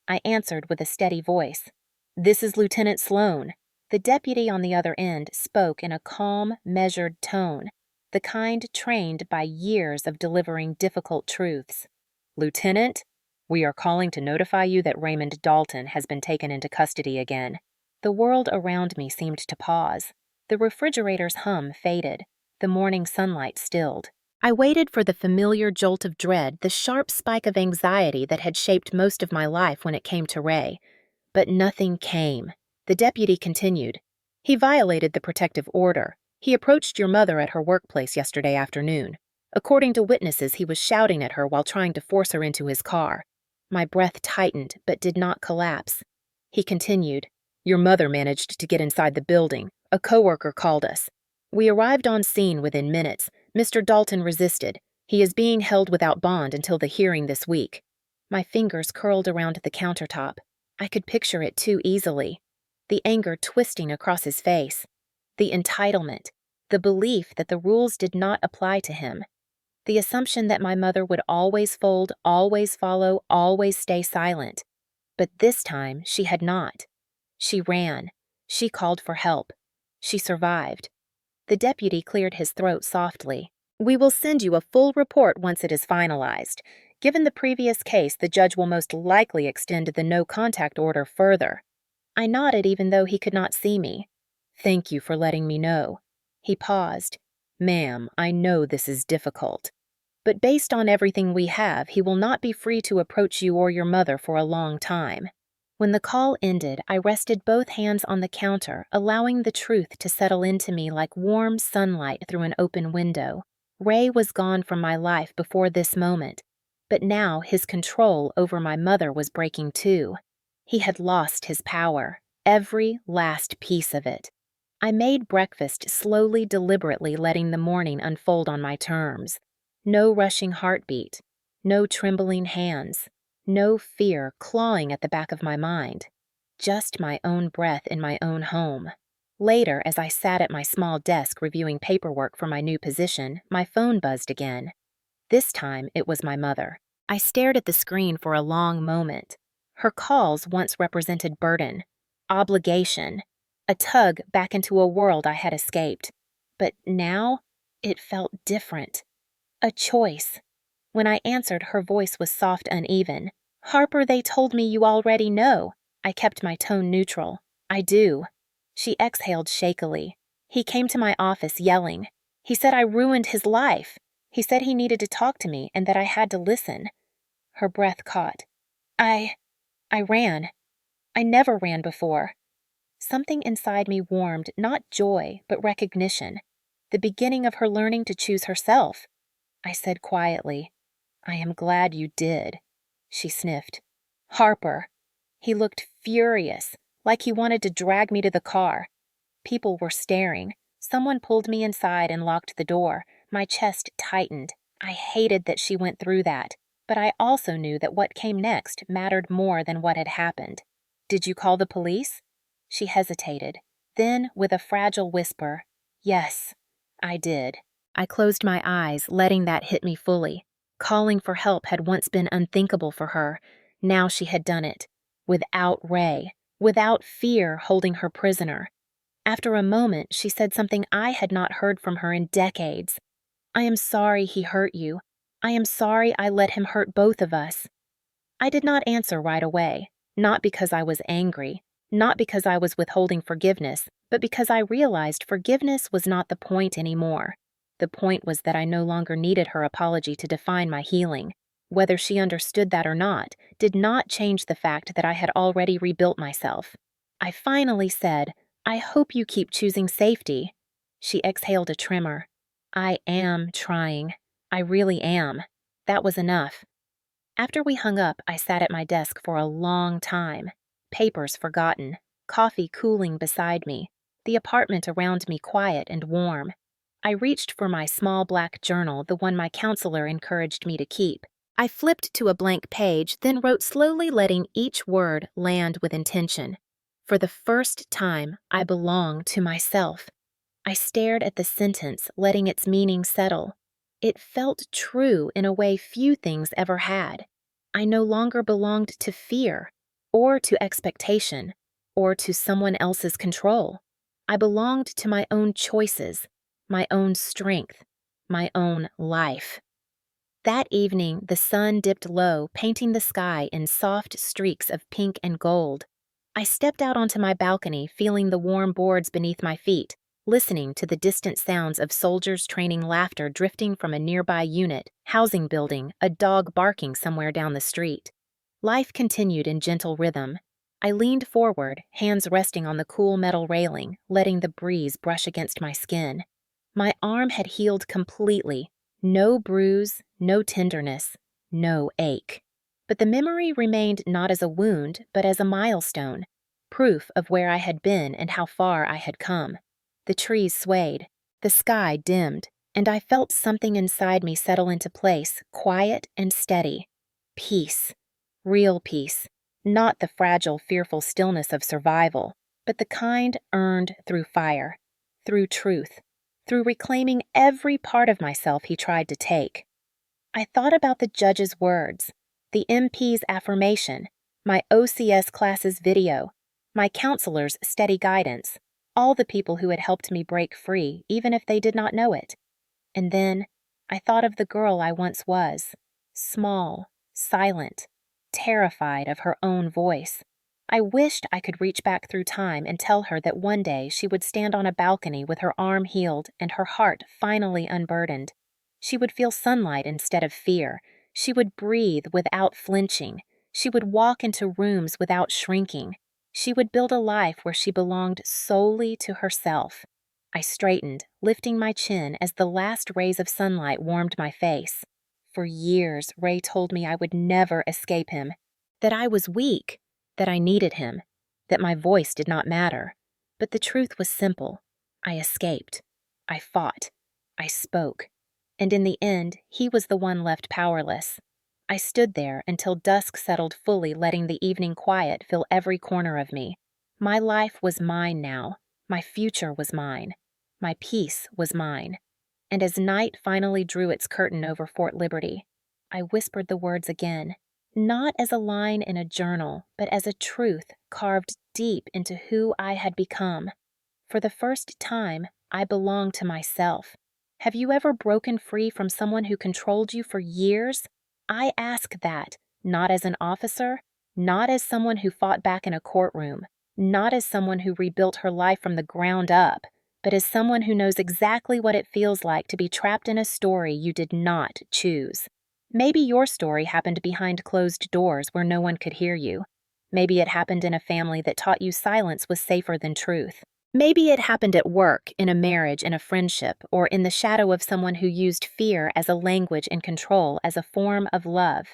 I answered with a steady voice. This is Lieutenant Sloan. The deputy on the other end spoke in a calm, measured tone, the kind trained by years of delivering difficult truths. Lieutenant, we are calling to notify you that Raymond Dalton has been taken into custody again. The world around me seemed to pause. The refrigerator's hum faded. The morning sunlight stilled. I waited for the familiar jolt of dread, the sharp spike of anxiety that had shaped most of my life when it came to Ray. But nothing came. The deputy continued. He violated the protective order. He approached your mother at her workplace yesterday afternoon. According to witnesses, he was shouting at her while trying to force her into his car. My breath tightened but did not collapse. He continued, "Your mother managed to get inside the building. A coworker called us. We arrived on scene within minutes. Mr. Dalton resisted. He is being held without bond until the hearing this week." My fingers curled around the countertop. I could picture it too easily. The anger twisting across his face. The entitlement. The belief that the rules did not apply to him. The assumption that my mother would always fold, always follow, always stay silent. But this time, she had not. She ran. She called for help. She survived. The deputy cleared his throat softly. "We will send you a full report once it is finalized. Given the previous case, the judge will most likely extend the no-contact order further." I nodded even though he could not see me. "Thank you for letting me know." He paused. "Ma'am, I know this is difficult. But based on everything we have, he will not be free to approach you or your mother for a long time." When the call ended, I rested both hands on the counter, allowing the truth to settle into me like warm sunlight through an open window. Ray was gone from my life before this moment, but now his control over my mother was breaking too. He had lost his power, every last piece of it. I made breakfast slowly, deliberately letting the morning unfold on my terms. No rushing heartbeat, no trembling hands, no fear clawing at the back of my mind. Just my own breath in my own home. Later, as I sat at my small desk reviewing paperwork for my new position, my phone buzzed again. This time, it was my mother. I stared at the screen for a long moment. Her calls once represented burden, obligation, a tug back into a world I had escaped. But now, it felt different. A choice. When I answered, her voice was soft, uneven. "Harper, they told me you already know." I kept my tone neutral. "I do." She exhaled shakily. "He came to my office yelling. He said I ruined his life. He said he needed to talk to me and that I had to listen." Her breath caught. I ran. I never ran before." Something inside me warmed, not joy, but recognition. The beginning of her learning to choose herself. I said quietly, "I am glad you did." She sniffed. "Harper." He looked furious, like he wanted to drag me to the car. People were staring. Someone pulled me inside and locked the door. My chest tightened. I hated that she went through that, but I also knew that what came next mattered more than what had happened. "Did you call the police?" She hesitated. Then, with a fragile whisper, "Yes, I did." I closed my eyes, letting that hit me fully. Calling for help had once been unthinkable for her. Now she had done it. Without Ray. Without fear holding her prisoner. After a moment, she said something I had not heard from her in decades. "I am sorry he hurt you. I am sorry I let him hurt both of us." I did not answer right away. Not because I was angry. Not because I was withholding forgiveness, but because I realized forgiveness was not the point anymore. The point was that I no longer needed her apology to define my healing. Whether she understood that or not, did not change the fact that I had already rebuilt myself. I finally said, "I hope you keep choosing safety." She exhaled a tremor. "I am trying. I really am." That was enough. After we hung up, I sat at my desk for a long time. Papers forgotten, coffee cooling beside me, the apartment around me quiet and warm. I reached for my small black journal, the one my counselor encouraged me to keep. I flipped to a blank page, then wrote slowly, letting each word land with intention. For the first time, I belong to myself. I stared at the sentence, letting its meaning settle. It felt true in a way few things ever had. I no longer belonged to fear, or to expectation, or to someone else's control. I belonged to my own choices, my own strength, my own life. That evening, the sun dipped low, painting the sky in soft streaks of pink and gold. I stepped out onto my balcony, feeling the warm boards beneath my feet, listening to the distant sounds of soldiers' training laughter drifting from a nearby unit, housing building, a dog barking somewhere down the street. Life continued in gentle rhythm. I leaned forward, hands resting on the cool metal railing, letting the breeze brush against my skin. My arm had healed completely, No bruise, no tenderness, no ache. But the memory remained not as a wound, but as a milestone, proof of where I had been and how far I had come. The trees swayed, the sky dimmed, and I felt something inside me settle into place, quiet and steady. Peace. Real peace. Not the fragile, fearful stillness of survival, but the kind earned through fire, through truth, through reclaiming every part of myself he tried to take. I thought about the judge's words, the MP's affirmation, my OCS class's video, my counselor's steady guidance, all the people who had helped me break free, even if they did not know it. And then I thought of the girl I once was, small, silent, terrified of her own voice. I wished I could reach back through time and tell her that one day she would stand on a balcony with her arm healed and her heart finally unburdened. She would feel sunlight instead of fear. She would breathe without flinching. She would walk into rooms without shrinking. She would build a life where she belonged solely to herself. I straightened, lifting my chin as the last rays of sunlight warmed my face. For years, Ray told me I would never escape him, that I was weak, that I needed him, that my voice did not matter. But the truth was simple. I escaped. I fought. I spoke. And in the end, he was the one left powerless. I stood there until dusk settled fully, letting the evening quiet fill every corner of me. My life was mine now. My future was mine. My peace was mine. And as night finally drew its curtain over Fort Liberty, I whispered the words again, not as a line in a journal, but as a truth carved deep into who I had become. For the first time, I belong to myself. Have you ever broken free from someone who controlled you for years? I ask that, not as an officer, not as someone who fought back in a courtroom, not as someone who rebuilt her life from the ground up, but as someone who knows exactly what it feels like to be trapped in a story you did not choose. Maybe your story happened behind closed doors where no one could hear you. Maybe it happened in a family that taught you silence was safer than truth. Maybe it happened at work, in a marriage, in a friendship, or in the shadow of someone who used fear as a language and control as a form of love.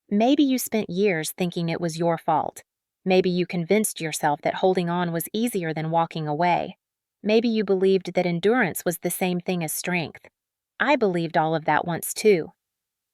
Maybe you spent years thinking it was your fault. Maybe you convinced yourself that holding on was easier than walking away. Maybe you believed that endurance was the same thing as strength. I believed all of that once too.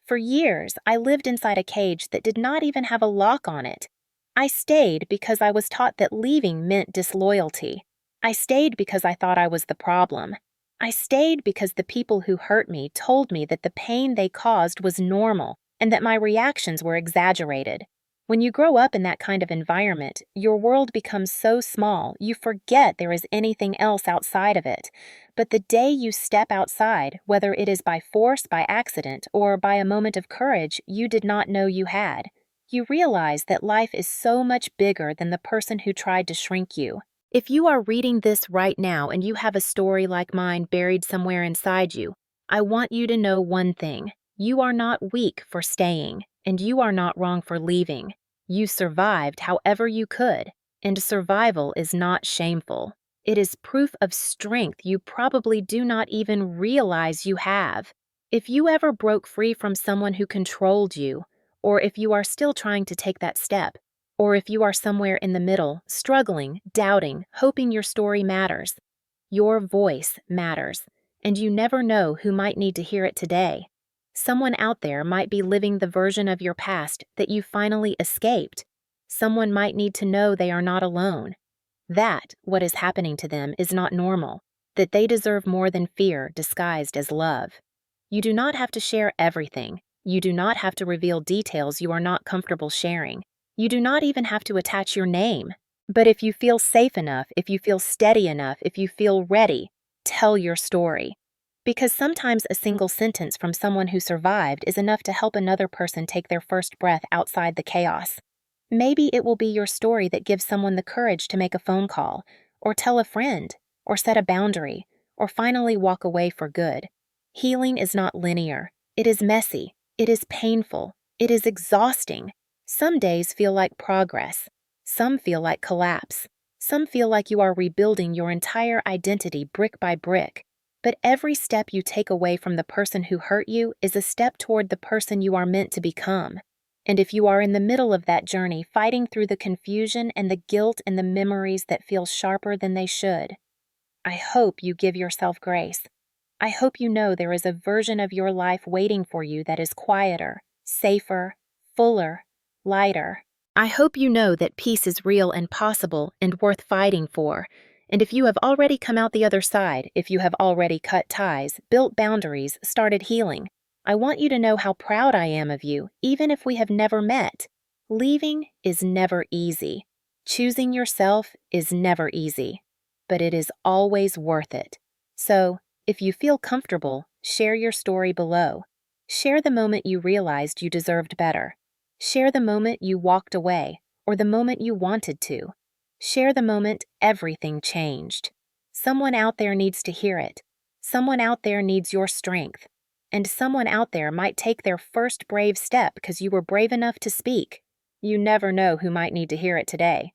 For years, I lived inside a cage that did not even have a lock on it. I stayed because I was taught that leaving meant disloyalty. I stayed because I thought I was the problem. I stayed because the people who hurt me told me that the pain they caused was normal and that my reactions were exaggerated. When you grow up in that kind of environment, your world becomes so small you forget there is anything else outside of it. But the day you step outside, whether it is by force, by accident, or by a moment of courage you did not know you had, you realize that life is so much bigger than the person who tried to shrink you. If you are reading this right now and you have a story like mine buried somewhere inside you, I want you to know one thing. You are not weak for staying, and you are not wrong for leaving. You survived however you could, and survival is not shameful. It is proof of strength you probably do not even realize you have. If you ever broke free from someone who controlled you, or if you are still trying to take that step, or if you are somewhere in the middle, struggling, doubting, hoping your story matters, your voice matters, and you never know who might need to hear it today. Someone out there might be living the version of your past that you finally escaped. Someone might need to know they are not alone. That what is happening to them is not normal, that they deserve more than fear disguised as love. You do not have to share everything. You do not have to reveal details you are not comfortable sharing. You do not even have to attach your name. But if you feel safe enough, if you feel steady enough, if you feel ready, tell your story. Because sometimes a single sentence from someone who survived is enough to help another person take their first breath outside the chaos. Maybe it will be your story that gives someone the courage to make a phone call, or tell a friend, or set a boundary, or finally walk away for good. Healing is not linear. It is messy. It is painful. It is exhausting. Some days feel like progress. Some feel like collapse. Some feel like you are rebuilding your entire identity brick by brick. But every step you take away from the person who hurt you is a step toward the person you are meant to become. And if you are in the middle of that journey, fighting through the confusion and the guilt and the memories that feel sharper than they should, I hope you give yourself grace. I hope you know there is a version of your life waiting for you that is quieter, safer, fuller, lighter. I hope you know that peace is real and possible and worth fighting for. And if you have already come out the other side, if you have already cut ties, built boundaries, started healing, I want you to know how proud I am of you, even if we have never met. Leaving is never easy. Choosing yourself is never easy. But it is always worth it. So, if you feel comfortable, share your story below. Share the moment you realized you deserved better. Share the moment you walked away, or the moment you wanted to. Share the moment everything changed. Someone out there needs to hear it. Someone out there needs your strength. And someone out there might take their first brave step because you were brave enough to speak. You never know who might need to hear it today.